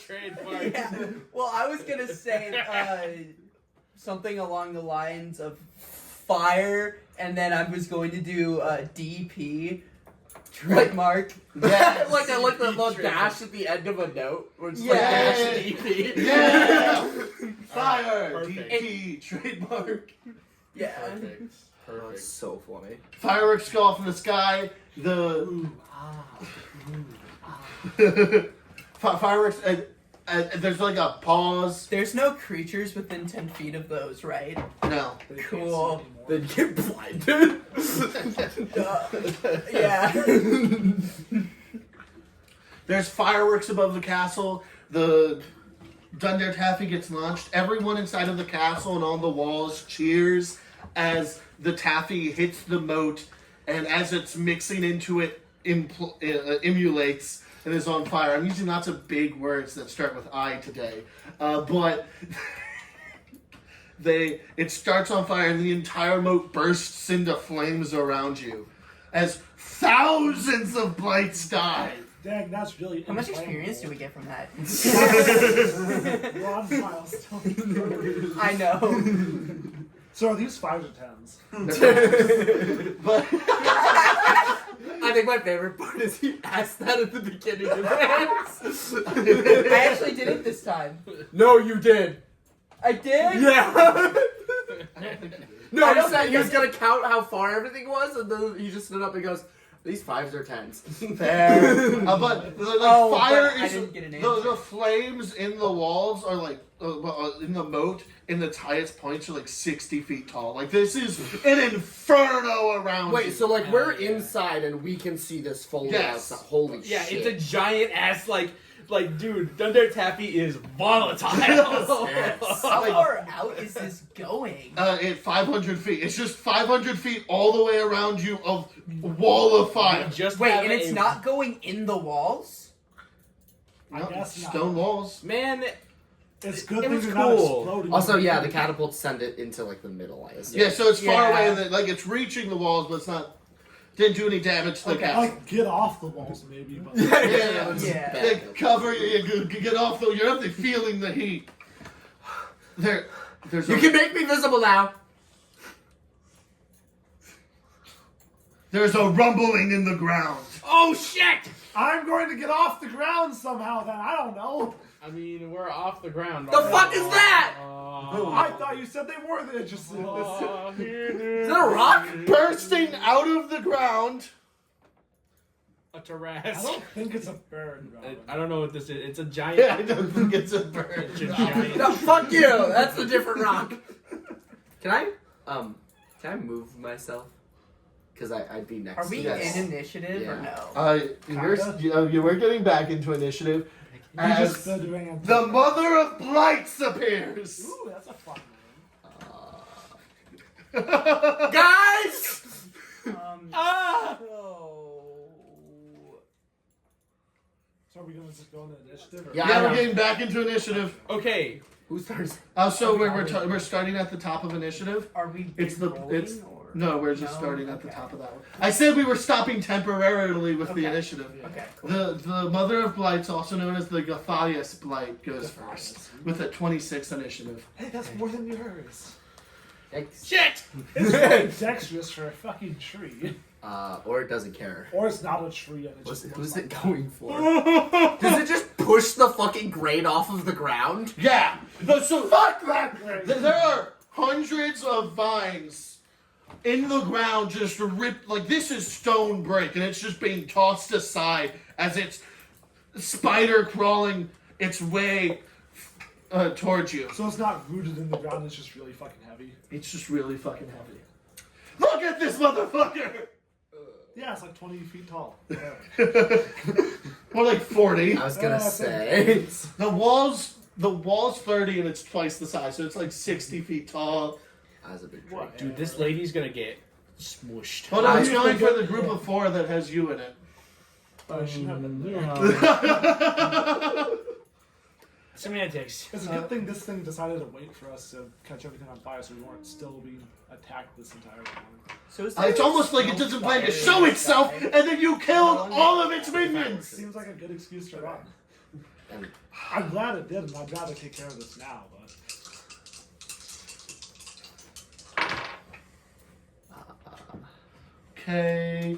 yeah. Well, I was gonna say something along the lines of fire, and then I was going to do DP trademark. Yeah, like I like the little dash at the end of a note where it's like Yeah. dash DP. Yeah. Fire. Perfect. DP. Trademark. Yeah. Perfect. That's Perfect. so funny. Fireworks go off in the sky. The fireworks. There's like a pause. There's no creatures within 10 feet of those, right? No. But you can't Cool. see Then get blinded. Yeah. There's fireworks above the castle. The Dunder Taffy gets launched. Everyone inside of the castle and on the walls cheers as the taffy hits the moat, and as it's mixing into it, emulates and is on fire. I'm using lots of big words that start with I today, but it starts on fire and the entire moat bursts into flames around you as thousands of blights die. Dang, that's really How much experience do we get from that? We're on milestone. I know. So are these 5s or 10s? But I think my favorite part is he asked that at the beginning of this. I actually did it this time. No, you did. I did? Yeah. No, I he don't said think he was I- gonna count how far everything was, and then he just stood up and goes, "These 5s or 10s." fair. But fire but I is didn't get an the answer. flames in the walls are like in the moat. In the highest points are like 60 feet tall. Like this is an inferno around. Wait, you. so like we're inside and we can see this fully Yes. outside. Holy Yeah, shit! it's a giant ass like dude. Thunder Taffy is volatile. How far out is this going? At 500 feet. It's just 500 feet all the way around you of wall of fire. Just Wait, have and it's a- not going in the walls? I No, guess not. stone walls. Man, It's good It things was are not cool. exploding. Also, yeah, the catapults send it into like the middle. I assume. Yeah, so it's far Yeah. away that like it's reaching the walls, but it's not. Didn't do any damage to the Okay, castle. like get off the walls maybe, but Yeah. Yeah. They cover you, get off though. You're definitely feeling the heat. There's You a, can make me visible now. there's a rumbling in the ground. oh shit! I'm going to get off the ground somehow then. I don't know. I mean, we're off the ground. The fuck is that? I thought you said they were interested in this. Is that a rock? Bursting out of the ground. A I terrace. don't think it's a bird, Robin. I don't know what this is. It's a giant. Yeah, I don't think it's a bird. It's a giant. No, fuck you. That's a different rock. Can I move myself? Because I'd be next. Are we to this. in initiative or Yeah. no? You were getting back into initiative We just as doing the Mother of Blights appears. Ooh, that's a fun name. Guys! So are we going to just go into initiative? Or? Yeah. Yeah, I we're know. getting back into initiative. Okay. Who starts? So we're starting at the top of initiative. Are we It's the rolling, it's or? no, we're just No? starting at the Okay. top of that one. I said we were stopping temporarily with the Okay. initiative. Okay. The Mother of Blights, also known as the Gathalius Blight, goes first with a 26 initiative. Hey, that's more than yours. Shit! It's very dexterous for a fucking tree. Or it doesn't care. Or it's not a tree and it just Who's looks it like going for? Does it just push the fucking grade off of the ground? Yeah. So Fuck that grade! there are hundreds of vines in the ground just ripped. Like this is stone brick, and it's just being tossed aside as it's spider crawling its way towards you. So it's not rooted in the ground, it's just really fucking heavy. It's just really fucking heavy. Look at this motherfucker! Yeah, it's like 20 feet tall. More like 40. I was gonna say. The wall's 30 and it's twice the size, so it's like 60 feet tall. That was a big tree. What? Dude, this lady's gonna get smooshed. But I'm going for the group of 4 that has you in it. I shouldn't have been there. Semantics. It's a good thing this thing decided to wait for us to catch everything on fire so we weren't still being attacked this entire time. So is It's almost like it doesn't plan to show itself, and then you killed all of its minions! Seems like a good excuse to run. And I'm glad it did, and I'd rather take care of this now, but... Okay.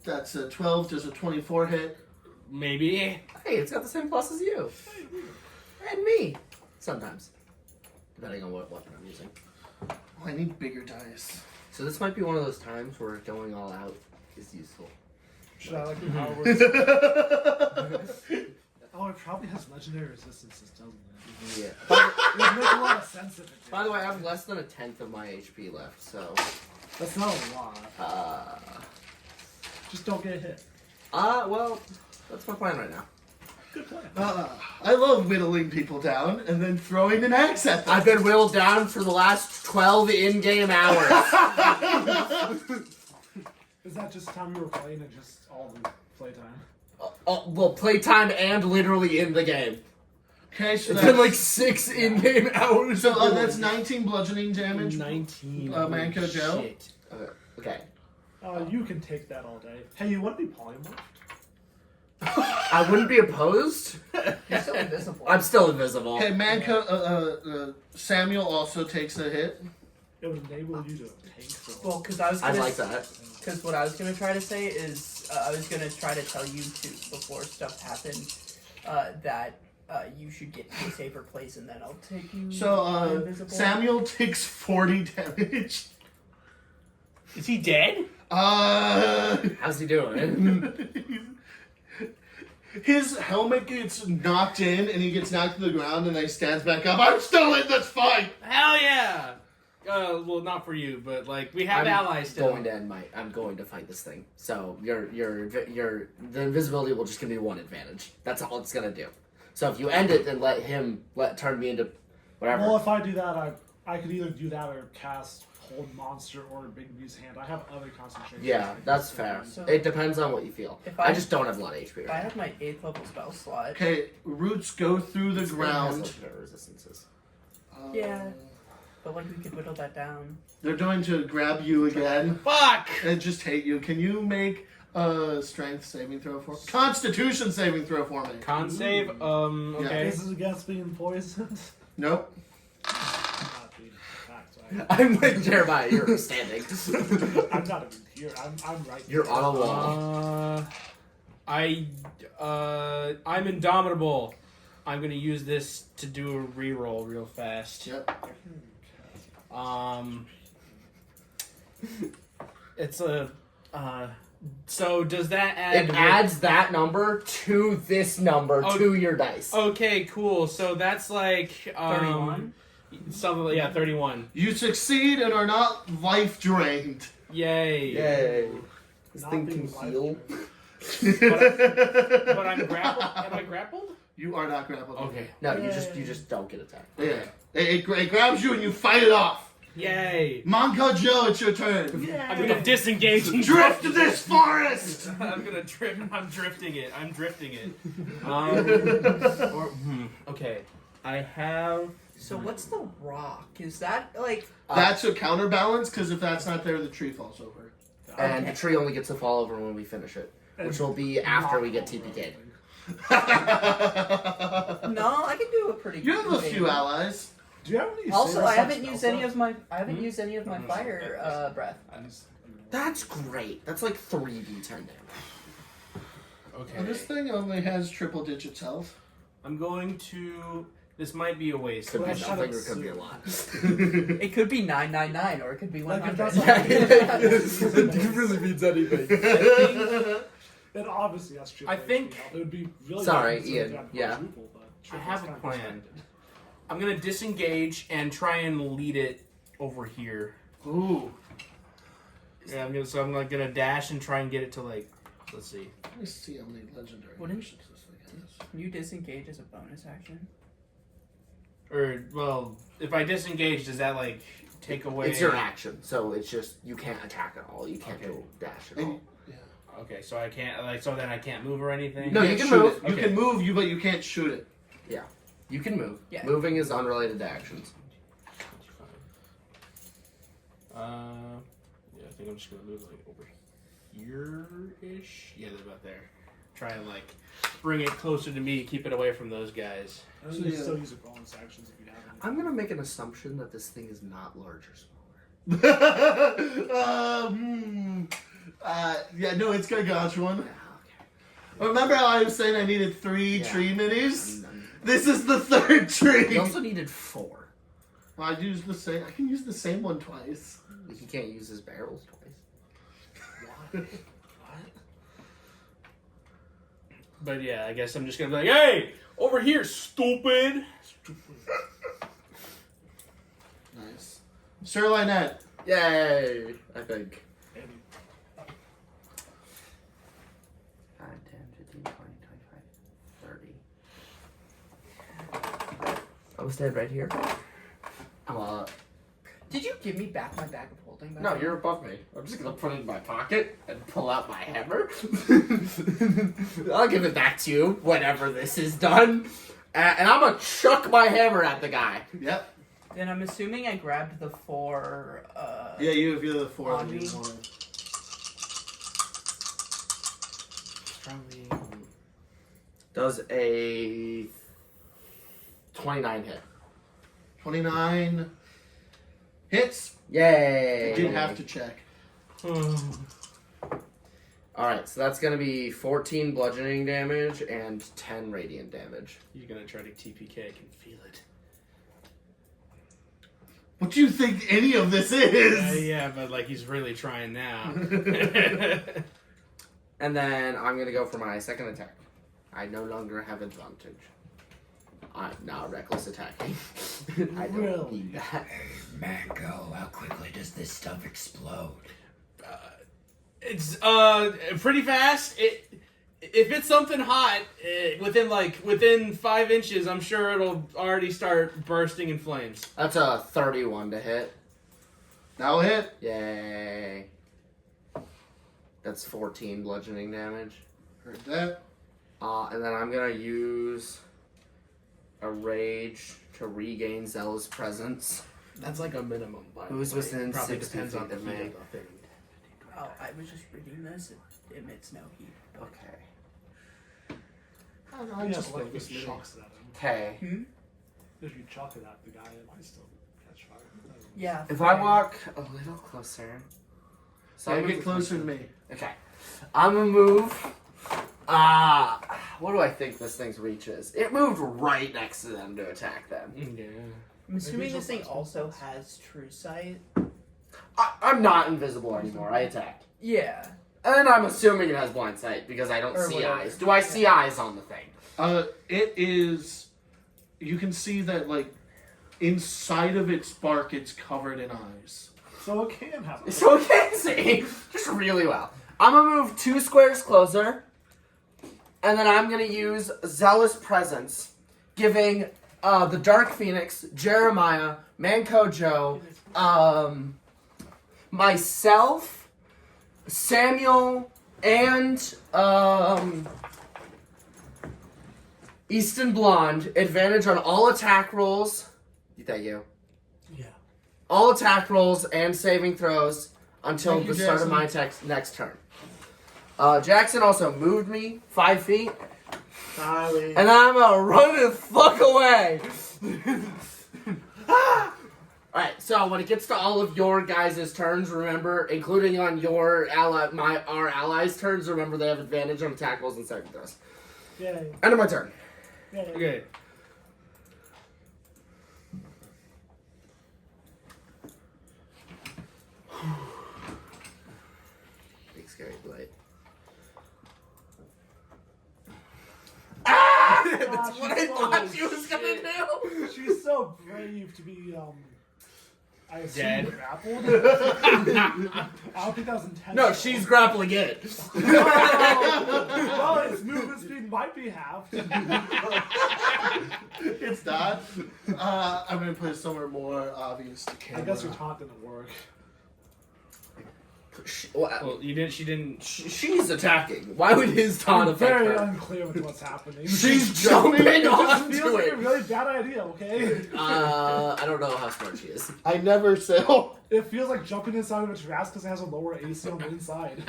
That's a 12. Does a 24 hit? Maybe. hey, it's got the same plus as you. And me. Sometimes. Depending on what weapon I'm using. Oh, I need bigger dice. So this might be one of those times where going all out is useful. Should I like how it works? Oh, it probably has legendary resistances, doesn't it? Yeah. It would make a lot of sense if it did. By the way, I have less than 1/10 of my HP left, so. That's not a lot. Just don't get hit. Well, that's my plan right now. Good plan. I love whittling people down and then throwing an axe at them. I've been whittled down for the last 12 in-game hours. Is that just time we were playing and just all the playtime? Well, playtime and literally in the game. Okay, so It's that's, been like 6 in-game hours. so that's 19 bludgeoning damage. 19. Manco Joe. Shit. Okay. You can take that all day. Hey, you want to be polymorphed? I wouldn't be opposed. You're still invisible. I'm still invisible. Okay, Samuel also takes a hit. It would enable you to tank the Well, because I was I gonna, like that. Because what I was gonna try to say is, I was gonna try to tell you to before stuff happened, that you should get to a safer place, and then I'll take you. So invisible. Samuel takes 40 damage. Is he dead? How's he doing? His helmet gets knocked in, and he gets knocked to the ground, and then he stands back up. I'm still in this fight. Hell yeah! Well, not for you, but like we have allies still. I'm going to fight this thing. So the invisibility will just give me 1 advantage. That's all it's gonna do. So if you end it and turn me into whatever. Well, if I do that, I could either do that or cast Hold Monster or Big B's Hand. I have other concentration. Yeah, that's fair. So- It depends on what you feel. I just don't have a lot of HP If I right had my 8th level spell slot. Okay, roots go through the now. It has ground. legendary resistances. Yeah. But like we could whittle that down. They're going to grab you again Fuck! and just hate you. Can you make a strength saving throw for Constitution saving throw for me? Con save. Okay. This is against being poisoned. Nope. Not being attacked, right? I'm with Jeremiah. You're standing. I'm not even here. I'm right. You're on a wall. I'm indomitable. I'm gonna use this to do a reroll real fast. Yep. It's a. So does that add? It adds that number to this number to your dice. Okay, cool. So that's like 31? Something like 31. You succeed and are not life drained. Yay! Yay. This Not thing being can heal. But I'm grappled. Am I grappled? You are not grappled. Okay. No, you just don't get attacked. Yeah. It grabs you and you fight it off. Yay! Manco Joe, it's your turn. I'm gonna disengage and Drift this forest. I'm gonna drift. I'm drifting it. Okay. I have. So what's the rock? Is that like? That's a counterbalance, because if that's not there, the tree falls over. And the tree only gets to fall over when we finish it, which will be after we get TPK'd. No, I can do a pretty. You have a few allies. Do you have any? Also, saber I haven't spell used any slots? of my. I haven't used any of my fire breath. That's great. That's like 3d10 damage. Okay. And this thing only has triple digits health. I'm going to. This might be a waste. Could be Well, shut nothing up, or could be a Sue. lot. It could be 999 or it could be Like, 100. if that's It really means anything. It obviously has triple I think- HP. It would be really Sorry, nice if Ian, it had yeah. quadruple, but I triple's have a kind of plan. expected. I'm gonna disengage and try and lead it over here. Ooh. Yeah, I'm like gonna dash and try and get it to like. Let's see. Let me see how many legendary Wouldn't- actions this thing has. Can you disengage as a bonus action? Or well, if I disengage, does that like take away? It's your action, so it's just you can't attack at all. You can't Okay. go dash at And- all. Okay, so I can't like. So then I can't move or anything. No, you can't can shoot move. it. You Okay. can move, but you can't shoot it. You can move. Yeah. Moving is unrelated to actions. Yeah, I think I'm just gonna move like over here-ish. Yeah, they're about there. Try and like bring it closer to me, keep it away from those guys. And So, you yeah. still use your bonus actions if you have any. I'm gonna make an assumption that this thing is not large or smaller. Yeah, no, it's gargantuan. Yeah, Remember how I was saying I needed 3 Yeah. tree minis? okay. This is the 3rd tree. You also needed 4. I used the same. I can use the same one twice. He can't use his barrels twice. But yeah, I guess I'm just gonna be like, hey, over here, stupid. Nice. Sir Lynette. Yay! I think. 5, 10, 15, 20, 25, 30. I will stand right here. Did you give me back my bag of holding? something? back No, there? you're above me. I'm just gonna put it in my pocket and pull out my hammer. I'll give it back to you whenever this is done. And I'm gonna chuck my hammer at the guy. Yep. Then I'm assuming I grabbed the 4. Yeah, you're the 4 On that you me. wanted. Strongly. Does a 29 hit? 29 hits. Yay! You did have to check. Alright, so that's gonna be 14 bludgeoning damage and 10 radiant damage. You're gonna try to TPK. I can feel it. What do you think any of this is? Yeah, but like he's really trying now. And then I'm gonna go for my second attack. I no longer have advantage. I'm now reckless attacking. I don't Really? need that. Hey, Manco, how quickly does this stuff explode? It's pretty fast. If it's something hot, within 5 inches, I'm sure it'll already start bursting in flames. That's a 31 to hit. That'll hit. Yay. That's 14 bludgeoning damage. Heard that. And then I'm gonna use a rage to regain Zealous Presence. That's like a minimum. By the Who's way. within Probably 60 depends on feet the of heat me? of the thing. Oh, I was just reading this. It emits no heat. Okay. I Yeah, just but like if focused you me. chucks it at him, Okay. if you chuck it at the guy, it might still catch fire. Yeah. If I walk a little closer. So Yeah, I'm get gonna- closer to me. Okay. I'm gonna move. What do I think this thing's reach is? It moved right next to them to attack them. Yeah. I'm assuming Maybe this thing just also like has true sight. I'm not invisible anymore. I attacked. Yeah. And I'm assuming it has blind sight because I don't Or see whatever. eyes. Do I see eyes on the thing? It is. You can see that, like, inside of its bark, it's covered in eyes. So it can happen. So we can see just really well. I'm gonna move 2 squares closer, and then I'm gonna use Zealous Presence, giving the Dark Phoenix, Jeremiah, Manco Joe, myself, Samuel, and Easton Blonde advantage on all attack rolls. Thank you. Yeah. All attack rolls and saving throws until Thank you, the start of Jackson. my next turn. Jackson also moved me 5 feet, Sorry. and I'm gonna run the fuck away. Alright, so when it gets to all of your guys' turns, remember, including on your our allies' turns, remember they have advantage on attack rolls and saving throws. Yay. End of my turn. Yay. Okay. Big scary blight. That's what I thought she was gonna do. She's so brave to be, I assume Dead. grappled. I don't think that was intentional. No, she's grappling it. Well, its movement speed might be halved. It's not. I'm gonna put it somewhere more obvious to I camera. guess your taunt didn't work. Well, you didn't. She didn't. She's attacking. Why would his taunt I'm affect very her? unclear with what's happening. She's jumping It feels onto like a it. really bad idea, okay? I don't know how smart she is. I never sell. It feels like jumping inside of a giraffe because it has a lower AC on the inside.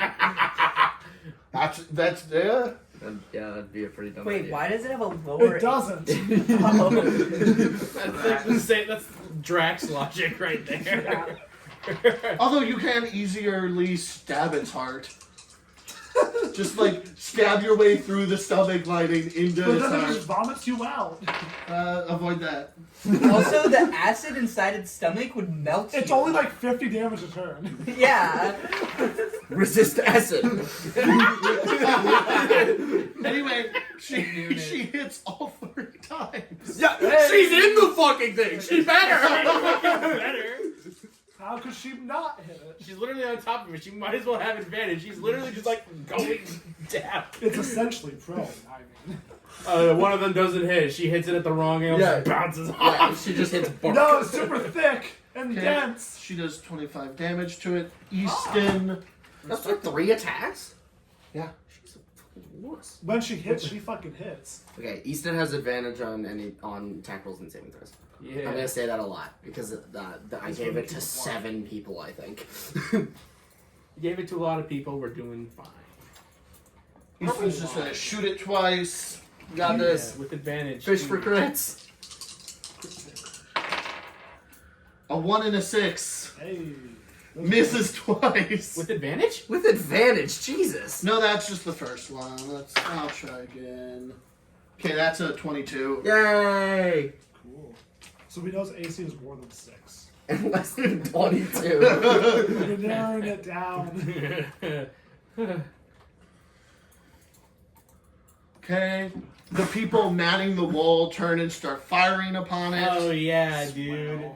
That's yeah. Yeah, that'd be a pretty dumb Wait, idea. why does it have a lower? It doesn't. That's Drax logic right there. Although you can easily stab its heart. Just like stab your way through the stomach lining into But its then it heart. just vomits you out. Avoid that. Also, the acid inside its stomach would melt It's you. only like 50 damage a turn. Yeah. Resist acid. Anyway, she hits all 3 times. Yeah, she's in the fucking thing. She better. How could she not hit it? She's literally on top of it. She might as well have advantage. She's literally just like going down. It's essentially prone, I mean. One of them doesn't hit. She hits it at the wrong angle. Yeah. It bounces Yeah, off. she just hits bark. No, it's super thick and Okay. dense. She does 25 damage to it. Easton. That's like 3 attacks? Yeah. She's a fucking wuss. When she hits, she fucking hits. Okay, Easton has advantage on attack rolls and saving throws. Yeah. I'm gonna say that a lot because I gave it to 7 people, I think. Gave it to a lot of people. We're doing fine. Easton's just gonna shoot it twice. Got this. Yeah, with advantage. Fish for crits. A 1 and a 6. Hey. Misses twice. With advantage? With advantage, Jesus. No, that's just the first one. I'll try again. Okay, that's a 22. Yay! Cool. So we know his AC is more than 6. And less than 22. We're narrowing it down. Okay. The people manning the wall turn and start firing upon it. Oh yeah, dude. Wow.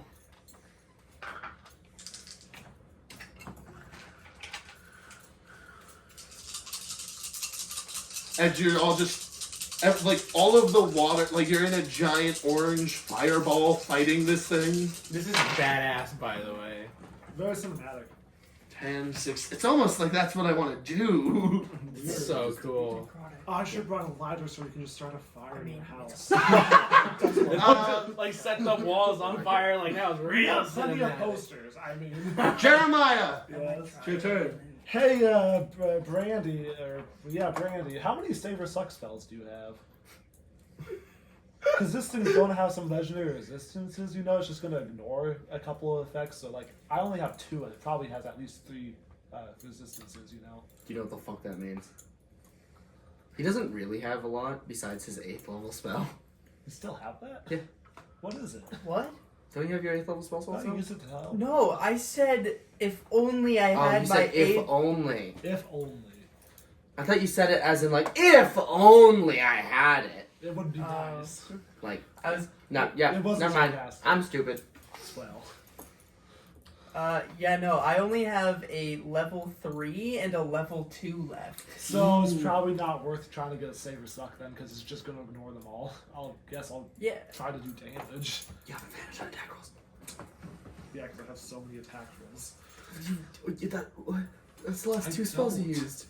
And you're all just, like, all of the water, like, you're in a giant orange fireball fighting this thing. This is badass, by the way. Very cinematic. 10, 6. It's almost like that's what I want to do. So cool. Oh, I should have brought a lighter so we can just start a fire in your house. Like set the walls on fire. Like that was real Plenty of cinematic. posters. I mean, Jeremiah! yes. It's your turn. Hey, Brandy, Brandy. How many save or suck spells do you have? Because this thing's going to have some legendary resistances. You know, it's just going to ignore a couple of effects. So, like, I only have 2, and it probably has at least 3 resistances. You know. Do you know what the fuck that means? He doesn't really have a lot besides his 8th level spell. You still have that? Yeah. What is it? What? Don't you have your 8th level spell Why also? do you use it to help? No, I said if only I Oh, had you my said if 8th. only. If only. I thought you said it as in like, if only I had it. It would be nice. Like, I was. no, yeah, It wasn't never mind. sarcastic. I'm stupid. Swell. Yeah, no, I only have a level 3 and a level 2 left. So it's probably not worth trying to get a save or suck then, because it's just going to ignore them all. I'll Yeah. try to do damage. You have advantage on attack rolls. Yeah, because I have so many attack rolls. That's the last I 2 spells you don't. used.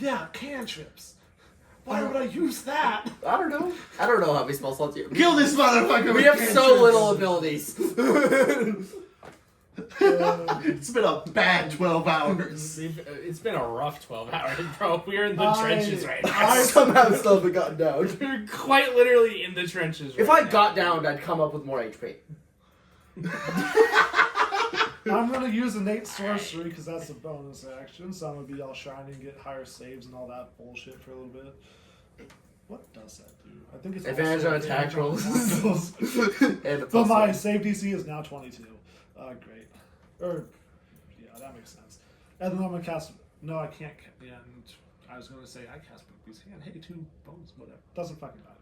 Yeah, cantrips. Why would I use that? I don't know. I don't know how many spell slots you Kill this motherfucker We with have so cantrips. little abilities. It's been a bad 12 hours. It's been a rough 12 hours, bro. We're in the trenches right now. I somehow still haven't gotten down. We're quite literally in the trenches right If I now. got down, I'd come up with more HP. I'm going to use innate sorcery because that's a bonus action, so I'm going to be all shiny and get higher saves and all that bullshit for a little bit. What does that do? I think it's Advantage also on attack advantage on rolls. attack rolls. And a But plus my 1. save DC is now 22. Great. Yeah, that makes sense. And then I'm going to cast... No, I can't... Yeah, and I was going to say I cast Bookbee's Hand. Hey, 2 bonus, whatever. Doesn't fucking matter.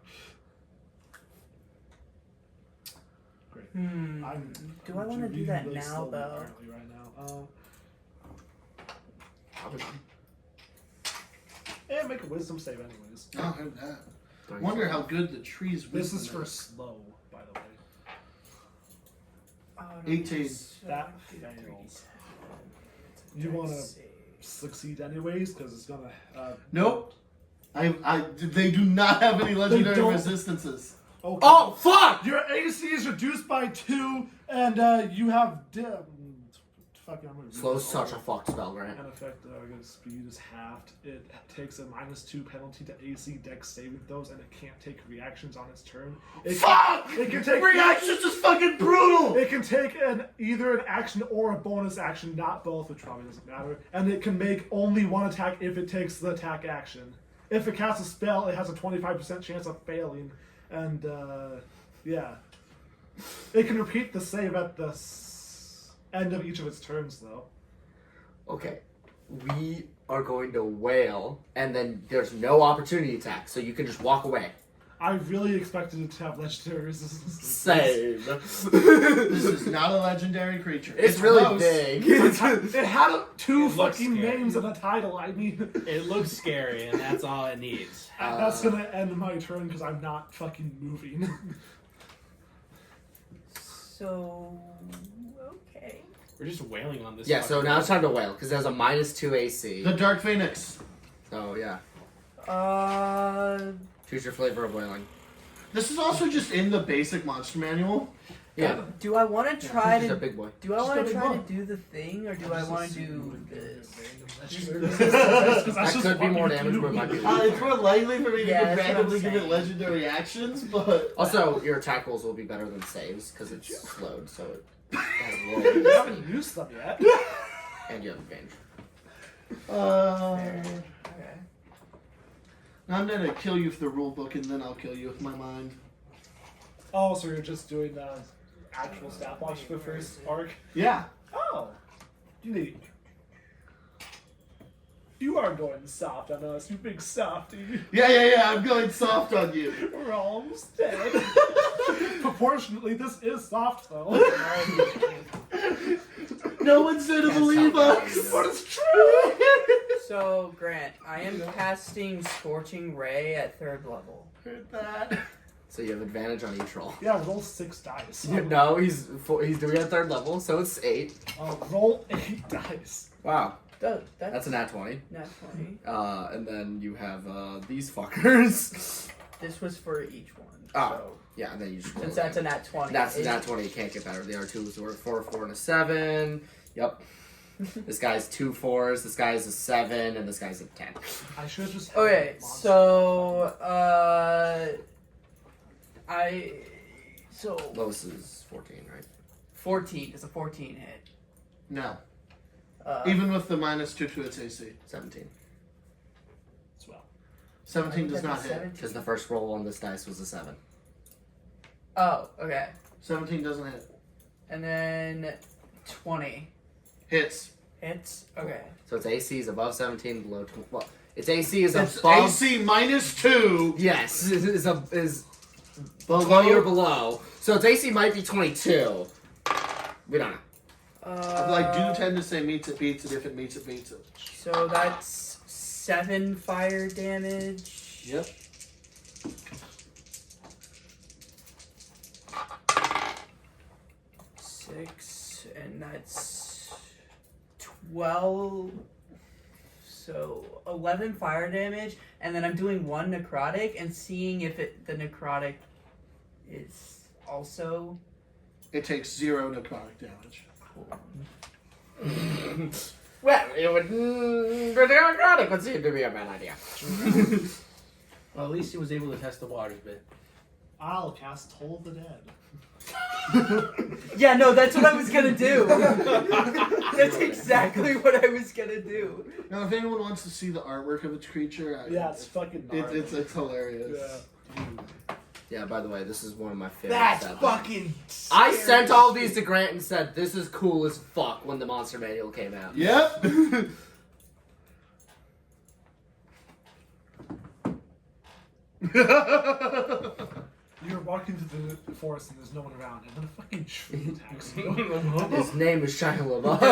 Great. Do I want to do that really now, slowly though? apparently right now. And make a wisdom save anyways. Oh, heard that. Wonder how good the trees This wisdom is for slow, by the way. 18. That fails. You want to succeed anyways, because it's gonna. Nope. They do not have any legendary don't. resistances. Okay. Oh, fuck! Your AC is reduced by 2, and you have fucking. I'm gonna read Slow's this such a all. fucked spell, Grant. An effect speed is halved. It takes a -2 penalty to AC Dex saving throws, and it can't take reactions on its turn. Fuck! It can take Reactions is fucking brutal! It can take either an action or a bonus action, not both, which probably doesn't matter. And it can make only 1 attack if it takes the attack action. If it casts a spell, it has a 25% chance of failing. And, yeah. It can repeat the save at the end of each of its turns, though. Okay. We are going to wail, and then there's no opportunity attack, so you can just walk away. I really expected it to have legendary resistance. Same. This is not a legendary creature. It's really close. big. It had two It looks fucking scary. names and a title. I mean, It looks scary, and that's all it needs. that's gonna end my turn because I'm not fucking moving. So okay. We're just wailing on this. Yeah, so fucking- now it's time to wail, because there's a -2 AC. The Dark Phoenix. So, yeah. Choose your flavor of wailing. This is also just in the basic monster manual. Yeah. Do I want to try He's a to? big boy. Do I Just want a to big try boy. to do the thing, or do I want to do this? That could be more damage, but it might be. It's more likely for me to Yeah, that's what I'm randomly give it saying. legendary actions, but Also, your attack rolls will be better than saves, because it's slowed, so it has I low. haven't used them yet. And you have advantage. Okay. I'm gonna kill you with the rule book, and then I'll kill you with my mind. Oh, so you're just doing the actual stopwatch for the first arc? Yeah. Oh, you need. You are going soft on us, you big softy. Yeah. I'm going soft on you. We're almost dead. Proportionately, this is soft though. No one's there to believe us. But it's true. So Grant, I am casting Scorching Ray at 3rd level. Heard that. So you have advantage on each roll. Yeah, roll 6 dice. No, he's doing it at 3rd level, so it's 8. Roll 8 dice. Wow, That's a nat 20. nat 20. And then you have these fuckers. This was for each one. Oh. So Yeah, and then you just roll. since that's a nat 20. That's it- nat 20. You can't get better. The R2s were 4, 4, and a 7. Yep. This guy's 2 4s. This guy's a 7, and this guy's a 10. I should just. Okay, so Lowest is 14, right? 14 is a 14 hit. No. Uh, Even with the -2 to its AC. 17. As well. 17 does not hit. 17. Because the first roll on this dice was a 7. Oh, okay. 17 doesn't hit. And then 20 Hits. hits. Okay. So its AC is above 17, below 20. Well, its AC is It's above. AC -2. Yes, is below or below. So its AC might be 22. We don't know. I do tend to say meets it, beats it. If it meets it, beats it. So that's 7 fire damage. Yep. Six, and that's 12. So 11 fire damage, and then I'm doing 1 necrotic and seeing if the necrotic is also. It takes 0 necrotic damage. Well, it would. The necrotic would seem to be a bad idea. Well, at least he was able to test the waters a bit. I'll cast Toll the Dead. Yeah, no, that's what I was gonna do. That's exactly what I was gonna do. Now, if anyone wants to see the artwork of its creature, Yeah, it's fucking gnarly. it's hilarious. Yeah. Yeah, by the way, this is one of my favorites. That's ever. fucking. I sent all these to Grant and said, this is cool as fuck when the Monster Manual came out. Yep. You're walking through the forest and there's no one around, and then a fucking tree attacks you. His name is Shia LaBeouf.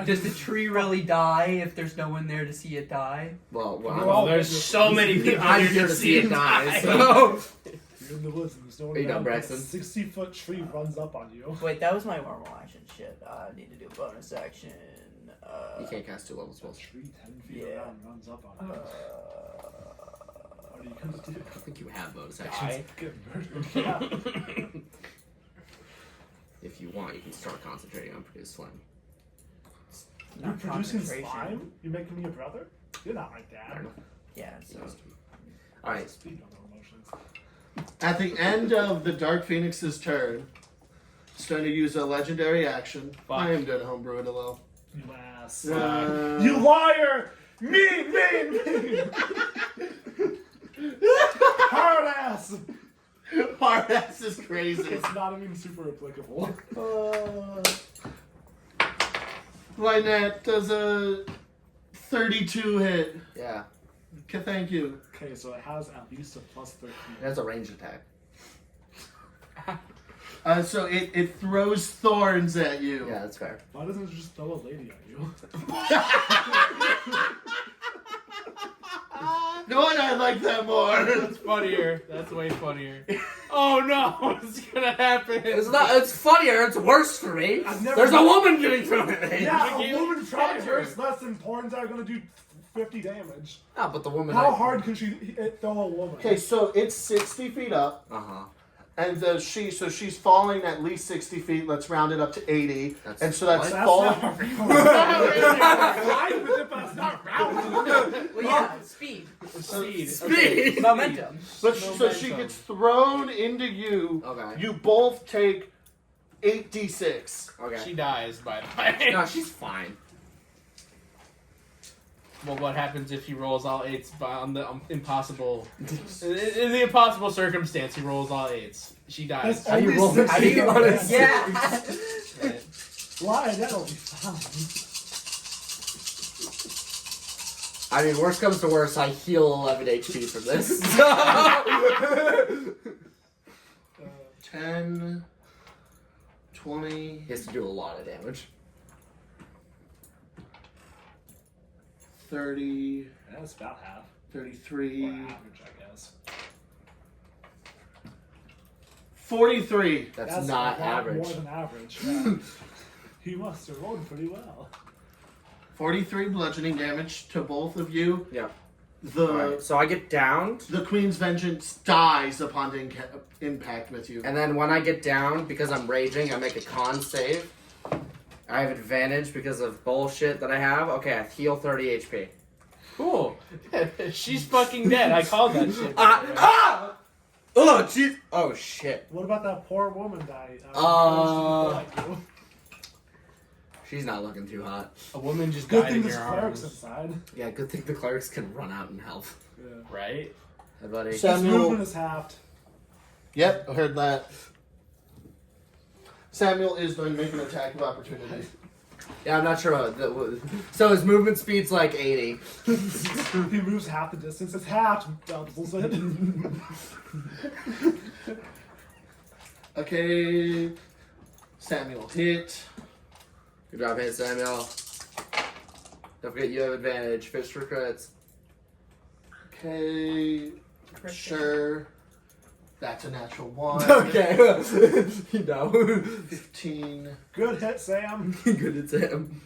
Does the tree really die if there's no one there to see it die? well, Well, There's so many people I'm here here to see it die. So. You're in the woods and there's no one Are you done, around. Braxton? A 60-foot tree runs up on you. Wait, that was my normal action. Shit, I need to do a bonus action. You can't cast 2 level A spells. tree 10 feet Yeah. around runs up on you. What are you gonna do? I think you have bonus Die. actions. Get murdered. Yeah. If you want, you can start concentrating on produce slime. You're Not producing concentration. slime? You're making me a brother? You're not my dad. Yeah, so. Alright. Speed on emotions. At the end of the Dark Phoenix's turn, it's going to use a legendary action. I am going to homebrew it a little. You ass. You liar! Me! Hard ass! Hard ass is crazy. It's not even super applicable. Lynette does a 32 hit. Yeah. Okay, thank you. Okay, so it has at least a plus 13. That's a ranged attack. So it throws thorns at you. Yeah, that's fair. Why doesn't it just throw a lady at you? No, I like that more. That's funnier. That's way funnier. Oh no, what's gonna happen? It's not. It's funnier. It's worse for me. I've never- There's a woman getting thrown at me. Yeah, You a gave woman it trapped fire. hurts less than porns are gonna do 50 damage. Ah, but the woman. How hard can she throw a woman? Okay, so it's 60 feet up, Uh huh. and she's falling at least 60 feet. Let's round it up to 80, That's- and so that's That's fall. not fine with it, but it's not round. Well, yeah, speed. Speed. Speed. Momentum. But so she gets thrown into you. Okay. You both take 8d6. Okay. She dies, by the way. No, she's fine. Well, what happens if he rolls all 8s on the impossible... in the impossible circumstance, he rolls all 8s. She dies. That's How you only roll? How do you 16 roll it? damage. Yeah. Right. Why? That'll be fine. I mean, worst comes to worst, I heal 11 HP from this. 10, 20, He has to do a lot of damage. 30, That's about half. 33, Or average, I guess. 43. That's a not lot average. More than average. Yeah. He must have rolled pretty well. 43 bludgeoning damage to both of you. Yeah. The Alright, so I get downed, the Queen's Vengeance dies upon impact with you. and then when I get down, because I'm raging, I make a con save. I have advantage because of bullshit that I have. Okay, I heal 30 HP. Cool. She's fucking dead. I called that shit. Ah! Oh, jeez! Oh, shit. What about that poor woman that She's not looking too hot. A woman just Good died thing in this your cleric's arms. inside. Yeah, good thing the clerics can run out and help. Yeah. Right? Hey, buddy. So- His movement is halved. Yep, I heard that. Samuel is going to make an attack of opportunity. Yeah, I'm not sure about that. So his movement speed's like 80. He moves half the distance. It's halved. Doubles it. Okay, Samuel hit. Good job, hit Samuel. Don't forget you have advantage. Fish for crits. Okay, sure. That's a natural 1. Okay. You know. 15. Good hit, Sam. Good at Sam.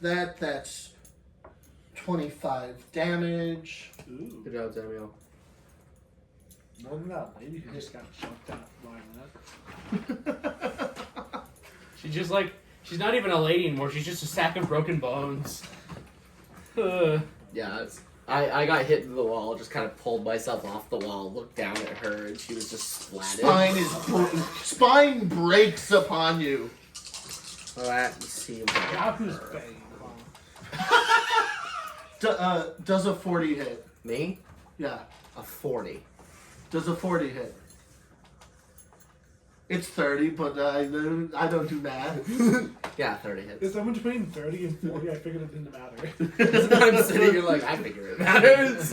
That's 25 damage. Ooh. Good job, Samuel. More than that lady who just got choked out by that. She's just like, she's not even a lady anymore. She's just a sack of broken bones. Ugh. Yeah, I got hit into the wall, just kind of pulled myself off the wall, looked down at her, and she was just splatted. Spine breaks upon you. Alright, let's see. Yaku's bang. Come on. Does a 40 hit? Me? Yeah. A 40. Does a 40 hit? It's 30, but I don't do math. Yeah, 30 hits. Is someone between 30 and 40? I figured it didn't matter. I'm sitting here like, I figure it matters.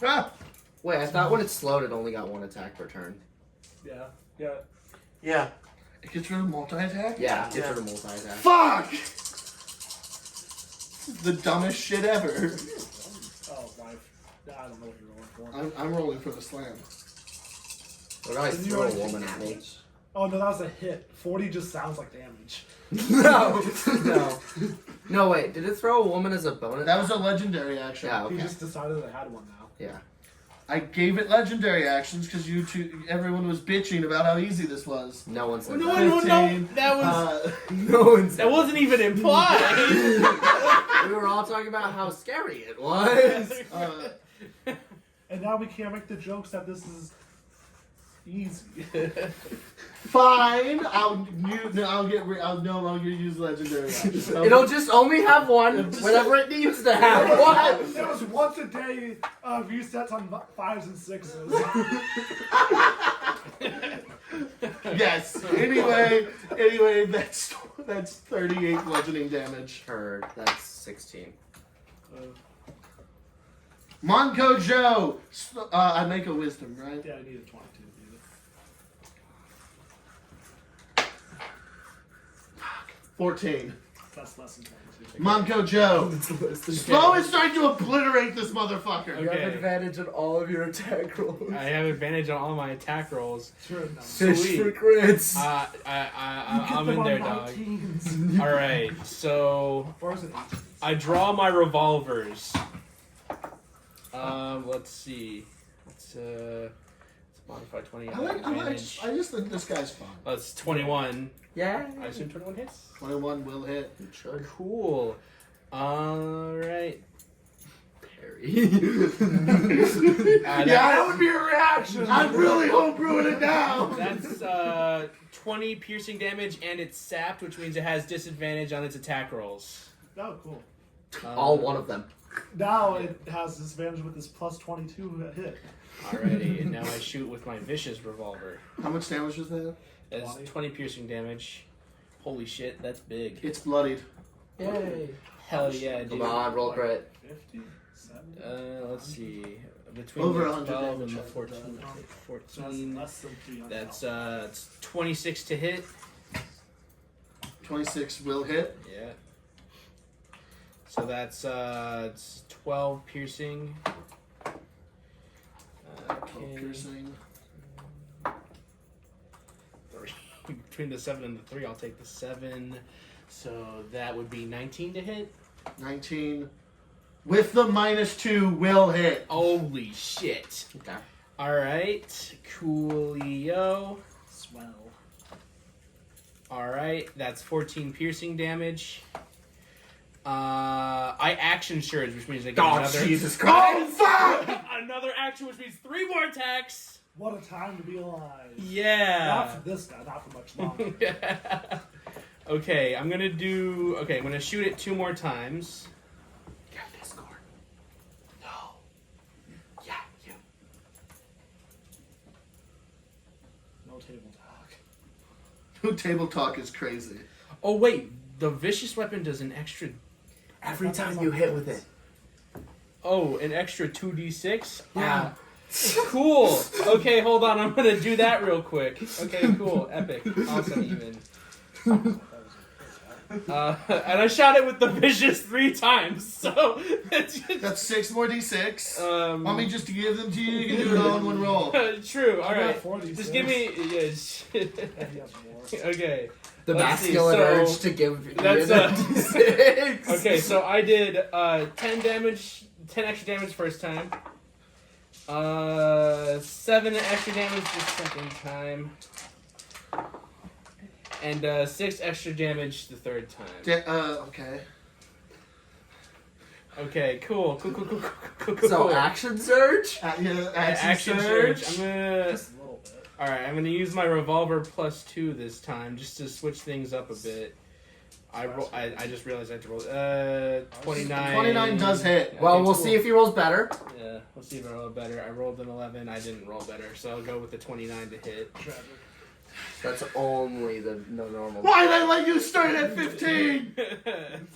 Ah! Wait, I thought when it slowed, it only got one attack per turn. Yeah. Yeah. Yeah. It gets rid of multi-attack? Yeah, it's sort of multi-attack. Fuck! The dumbest shit ever. Oh, life. I don't know what you're rolling for. I'm rolling for the slam. What do I Didn't you throw a already woman take at me? damage? Oh, no, that was a hit. 40 just sounds like damage. No. No, wait, did it throw a woman as a bonus? That was a legendary action. Yeah, He okay. just decided I had one now. Yeah. I gave it legendary actions because everyone was bitching about how easy this was. No one said No, that. no, no. 15, That was. No one said That wasn't even implied. We were all talking about how scary it was. And now we can't make the jokes that this is Easy. Fine. I'll no longer use legendary. It'll just only have one whenever it needs to have one. It was once a day resets on 5s and 6s. Yes. Anyway, that's 38 bludgeoning damage. Heard. That's 16. Manco Joe. I make a wisdom, right? Yeah, I need a 22 to beat it. 14. That's less than 22. Manco Joe. Slow is starting to obliterate this motherfucker. You Okay. have advantage on all of your attack rolls. I have advantage on all my attack rolls. Sure, no. Fish Sweet. for crits. I'm in there, dog. All right, so Or is it 18? I draw my revolvers. Let's see. Let's modify 20. I just think this guy's fun. That's 21. Yeah. I assume 21 hits. 21 will hit. It should. Cool. All right. Parry. That would be a reaction. I'm really homebrewing it now. That's 20 piercing damage, and it's sapped, which means it has disadvantage on its attack rolls. Oh, cool. All one of them. Now it has disadvantage with this plus 22 hit. Alrighty, and now I shoot with my vicious revolver. How much damage was that? That's 20 piercing damage. Holy shit, that's big. It's bloodied. Yay. Hell yeah, dude. Come on, roll crit. 50? 70? Let's see. Between Over the 100 12 and damage. the 14, I think 14. Less than 300. That's it's 26 to hit. 26 will hit. Yeah. So that's it's 12 piercing. 12 piercing. 3. Between the 7 and the 3, I'll take the 7. So that would be 19 to hit. 19. With the -2 will hit. Holy shit. Okay. Alright. Coolio. Swell. Alright. That's 14 piercing damage. I action surge, which means I get another. Jesus Christ! Oh, fuck! Another action, which means 3 more attacks. What a time to be alive. Yeah. Not for this guy, not for much longer. Okay, I'm gonna shoot it 2 more times. Get Discord. No. Yeah, you. No table talk. Table talk is crazy. Oh wait, the vicious weapon does an extra. Every time you hit with it. Oh, an extra 2d6. Yeah. Cool. Okay, hold on. I'm gonna do that real quick. Okay, cool. Epic. Awesome. Even. And I shot it with the vicious 3 times. So it's just, That's 6 more d6. Want me um. just to give them to you? You can do it all in one roll. True. All I got right. 46. Just give me. Yes. If he has more. Okay. The Let's see, masculine so urge to give that's, Ian a d6. Okay, so I did 10 damage, 10 extra damage first time. 7 extra damage the second time. And 6 extra damage the third time. Okay. Okay, cool. So action surge? Yeah, Action surge. I'm gonna. Just a little bit. All right, I'm gonna use my revolver +2 this time, just to switch things up a bit. I just realized I had to roll 29. 29 does hit. Well, Okay, we'll cool. see if he rolls better. Yeah, we'll see if I roll better. I rolled an 11. I didn't roll better, so I'll go with the 29 to hit. Tragic. That's only the normal. Why did I let you start at 15?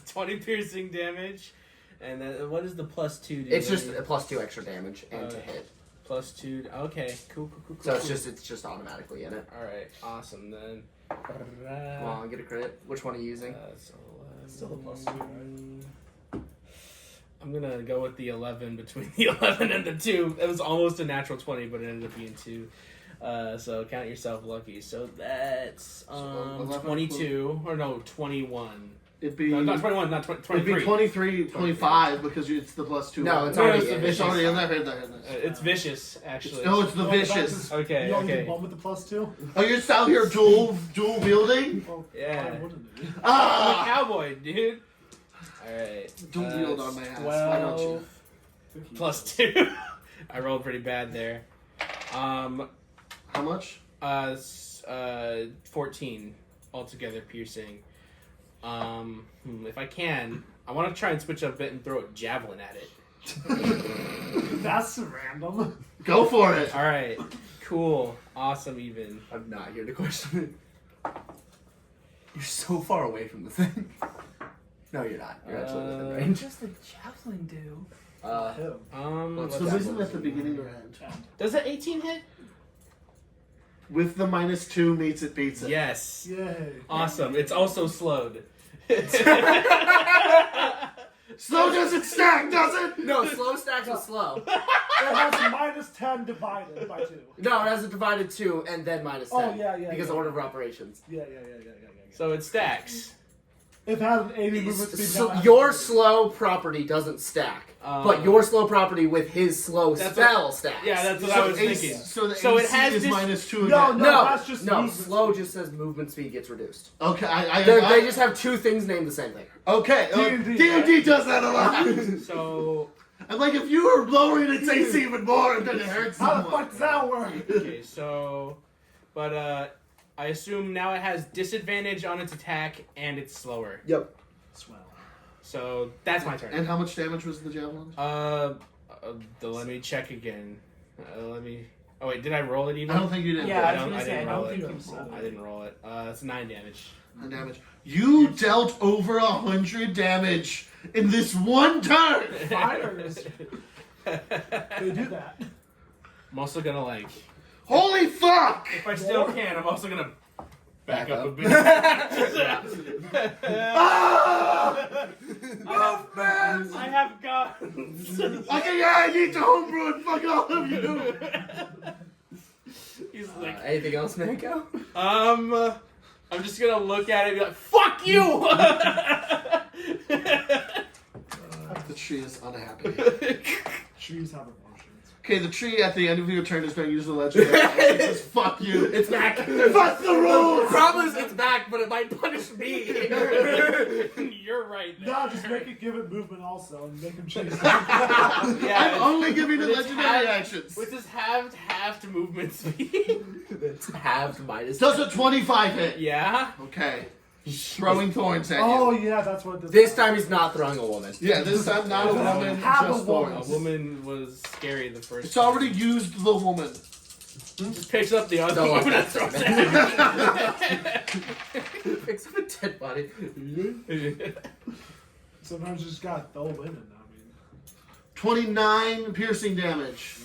20 piercing damage, and then what is the +2 do? It's just a +2 extra damage and to hit. +2. Okay, cool. So it's just automatically in it. All right, awesome then. Come on, get a crit. Which one are you using? So Still a +2, right? I'm gonna go with the 11 between the 11 and the 2. It was almost a natural 20, but it ended up being 2. So count yourself lucky. So that's 11 22 or no 21. It'd be No, not 21, not 20, 23. It'd be 23, 25 because it's the +2. No, it's No, already it's in. the It's already in there. It's vicious, actually. No, it's the Oh, that's vicious. just- Okay, You only okay. get one with the +2? Oh, you're out here dual wielding? Well, Yeah. why wouldn't it be? I'm a Ah! cowboy, dude. Alright. Dual wield on my ass. Why don't you? 12 +2. I rolled pretty bad there. How much? 14 altogether piercing. If I can, I want to try and switch up a bit and throw a javelin at it. That's random. Go for it. All right, cool, awesome. Even I'm not here to question it. You're so far away from the thing. No, you're not. You're actually within What range. does the javelin do? Let's So go. isn't at the beginning or end? does an 18 hit? With the -2 meets it beats it. Yes. Yay. Awesome. It's also slowed. Slow doesn't stack, does it? No, slow stacks with slow. It has -10 divided by 2. No, it has a divided 2 and then -10. Oh, yeah. Because yeah. order of operations. Yeah. So it stacks. If it had an 80 movement speed, So now it has your 30. slow property doesn't stack, but your slow property with his slow That's spell stacks. Yeah, that's what I was AC thinking. So the So it AC has is this- -2 No, again. no, that's just movement slow speed. just says movement speed gets reduced. Okay, They just have two things named the same thing. Okay, D&D, D&D does that a lot. So I'm like, if you were lowering its AC even more, then it hurts How the someone. fuck does that work? okay, but I assume now it has disadvantage on its attack and it's slower. Yep. Swell. So that's my turn. And how much damage was the javelin? Let me check again. Oh wait, did I roll it even? I don't think you did. Yeah, I was don't- gonna I say, I didn't don't roll think it. you rolled I didn't roll it. It's 9 damage. 9 damage. You dealt over 100 damage in this one turn. Fighters. They do that. I'm also gonna like, Holy fuck! if I still can, I'm also gonna back up a bit. Movement! I have guns. Okay, yeah, I need to homebrew and fuck all of you. He's like, Anything else, Manco? I'm just gonna look at it and be like, fuck you! The tree is unhappy. Trees have emotions. Okay, the tree at the end of your turn is going to use the legendary action. It says, fuck you. It's back. Fuck the rules! The problem is it's back, but it might punish me. You're right. No, just make it give it movement also and make him change. I'm only giving it but it's legendary halved- actions. With this halved movement speed. It's halved minus. Does a 25 hit? Yeah? Okay. Throwing thorns at Oh you. yeah, that's what it does. This time he's not throwing a woman. Yeah, this time not a woman, Have a just woman. A thorns. woman was scary the first It's already used the woman. Just picks up the other Don't like woman and that. throws it. Picks up a dead body. Sometimes you just gotta throw it in. I mean, 29 piercing damage.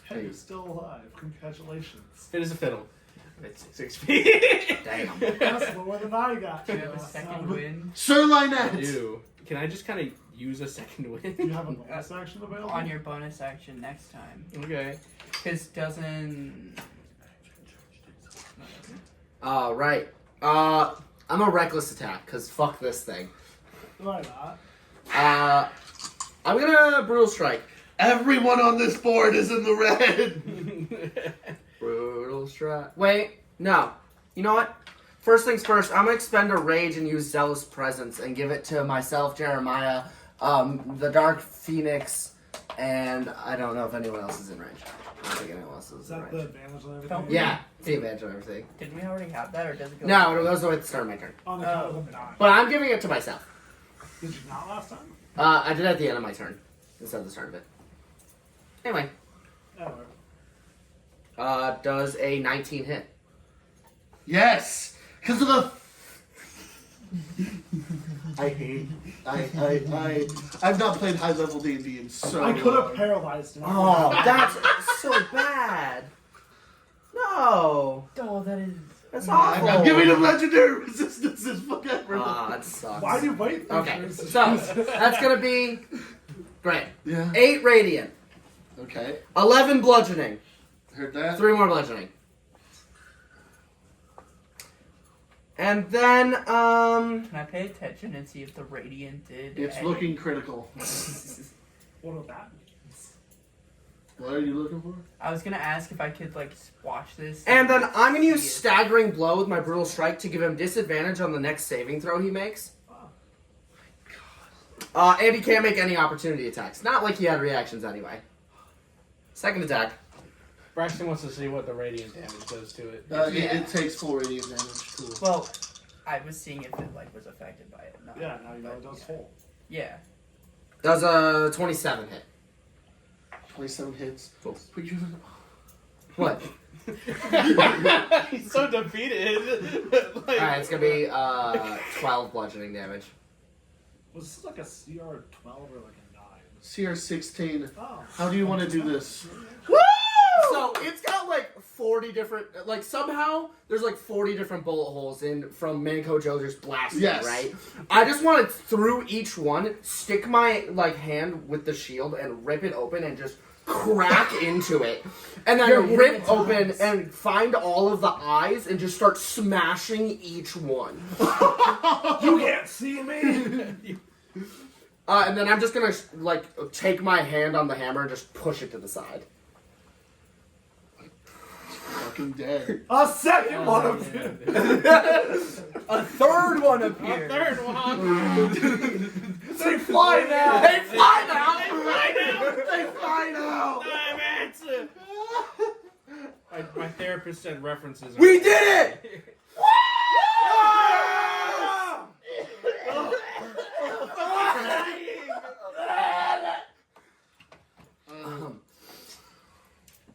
hey, you're still alive. Congratulations. Fit as a fiddle. It's 6 feet. Damn. That's lower than I got. Do you have a second win Sir I Lynette. do. Can I just kind of use a second win? Do you have a bonus action available? on your bonus action next time? Okay. Because doesn't. Right. I'm a reckless attack, because fuck this thing. Why not? I'm gonna brutal strike. Everyone on this board is in the red. Brutal strike. Wait, no. You know what? First things first, I'm gonna expend a rage and use Zealous Presence and give it to myself, Jeremiah, the Dark Phoenix, and I don't know if anyone else is in range. I don't think anyone else Is is in that the range. advantage on everything? Don't- Yeah, the advantage on everything. Did we already have that, or does it go? No, it goes away at the start of my turn. On account of the 9. But I'm giving it to myself. Did you not last time? I did it at the end of my turn instead of the start of it. Anyway, Ever. does a 19 hit? Yes, because of the. I hate. I've not played high level D&D in so I could have long. paralyzed him. Oh, that's so bad. No, Oh, that is. that's awful. I'm giving him legendary resistances. Fuck everyone. That sucks. Why do you wait? Okay, so that's gonna be great. Yeah. 8 radiant, Okay. 11 bludgeoning, Heard that. 3 more bludgeoning, and then Can I pay attention and see if the radiant did? It's any- looking critical. What about that? What are you looking for? I was gonna ask if I could like watch this. And then I'm gonna use see it. staggering blow with my brutal strike to give him disadvantage on the next saving throw he makes. And he can't make any opportunity attacks. Not like he had reactions anyway. Second attack. Braxton wants to see what the radiant damage does to it. It takes full radiant damage. Cool. Well, I was seeing if it like was affected by it. Not, Yeah, now you know it does full. Yeah. Does a 27 hit. 27 hits. Cool. But you... What? He's so defeated. Alright, it's gonna be 12 bludgeoning damage. Was this like a CR 12 or like a 9? CR 16. Oh. How do you want to do this? So it's got like 40 different, like somehow there's like 40 different bullet holes in from Manco Joe just blasting, Yes. right? I just want to through each one, stick my like hand with the shield and rip it open and just crack into it. And then rip open and find all of the eyes and just start smashing each one. You can't see me! And then I'm just gonna like take my hand on the hammer and just push it to the side. Fucking dead. A second one of you! A third one appeared. Third one. They fly now! They fly now! They fly now! My therapist said references. Are We did it!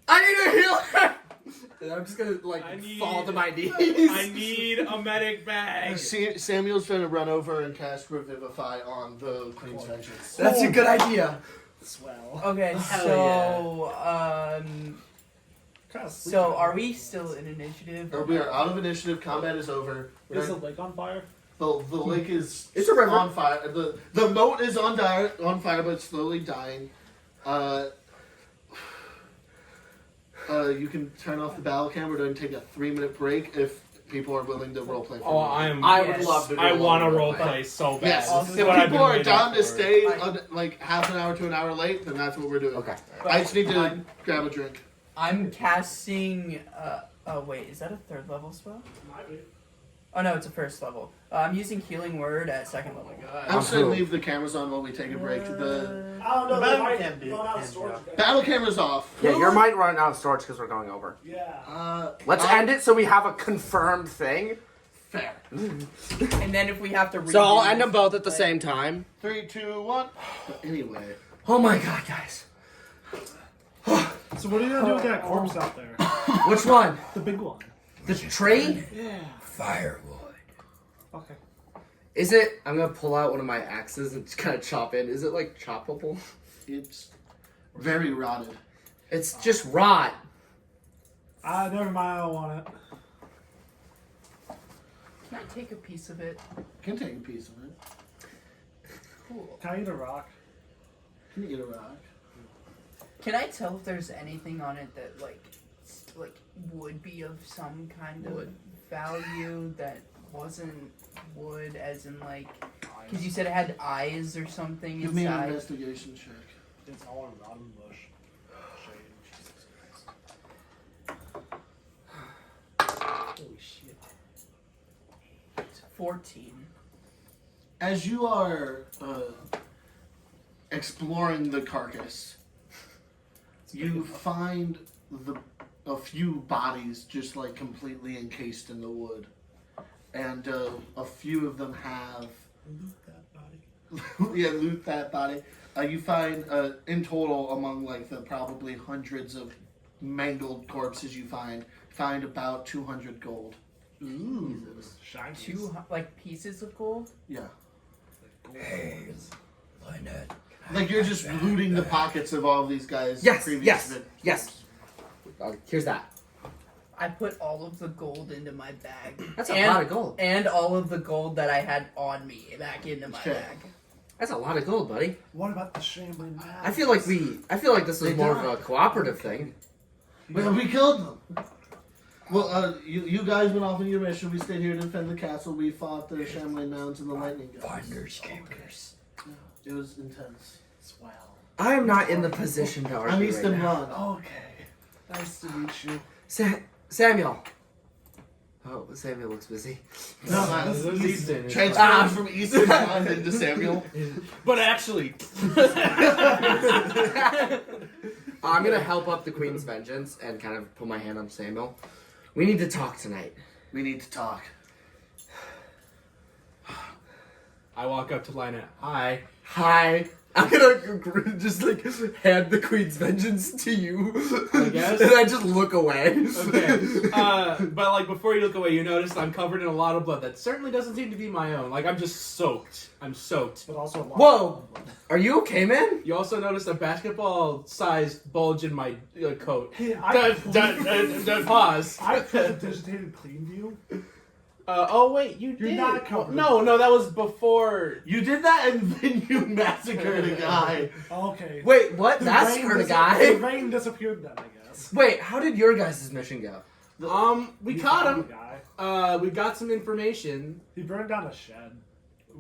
I need a healer! And I'm just gonna fall to my knees. I need a medic bag. Samuel's gonna run over and cast Revivify on the Queen's Vengeance. That's a good idea. Swell. Okay, so are we still in initiative? We are out of initiative. Combat is over. Is the lake on fire? The lake is It's a river. on fire. The moat is on fire, but it's slowly dying. You can turn off the battle camera and take a 3-minute break if people are willing to roleplay. Oh, I would love to do I want to roleplay. roleplay so bad. Yes, Also, if What I've people been are waiting down to for. stay like half an hour to an hour late, then that's what we're doing. Okay. I just need to grab a drink. I'm casting. Oh wait, is that a 3rd level spell? Might be. Oh no, it's a 1st level. I'm using Healing Word at 2nd level. I'm just gonna leave the cameras on while we take a break. The I don't know, The they battle might cam dude run out of can storage. battle camera's off. Yeah, your might run out of storage because we're going over. Yeah. Let's end it so we have a confirmed thing. Fair. And then if we have to. So I'll redo end them this, both at the like- same time. 3, 2, 1. Anyway, Oh my god, guys. So what are you gonna do with that corpse out there? Which one? The big one. The tree? Yeah. Firewood. Okay. Is it? I'm gonna pull out one of my axes and just kind of chop in. Is it like choppable? it's very rotted. It's just rot. Never mind, I don't want it. Can I take a piece of it? Can take a piece of it. Cool. Can I eat a rock? Can you eat a rock? Can I tell if there's anything on it that like would be of some kind of value that wasn't wood, as in like, because you said it had eyes or something Give me an inside. investigation check. It's all a rotten bush. Shade. Holy shit. 14. As you are exploring the carcass, you find a few bodies just like completely encased in the wood, and a few of them have Loot that body. yeah, loot that body. You find in total among like the probably hundreds of mangled corpses you find about 200 gold. Ooh. Shiny. 2 like pieces of gold. Yeah, Hey, Lynette. like you're just looting the pockets of all these guys. Yes, previous yes, event. yes. Here's that. I put all of the gold into my bag. That's a lot of gold. And all of the gold that I had on me back into my Okay. bag. That's a lot of gold, buddy. What about the shambling man? I feel like this is They more died. of a cooperative thing. Well, we killed them. Well, you guys went off on your mission. We stayed here to defend the castle. We fought the Shambling Mounds and the Lightning Guys. Finders keepers. It was intense. Swell. I am not in the position to argue I'm right Easton now. Run. Okay. Nice to meet you. Samuel. Oh, Samuel looks busy. No, This is Easton. transferred from Easton Run into Samuel. But actually, I'm gonna help up the Queen's Vengeance and kind of put my hand on Samuel. We need to talk tonight. We need to talk. I walk up to Lynette. Hi. Hi. I'm gonna just like hand the Queen's Vengeance to you. I guess. And I just look away. Okay. But like before you look away, you notice I'm covered in a lot of blood. That certainly doesn't seem to be my own. Like I'm just soaked. I'm soaked. But also a lot Whoa! Are you okay, man? You also notice a basketball-sized bulge in my coat. Hey, I Pause. I digitated clean view. Oh wait, you You're did. not covered. No, that was before. You did that and then you massacred a guy. Okay. Wait, what? The That's rain for the The guy? rain disappeared then, I guess. Wait, how did your guys' mission go? We You caught found him. the guy. We got some information. He burned down a shed.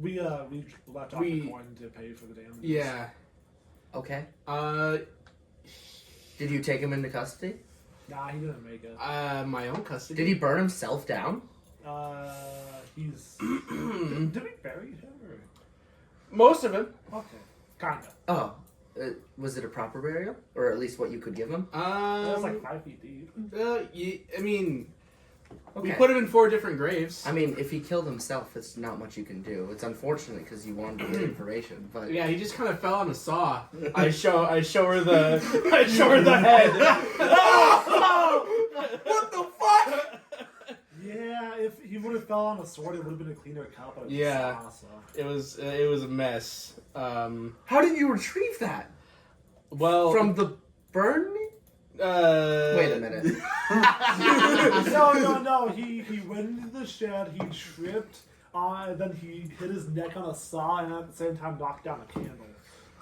We left off the coin to pay for the damages. Yeah. Okay. Did Did you take him into custody? Nah, he didn't make it. my own custody. Did he burn himself down? He's. Did we bury him? Or? Most of him. Okay. Kinda. Oh. Was it a proper burial? Or at least what you could give him? It was like 5 feet deep. I mean, we Okay. put him in 4 different graves. I mean, if he killed himself, it's not much you can do. It's unfortunate because you wanted to get information, but Yeah, he just kind of fell on a saw. I show her the head. what the fuck? Yeah, if he would have fell on a sword, it would have been a cleaner cut. But Yeah. so. It was a mess. How did you retrieve that? Well, From the burn? Wait a minute. No. He went into the shed. He tripped. Then he hit his neck on a saw, and at the same time knocked down a candle.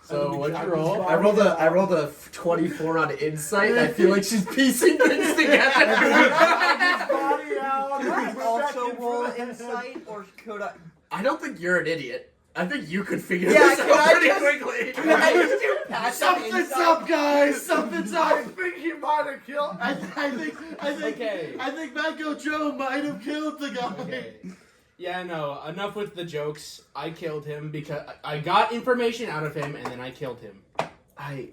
So what'd you roll? I rolled a 24 on insight. I feel like she's piecing things together. Body out. Could I went back also in for roll the- insight, or could I? I don't think you're an idiot. I think you could figure Yeah, this can out I pretty just- quickly. Can I just do passive Something's insight? up, guys. Something's I up. think he might have killed. I think Okay. I think Manco Joe might have killed the guy. Okay. Yeah, no. Enough with the jokes. I killed him because I got information out of him, and then I killed him.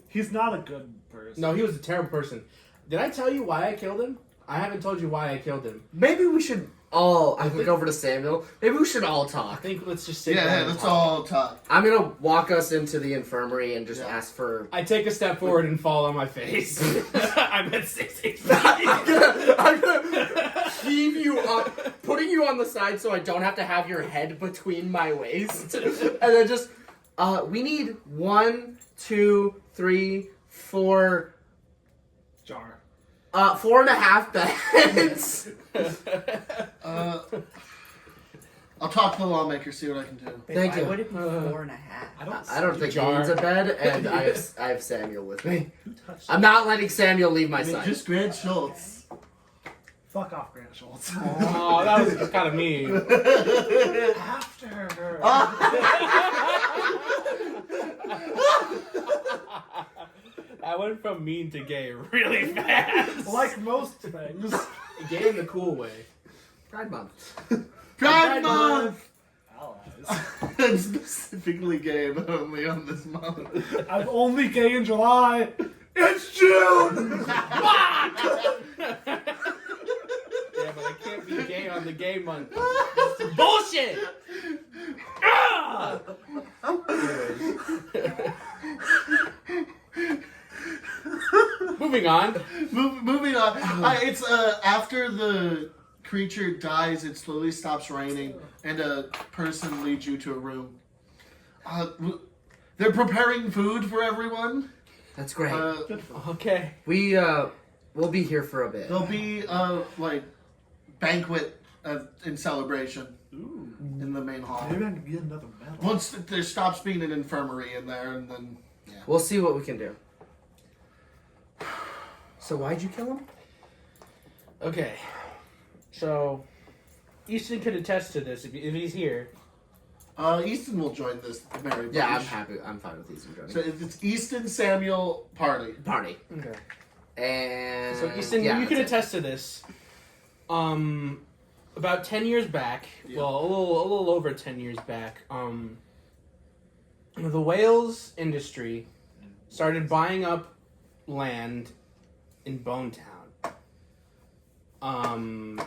He's not a good person. No, he was a terrible person. Did I tell you why I killed him? I haven't told you why I killed him. Maybe we should all. I look over to Samuel. Maybe we should all I talk. think let's just sit Yeah, down yeah, and let's talk. all talk. I'm gonna walk us into the infirmary and just Yeah. ask for. I take a step forward and fall on my face. I'm at 6 I'm gonna heave you up, putting you on the side so I don't have to have your head between my waist, and then just. We need 1, 2, 3, 4. Jar. 4.5 beds. I'll talk to the lawmaker, see what I can do. Thank Why you. would it be 4.5? I don't think he Jar. needs a bed, and I have Samuel with me. Who touched I'm not letting Samuel leave my I mean, side. just Grant Schultz. Fuck off, Grant Schultz. Oh, that was kind of mean. After her. I went from mean to gay really fast. Like most things. Gay in the cool way. Pride Month. Pride Month! Allies. I'm specifically gay, but only on this month. I'm only gay in July. It's June! Yeah, but I can't be gay on the gay month. Bullshit! Ah! Moving on. Moving on. It's after the creature dies, it slowly stops raining, and a person leads you to a room. They're preparing food for everyone. That's great. Okay. We'll be here for a bit. There'll be like banquet in celebration Ooh. in the main hall. Maybe I can get another medal. Once there stops being an infirmary in there, and then We'll see what we can do. So why'd you kill him? Okay. So, Easton could attest to this if he's here. Easton will join this merry Yeah, I'm bunch. happy. I'm fine with these joining. So it's Easton, Samuel, party. Party. Okay. And So Easton, yeah, you can that's it. attest to this. About 10 years back, Yeah. well, a little over 10 years back, the whales industry started buying up land in Bone Town.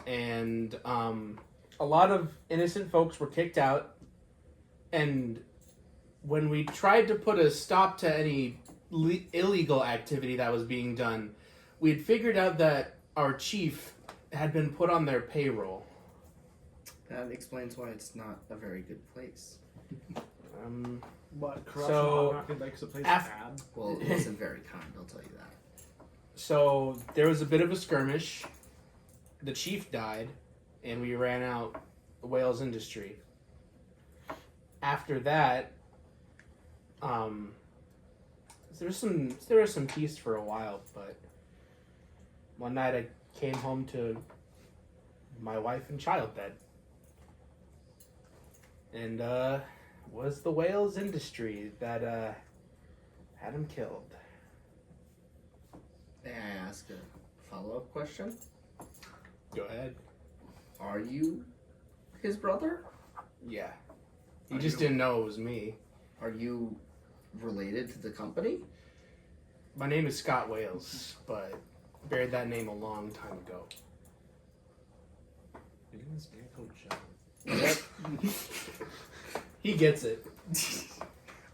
And a lot of innocent folks were kicked out, and when we tried to put a stop to any illegal activity that was being done, we had figured out that our chief had been put on their payroll. That explains why it's not a very good place. What, corruption So, automatically makes a place af- bad? Well, it wasn't very kind, I'll tell you that. So there was a bit of a skirmish. The chief died, and we ran out the Wales industry. After that, there was some peace for a while, but one night I came home to my wife and child dead. And was the Wales industry that had him killed. May I ask a follow-up question? Go ahead. Are you his brother? Yeah. He just didn't know it was me. Are you related to the company? My name is Scott Wales, but buried that name a long time ago. Your name is Manco Joe. Yep. He gets it.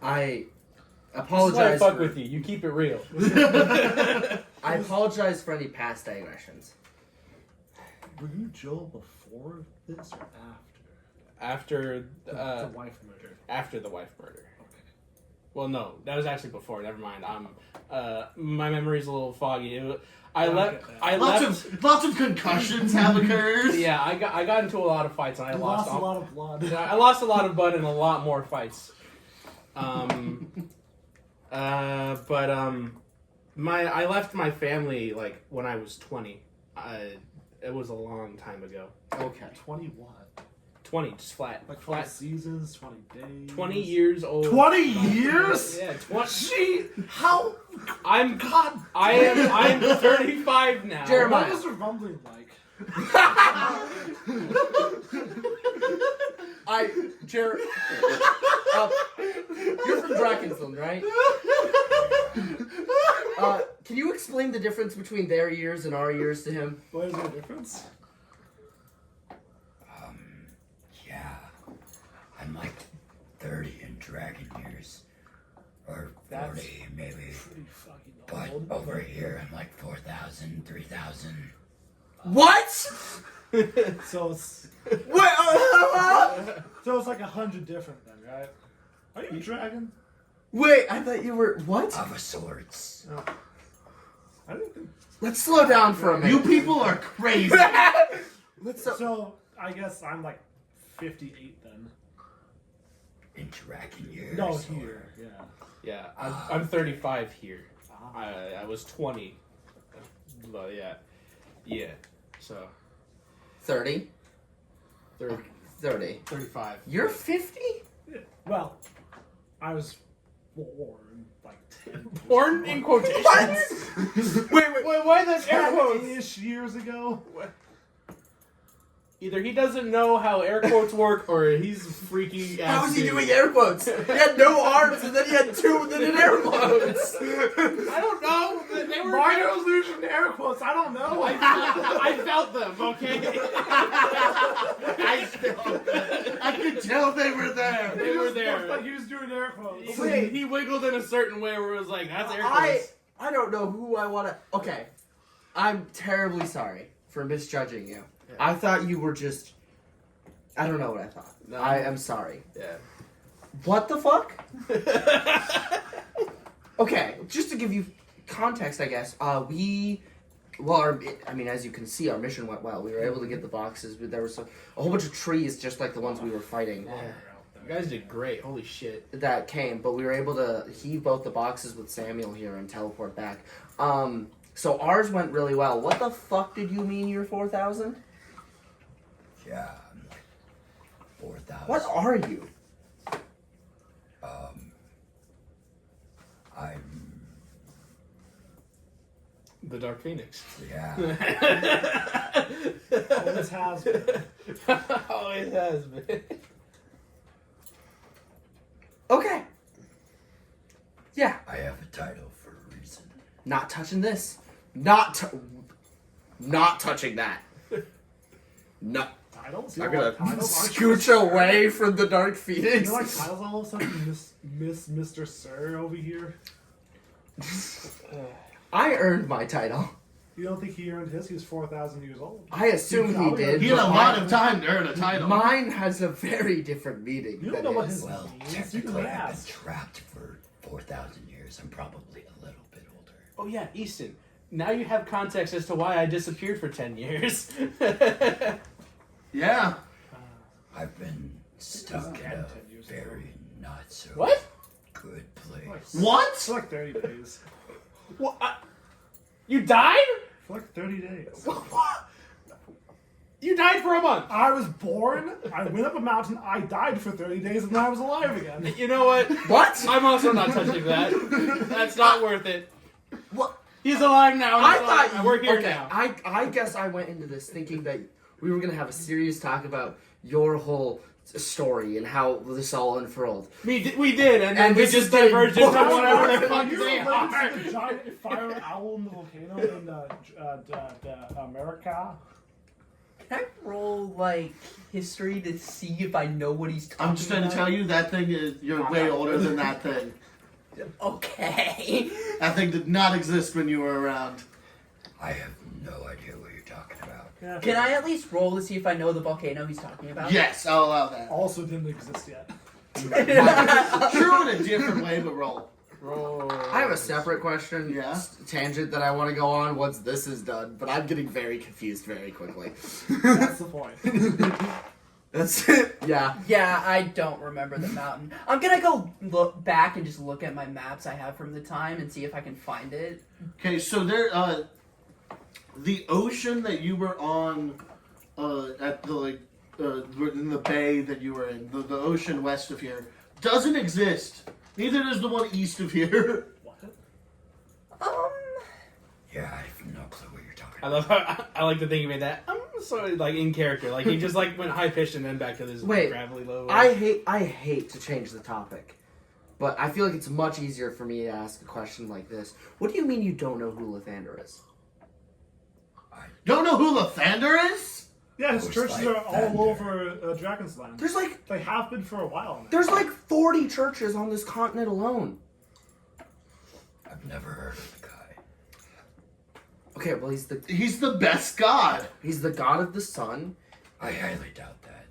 I That's why I apologize. fuck with you. You keep it real. I apologize for any past digressions. Were you Joe before this or after? After The wife murder. after the wife murder. Okay. Well, no, that was actually before. Never mind. My memory's a little foggy. I Okay. left. Lots of concussions have occurred. Yeah, I got into a lot of fights, and I You lost lost a lot of blood. I lost a lot of blood in a lot more fights. I left my family like when I was 20. It was a long time ago. Okay. 20 what? 20, just flat. Like 20 flat. seasons, 20 days? 20 years old. 20 years? Yeah, 20. Gee, how? I'm 35 now. Jeremiah. What was rumbling like? You're from Drakenstone, right? Can you explain the difference between their years and our years to him? What is the difference? Yeah. I'm like 30 in dragon years. Or 40, maybe. Pretty fucking But old. over here, I'm like 4,000, 3,000. What? So it's Wait, so it's like 100 different then, right? Are you a dragon? wait, I thought you were what? Of a sorts. I didn't think. Let's slow down for a minute. You people are crazy. Let's So I guess I'm like 58 then. In dragon years. No, or- here, yeah. Yeah, I'm 35 here. Ah. I was 20. But yeah. So 30. 30, 30. 35. You're 50? Yeah. Well, I was born like 10. Born in quotations. Wait, why the air quotes? 10-ish years ago. Either he doesn't know how air quotes work, or he's freaking out. How was he doing air quotes? He had no arms and then he had two and then an air quotes. I don't know. They were. My illusion air quotes. I don't know. I felt them. Okay. I could tell they were there. They were there. Like he was doing air quotes. Wait. He wiggled in a certain way where it was like, that's air quotes. I don't know who I want to. Okay. I'm terribly sorry for misjudging you. Yeah. I thought you were just. I don't know what I thought. No. I am sorry. Yeah. What the fuck? Okay, just to give you context, I guess, as you can see, our mission went well. We were able to get the boxes, but there was a whole bunch of trees, just like the ones we were fighting, You guys did great. Holy shit. that came, but we were able to heave both the boxes with Samuel here and teleport back. So ours went really well. What the fuck did you mean you're 4,000? Yeah, I'm like 4,000. What are you? I'm. The Dark Phoenix. Yeah. Always has been. Always has been. Okay. Yeah. I have a title for a reason. Not touching this. Not touching that. No. Titles? I'm You gonna don't like titles? Aren't you scooch away from the Dark Phoenix. You like titles all of a sudden, Miss Mr. Sir over here? I earned my title. You don't think he earned his? He was 4,000 years old. I assume he did. He had a but lot of time to earn a title. Mine has a very different meaning. You don't than know what his. his Well, means. You can technically, I've been ask. trapped for 4,000 years. I'm probably a little bit older. Oh yeah, Easton. Now you have context as to why I disappeared for 10 years. Yeah. I've been stuck in a 10 years ago. very not so What? good place. What? For like 30 days. What? You died? For like 30 days. What? You died for a month. I was born, I went up a mountain, I died for 30 days, and then I was alive again. You know what? What? I'm also not touching that. That's not worth it. What? He's alive now. I He's alive. thought we're here okay, now. I guess I went into this thinking that we were gonna have a serious talk about your whole story and how this all unfurled. We did, and then And we this just is getting diverged into boring. whatever the Are fuck you they related are. to the giant fire owl in the volcano in America? Can I roll like history to see if I know what he's talking I'm just gonna about? tell you that thing is you're way older than that thing. Okay. That thing did not exist when you were around. I have no idea what you're talking about. Yeah. Can I at least roll to see if I know the volcano he's talking about? Yes, I'll allow that. Also didn't exist yet. True in a different way, but roll. Roll. I have a separate question, Yeah? tangent that I want to go on once this is done, but I'm getting very confused very quickly. That's the point. That's it. Yeah. Yeah, I don't remember the mountain. I'm gonna go look back and just look at my maps I have from the time and see if I can find it. Okay, so there, the ocean that you were on, at the, like, in the bay that you were in, the ocean west of here, doesn't exist. Neither does the one east of here. What? Yeah, I have no clue what you're talking I about. love how I like to think he made that. I'm sort of like in character, like he just like went high pitched and then back to this Wait, gravelly low. I hate to change the topic, but I feel like it's much easier for me to ask a question like this. What do you mean you don't know who Lathander is? Don't know who Lathander is? Yeah, his Who's churches like are all thunder? over Dragon's Land. There's like They have been for a while now. there's like 40 churches on this continent alone. I've never heard of the guy. Okay, well He's the best god. he's the god of the sun. I highly doubt that.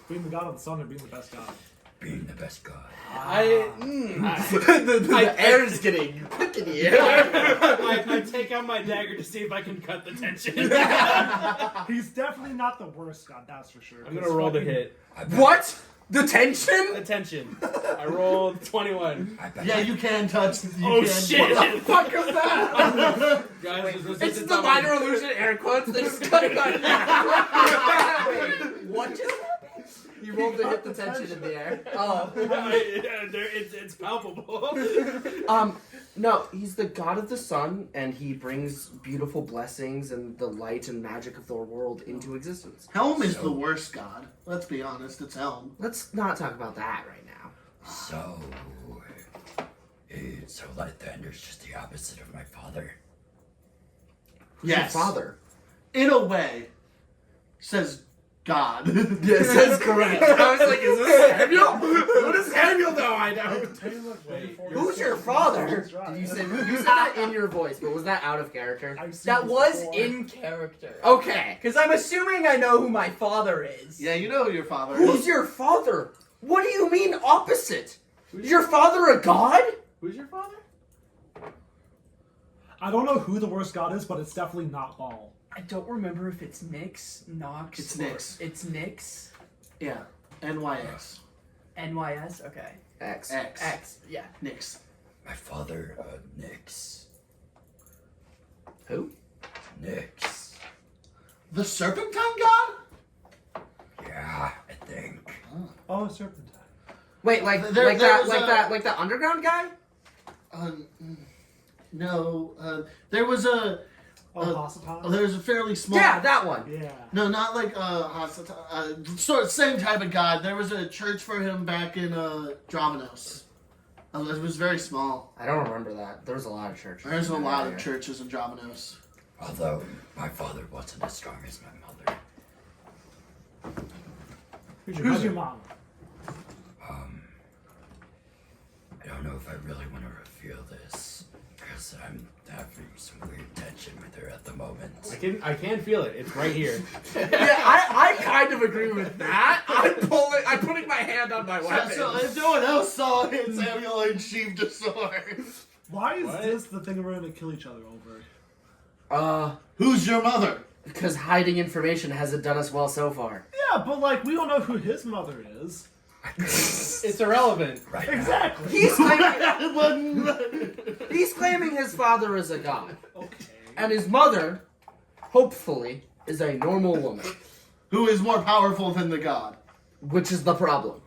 Being the god of the sun or being the best god. Being the best god. the air's getting quick in here. I take out my dagger to see if I can cut the tension. He's definitely not the worst god, that's for sure. I'm gonna roll to hit. I bet, What? The tension? Attention. I rolled 21. I bet Yeah, you can touch. Oh can shit! What the fuck is that? Guys, It's the minor illusion air quotes. They just cut it on. What just happened? You rolled to hit the tension in the air. Oh. It's palpable. No, he's the god of the sun, and he brings beautiful blessings and the light and magic of the world into existence. Helm is the worst god. Let's be honest, it's Helm. Let's not talk about that right now. so. So Lathander's just the opposite of my father. Who's Yes. your father? In a way, says God. Yes, that's correct. I was like, is this Samuel? Who does Samuel know? I know. Who's your father? Did you say that in your voice, but was that out of character? That was in character. Okay. Because I'm assuming I know who my father is. Yeah, you know who your father Who's is. your father? What do you mean opposite? Is your father a god? Who's your father? I don't know who the worst god is, but it's definitely not Baal. I don't remember if it's Nyx, Nox. It's or- Nyx. It's Nyx. Yeah, NYX. NYS? Okay. X. X. X. Yeah. Nix. My father, Nyx. Who? Nyx. The Serpentine god? Yeah, I think. Oh, Serpentine. Wait, like There was like that underground guy? No. There was a. Hossatan? There was a fairly small. Yeah, that one. Yeah. No, not like sort of same type of god. There was a church for him back in Dravanos. It was very small. I don't remember that. There was a lot of churches. There's a in that lot area. of churches in Dravanos. Although my father wasn't as strong as my mother. Who's your mom? I don't know if I really want to reveal this because I'm having some weird tension with her at the moment. I can feel it. It's right here. Yeah, I kind of agree with that. I'm putting my hand on my weapon. So if no one else saw it, Samuel unsheathed a sword. Why is What? this the thing we're gonna kill each other over? Who's your mother? Because hiding information hasn't done us well so far. Yeah, but like we don't know who his mother is. It's irrelevant. Right Exactly. He's claiming his father is a god. Okay. And his mother, hopefully, is a normal woman. Who is more powerful than the god? Which is the problem.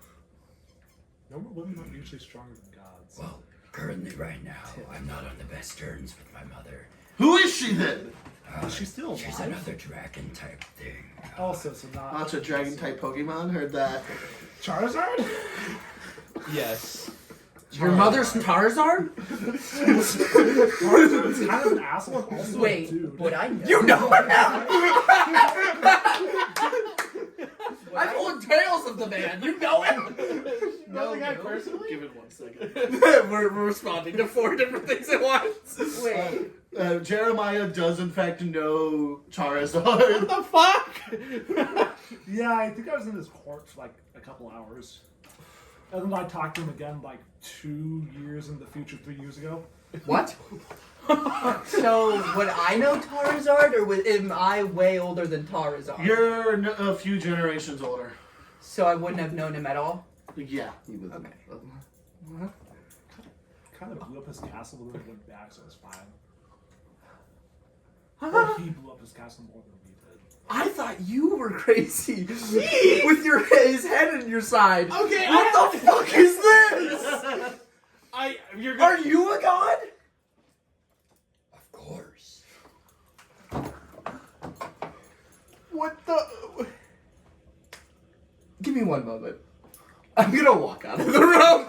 Normal women aren't usually stronger than gods. Well, currently right now, I'm not on the best terms with my mother. Who is she then? Is she still She's alive? another dragon type thing. Also, so not. Lots of dragon type Pokemon. Heard that. Charizard? Yes. Your mother's Tarzan? Charizard's kind of an asshole. and Also a Wait, dude. would I know? You know it now! Would I've I- told tales of the man. You know him. No, guy no. personally? Give it 1 second. we're responding to 4 different things at once. Wait. Jeremiah does in fact know Charizard. What the fuck? Yeah, I think I was in his court for like a couple hours. And then I talked to him again like 2 years in the future, 3 years ago. What? So, would I know Tarzard, or am I way older than Tarzard? You're a few generations older. So I wouldn't have known him at all? Yeah. Okay. Kind of blew up his castle, but then went back, so it's fine. Or he blew up his castle more than we did. I thought you were crazy with his head in your side. Okay, What the fuck is this? You're Are you a god? Of course. What the? Give me 1 moment. I'm gonna walk out of the room.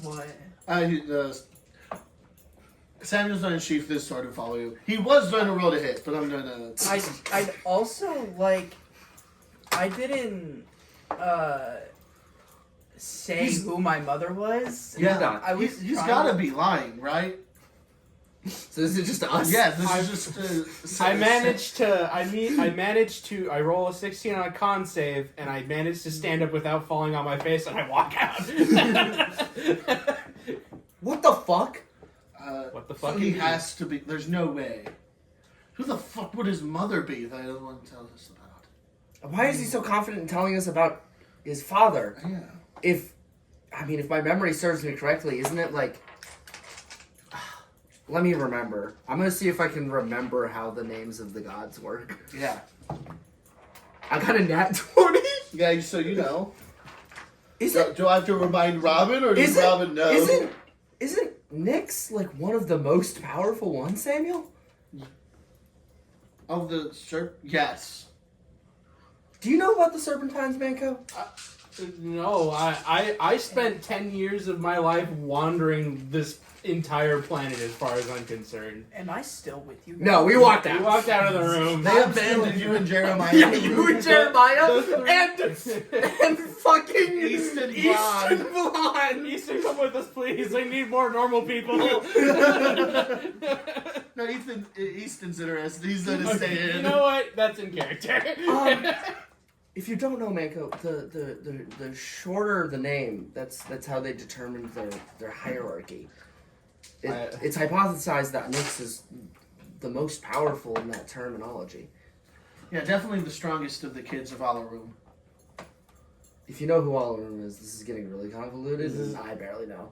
What? Samuel's gonna sheath this sword and follow you. He was going to roll to hit, but I'm gonna. I'd also, like, I didn't, say who my mother was. Yeah, I was he's trying gotta to- be lying, right? So this is just us. Yeah, this I- is just. I roll a 16 on a con save, and I managed to stand up without falling on my face, and I walk out. What the fuck? What the fuck? He indeed. has to be. There's no way. Who the fuck would his mother be that I don't want to tell us about? Why is he so confident in telling us about his father? Yeah. If my memory serves me correctly, isn't it like? Let me remember. I'm gonna see if I can remember how the names of the gods work. Yeah. I got a nat 20. Yeah, so you know. Is it? Do I have to remind Robin, or does Isn't Robin know? Isn't Nyx like one of the most powerful ones, Samuel? Of the yes. Do you know about the Serpentines, Manco? No, I spent 10 years of my life wandering this entire planet as far as I'm concerned. Am I still with you? No, we walked We out. walked out of the room. They abandoned you and Jeremiah. Yeah, you and Jeremiah Those three- and fucking Easton Easton Blonde. Blonde. Easton, come with us, please. I need more normal people. No, Easton's interested. He's gonna stay in. You know what? That's in character. If you don't know, Manco, the shorter the name, that's how they determined their hierarchy. It's hypothesized that Nyx is the most powerful in that terminology. Yeah, definitely the strongest of the kids of Alarum. If you know who Alarum is, this is getting really convoluted, and I barely know.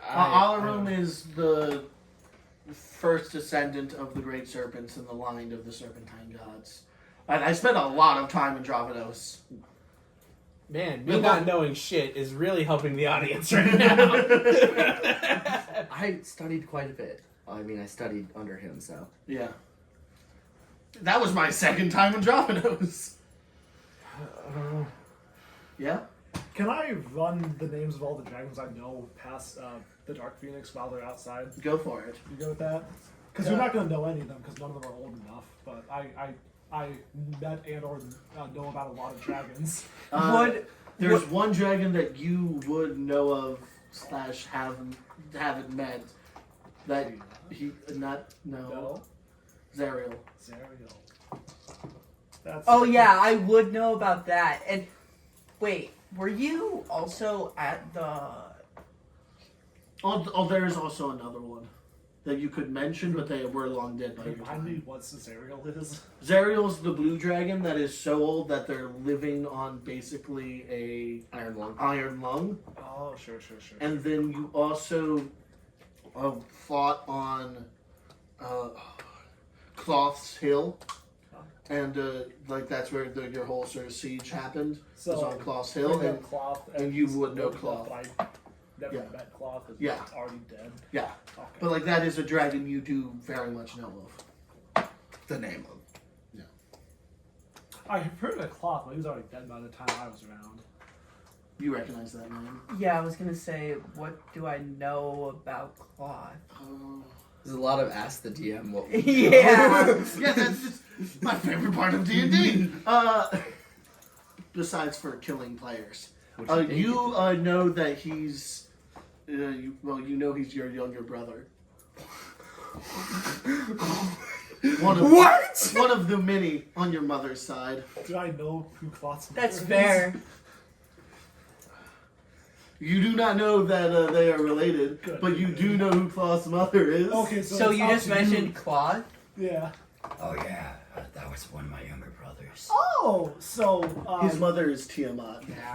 Alarum is the first descendant of the Great Serpents in the line of the Serpentine gods. And I spent a lot of time in Dravanos. Man, me not knowing shit is really helping the audience right now. I studied quite a bit. I studied under him, so. Yeah. That was my second time in Dravanos. Yeah. Can I run the names of all the dragons I know past the Dark Phoenix while they're outside? Go for it. You go with that? Because you're not going to know any of them because none of them are old enough. But I met and or know about a lot of dragons. There's one dragon that you would know of / haven't met that he No? Zariel. Zariel. That's Oh yeah, I would know about that. And wait, were you also at the? Oh, there is also another one that you could mention, but they were long dead by your Remind me time. what Zariel is. Zariel's the blue dragon that is so old that they're living on basically a Iron Lung. iron lung. Oh, sure. And then you also fought on Cloth's Hill. And like that's where your whole sort of siege happened. So, was on Cloth's Hill, bring and up Cloth and you would know Cloth. I never Yeah. met Cloth. Because Yeah. he's already dead. Yeah, Okay. but like that is a dragon you do very much know of. The name of. I heard of Cloth, but he was already dead by the time I was around. You recognize that name? Yeah, I was gonna say, what do I know about Cloth? There's a lot of ask the DM what we Yeah. Yeah, that's just my favorite part of D&D. Besides for killing players. You know that he's... you know he's your younger brother. One of the many on your mother's side. Do I know who Cloth's mother That's is? fair. You do not know that they are related, Good. but you do know who Claw's mother is. Okay, So it's you up just to mentioned Cloth? Yeah. Oh yeah, that was one of my younger brothers. Oh, so His mother is Tiamat. Yeah.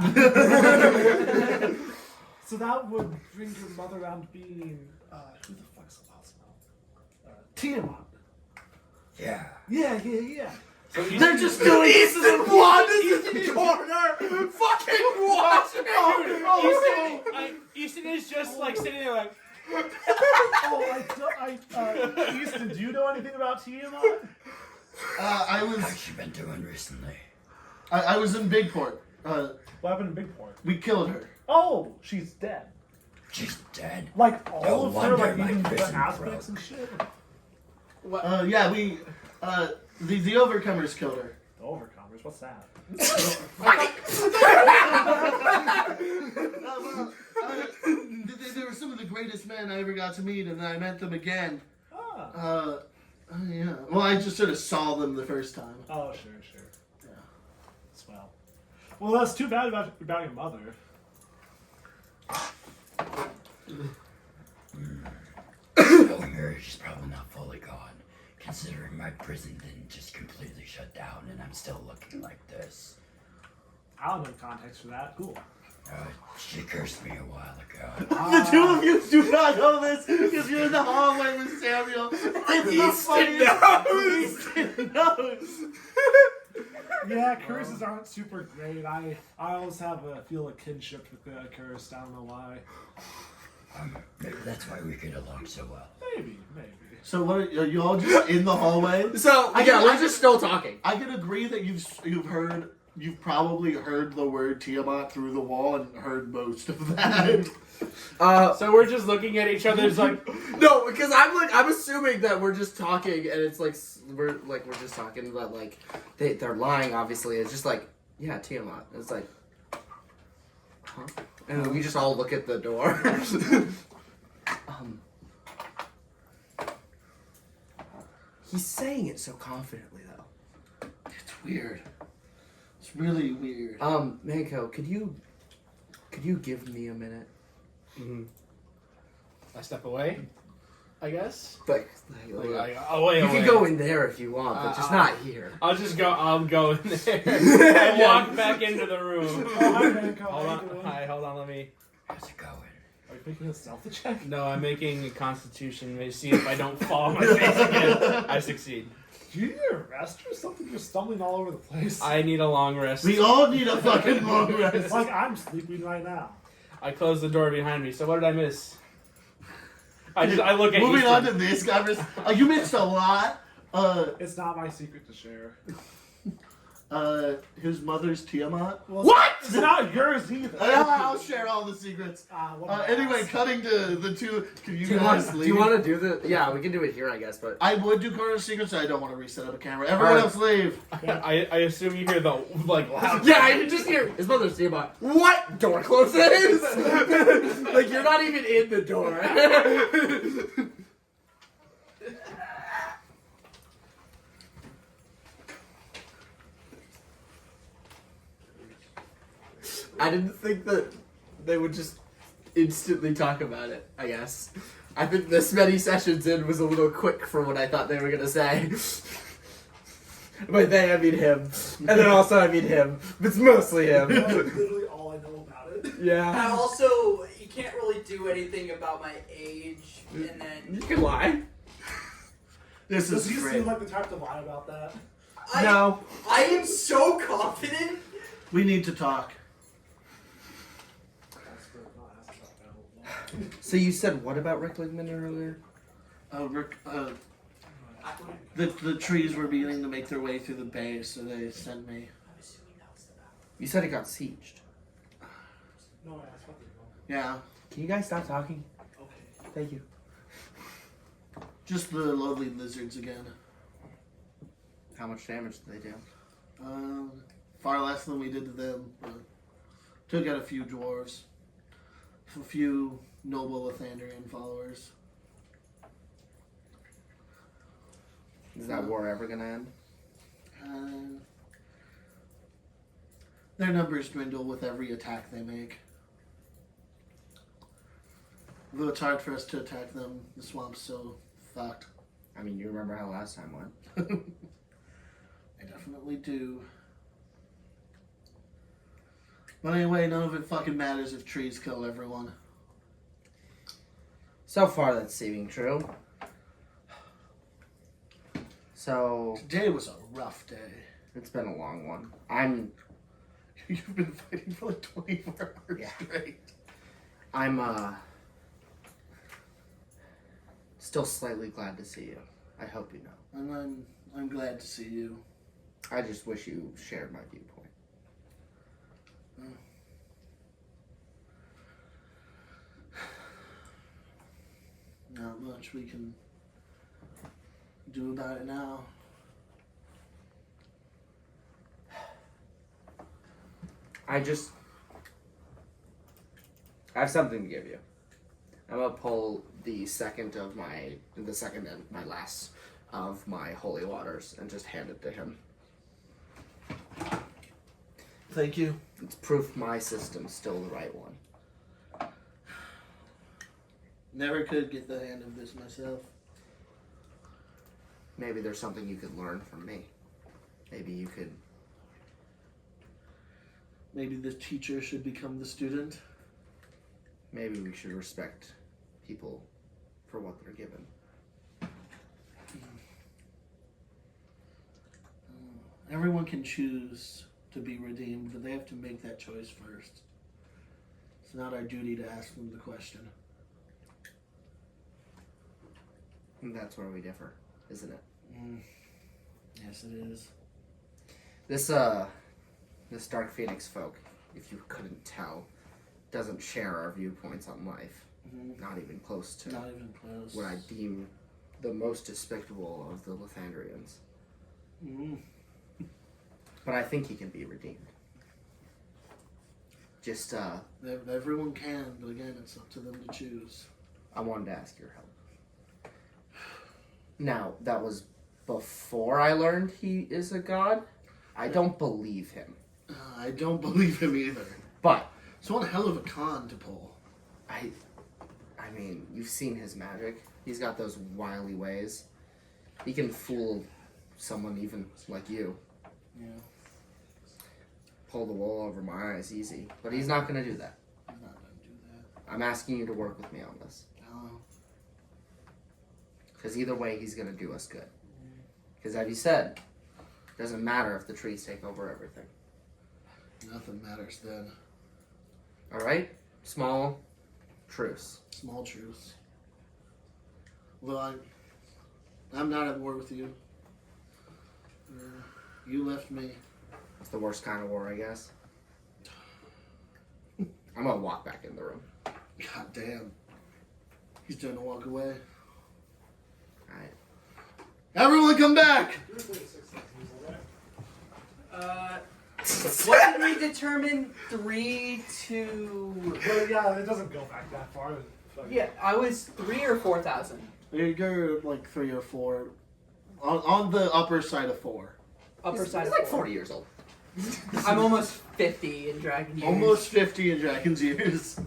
So that would bring your mother around to being who the fuck's Cloth's mom? Tiamat. Yeah. Yeah. They're just doing Easton Wand is in the corner, fucking watching. Easton is just like sitting there like. Easton, do you know anything about Tiamat? How's you been doing recently? I was in Bigport. What happened in Bigport? We killed her. Oh, she's dead. She's dead. Like all No of her, like wonder my even the prison aspects broke. and shit. Yeah, we the Overcomers killed her. The Overcomers, what's that? They were some of the greatest men I ever got to meet, and then I met them again. Ah. Yeah. Well, I just sort of saw them the first time. Oh, sure. Yeah. Swell. Well, that's too bad about your mother. Knowing her, she's probably not fully gone, considering my prison didn't just completely shut down and I'm still looking like this. I don't know context for that. Cool. She cursed me a while ago. The two of you do not know this because you're in the hallway with Samuel. And Easton knows. Yeah, curses aren't super great. I always feel a kinship with the curse. I don't know why. Maybe that's why we get along so well. Maybe. So what are you all just in the hallway? So we're just still talking. I can agree that you've probably heard the word Tiamat through the wall and heard most of that. So we're just looking at each other. It's like, No, because I'm assuming that we're just talking, and it's like we're just talking about like they're lying. Obviously, it's just like Tiamat. It's like, huh? And then we just all look at the door. He's saying it so confidently, though. It's weird. It's really weird. Manco, could you give me a minute? I step away, I guess. Like Away. you can go in there if you want, but just not here. I'll go in there and walk back into the room. Oh, hi, Manco. Hold How on. you doing? Hi, hold on. Let me. How's it going? Are you making a stealth check? No, I'm making a constitution to see if I don't fall on my face again. I succeed. Do you need a rest or something? You're stumbling all over the place. I need a long rest. We all need a fucking long It's rest. like I'm sleeping right now. I close the door behind me. So what did I miss? I look at Moving Easton. on to this conversation. You missed a lot. It's not my secret to share. His mother's Tiamat. Well, What? It's not yours either. I'll share all the secrets. What an Anyway, ass. cutting to the two. Can you Do you, guys want, leave? do you want to do the? Yeah, we can do it here, I guess. But I would do Chronos secrets. I don't want to reset up a camera. Everyone Alright. else leave. I assume you hear the like loud. yeah, I can just hear his mother's saying about what door closes. Like you're not even in the door. I didn't think that they would just instantly talk about it, I guess. I think this many sessions in was a little quick for what I thought they were going to say. By they, I mean him. And then also I mean him. It's mostly him. That's literally all I know about it. Yeah. And also, you can't really do anything about my age, and You then can lie. This Does is he great. seem like the type to lie about that? No. I am so confident. We need to talk. So you said what about Rick Ligman earlier? Rick, the trees were beginning to make their way through the bay, so they sent me. You said it got sieged. No, I asked what they want. Yeah, Can you guys stop talking? Okay. Thank you. just the lovely lizards again. How much damage did they do? Far less than we did to them. But took out a few dwarves, a few noble Lathandrian followers. Is that war ever gonna end? Their numbers dwindle with every attack they make. Though it's hard for us to attack them, the swamp's so fucked. I mean, you remember how last time went. I definitely do. But anyway, none of it fucking matters if trees kill everyone. So far, that's seeming true. So, Today was a rough day. it's been a long one. You've been fighting for like 24 hours Yeah. straight. I'm still slightly glad to see you. I hope you know. And I'm glad to see you. I just wish you shared my viewpoint. Not much we can do about it now. I have something to give you. I'm gonna pull the second and my last of my holy waters and just hand it to him. Thank you. It's proof my system's still the right one. Never could get the hand of this myself. Maybe there's something you could learn from me. Maybe you could. Maybe the teacher should become the student. Maybe we should respect people for what they're given. Everyone can choose to be redeemed, but they have to make that choice first. It's not our duty to ask them the question. And that's where we differ, isn't it? Yes, it is. This Dark Phoenix folk, if you couldn't tell, doesn't share our viewpoints on life. Not even close to Not even close. what I deem the most despicable of the Lathandrians. But I think he can be redeemed. Just, Everyone can, but again, it's up to them to choose. I wanted to ask your help. Now, that was before I learned he is a god. I don't believe him. I don't believe him either. But, It's one hell of a con to pull. I mean, you've seen his magic. He's got those wily ways. He can fool someone even like you. Yeah. Pull the wool over my eyes easy. But he's not going to do that. I'm not going to do that. I'm asking you to work with me on this. No. Because either way, he's going to do us good. Because as you said, it doesn't matter if the trees take over everything. Nothing matters then. Alright? Small truce. Small truce. Well, I'm not at war with you. You left me. It's the worst kind of war, I guess. I'm gonna walk back in the room. God damn. He's gonna walk away. Alright. Everyone come back! What did we determine? 3 to. Well, yeah, it doesn't go back that far. Yeah, I was 3 or 4,000. You're like 3 or 4. On the upper side of 4. Upper side He's of like 4. 40 years old. I'm almost 50 in Dragon years. Almost 50 in Dragon's years.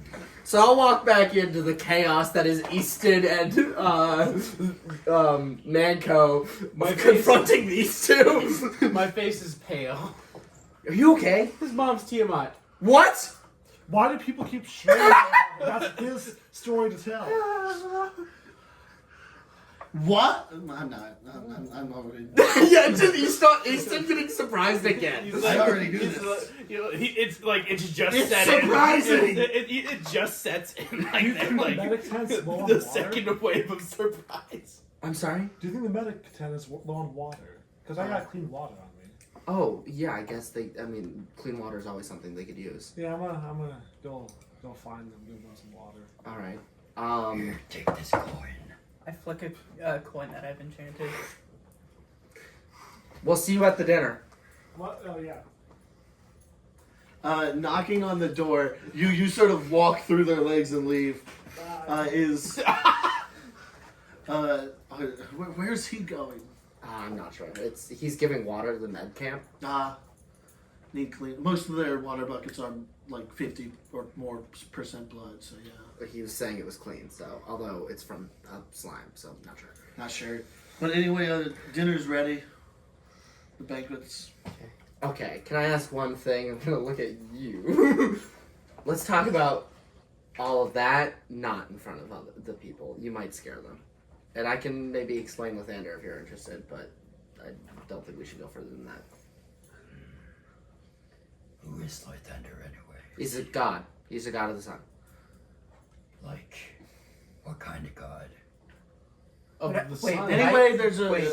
So I'll walk back into the chaos that is Easton and Manco confronting these two. My face is pale. Are you okay? His mom's Tiamat. What? Why do people keep sharing? That's his story to tell. What? I'm not. I'm already. Yeah, Easton getting surprised again. I already knew this. It's like it's just It's set surprising! in. It just sets in like that, like Medic tent's low on the water? second wave of surprise. I'm sorry? Do you think the medic tent is low on water? Because I got clean water on me. Oh, yeah, I guess clean water is always something they could use. Yeah, I'm gonna go find them, give them some water. Alright. Here, take this coin. I flick a coin that I've enchanted. We'll see you at the dinner. What? Oh, yeah. Knocking on the door, you sort of walk through their legs and leave. Where's he going? I'm not sure. He's giving water to the med camp. Need clean. Most of their water buckets are like 50 or more % blood, so yeah. But he was saying it was clean, so although it's from slime, so not sure. Not sure. But anyway, dinner's ready. The banquet's. Okay, can I ask one thing? I'm gonna look at you. Let's talk about all of that, not in front of the people. You might scare them. And I can maybe explain with Ander if you're interested, but I don't think we should go further than that. Who is Lythander anyway? He's a god. He's a god of the sun. Like, what kind of god? Of Wait, the wait, sun. Anyway, there's Wait.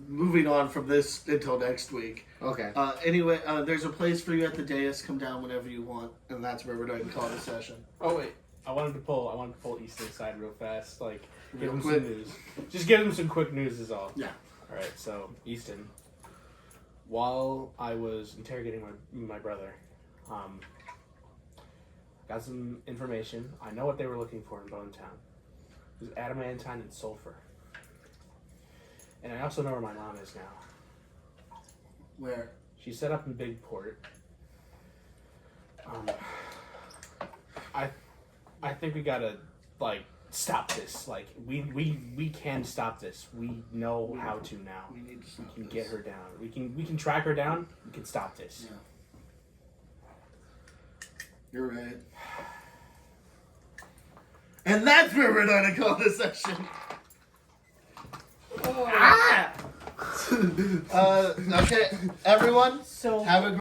moving on from this until next week. Okay. Anyway, there's a place for you at the dais. Come down whenever you want, and that's where we're going to call it a session. Oh wait, I wanted to pull Easton aside real fast, like give Real him quick. some news. Just give him some quick news is all. Yeah. All right. So Easton, while I was interrogating my brother, got some information. I know what they were looking for in Bone Town. It was adamantine and sulfur. And I also know where my mom is now. Where? She's set up in Bigport. I think we gotta stop this. Like we can stop this. We know how to now. We need to stop We can this. get her down. We can track her down. We can stop this. Yeah. You're right. And that's where we're going to call this session. Okay, everyone, So have a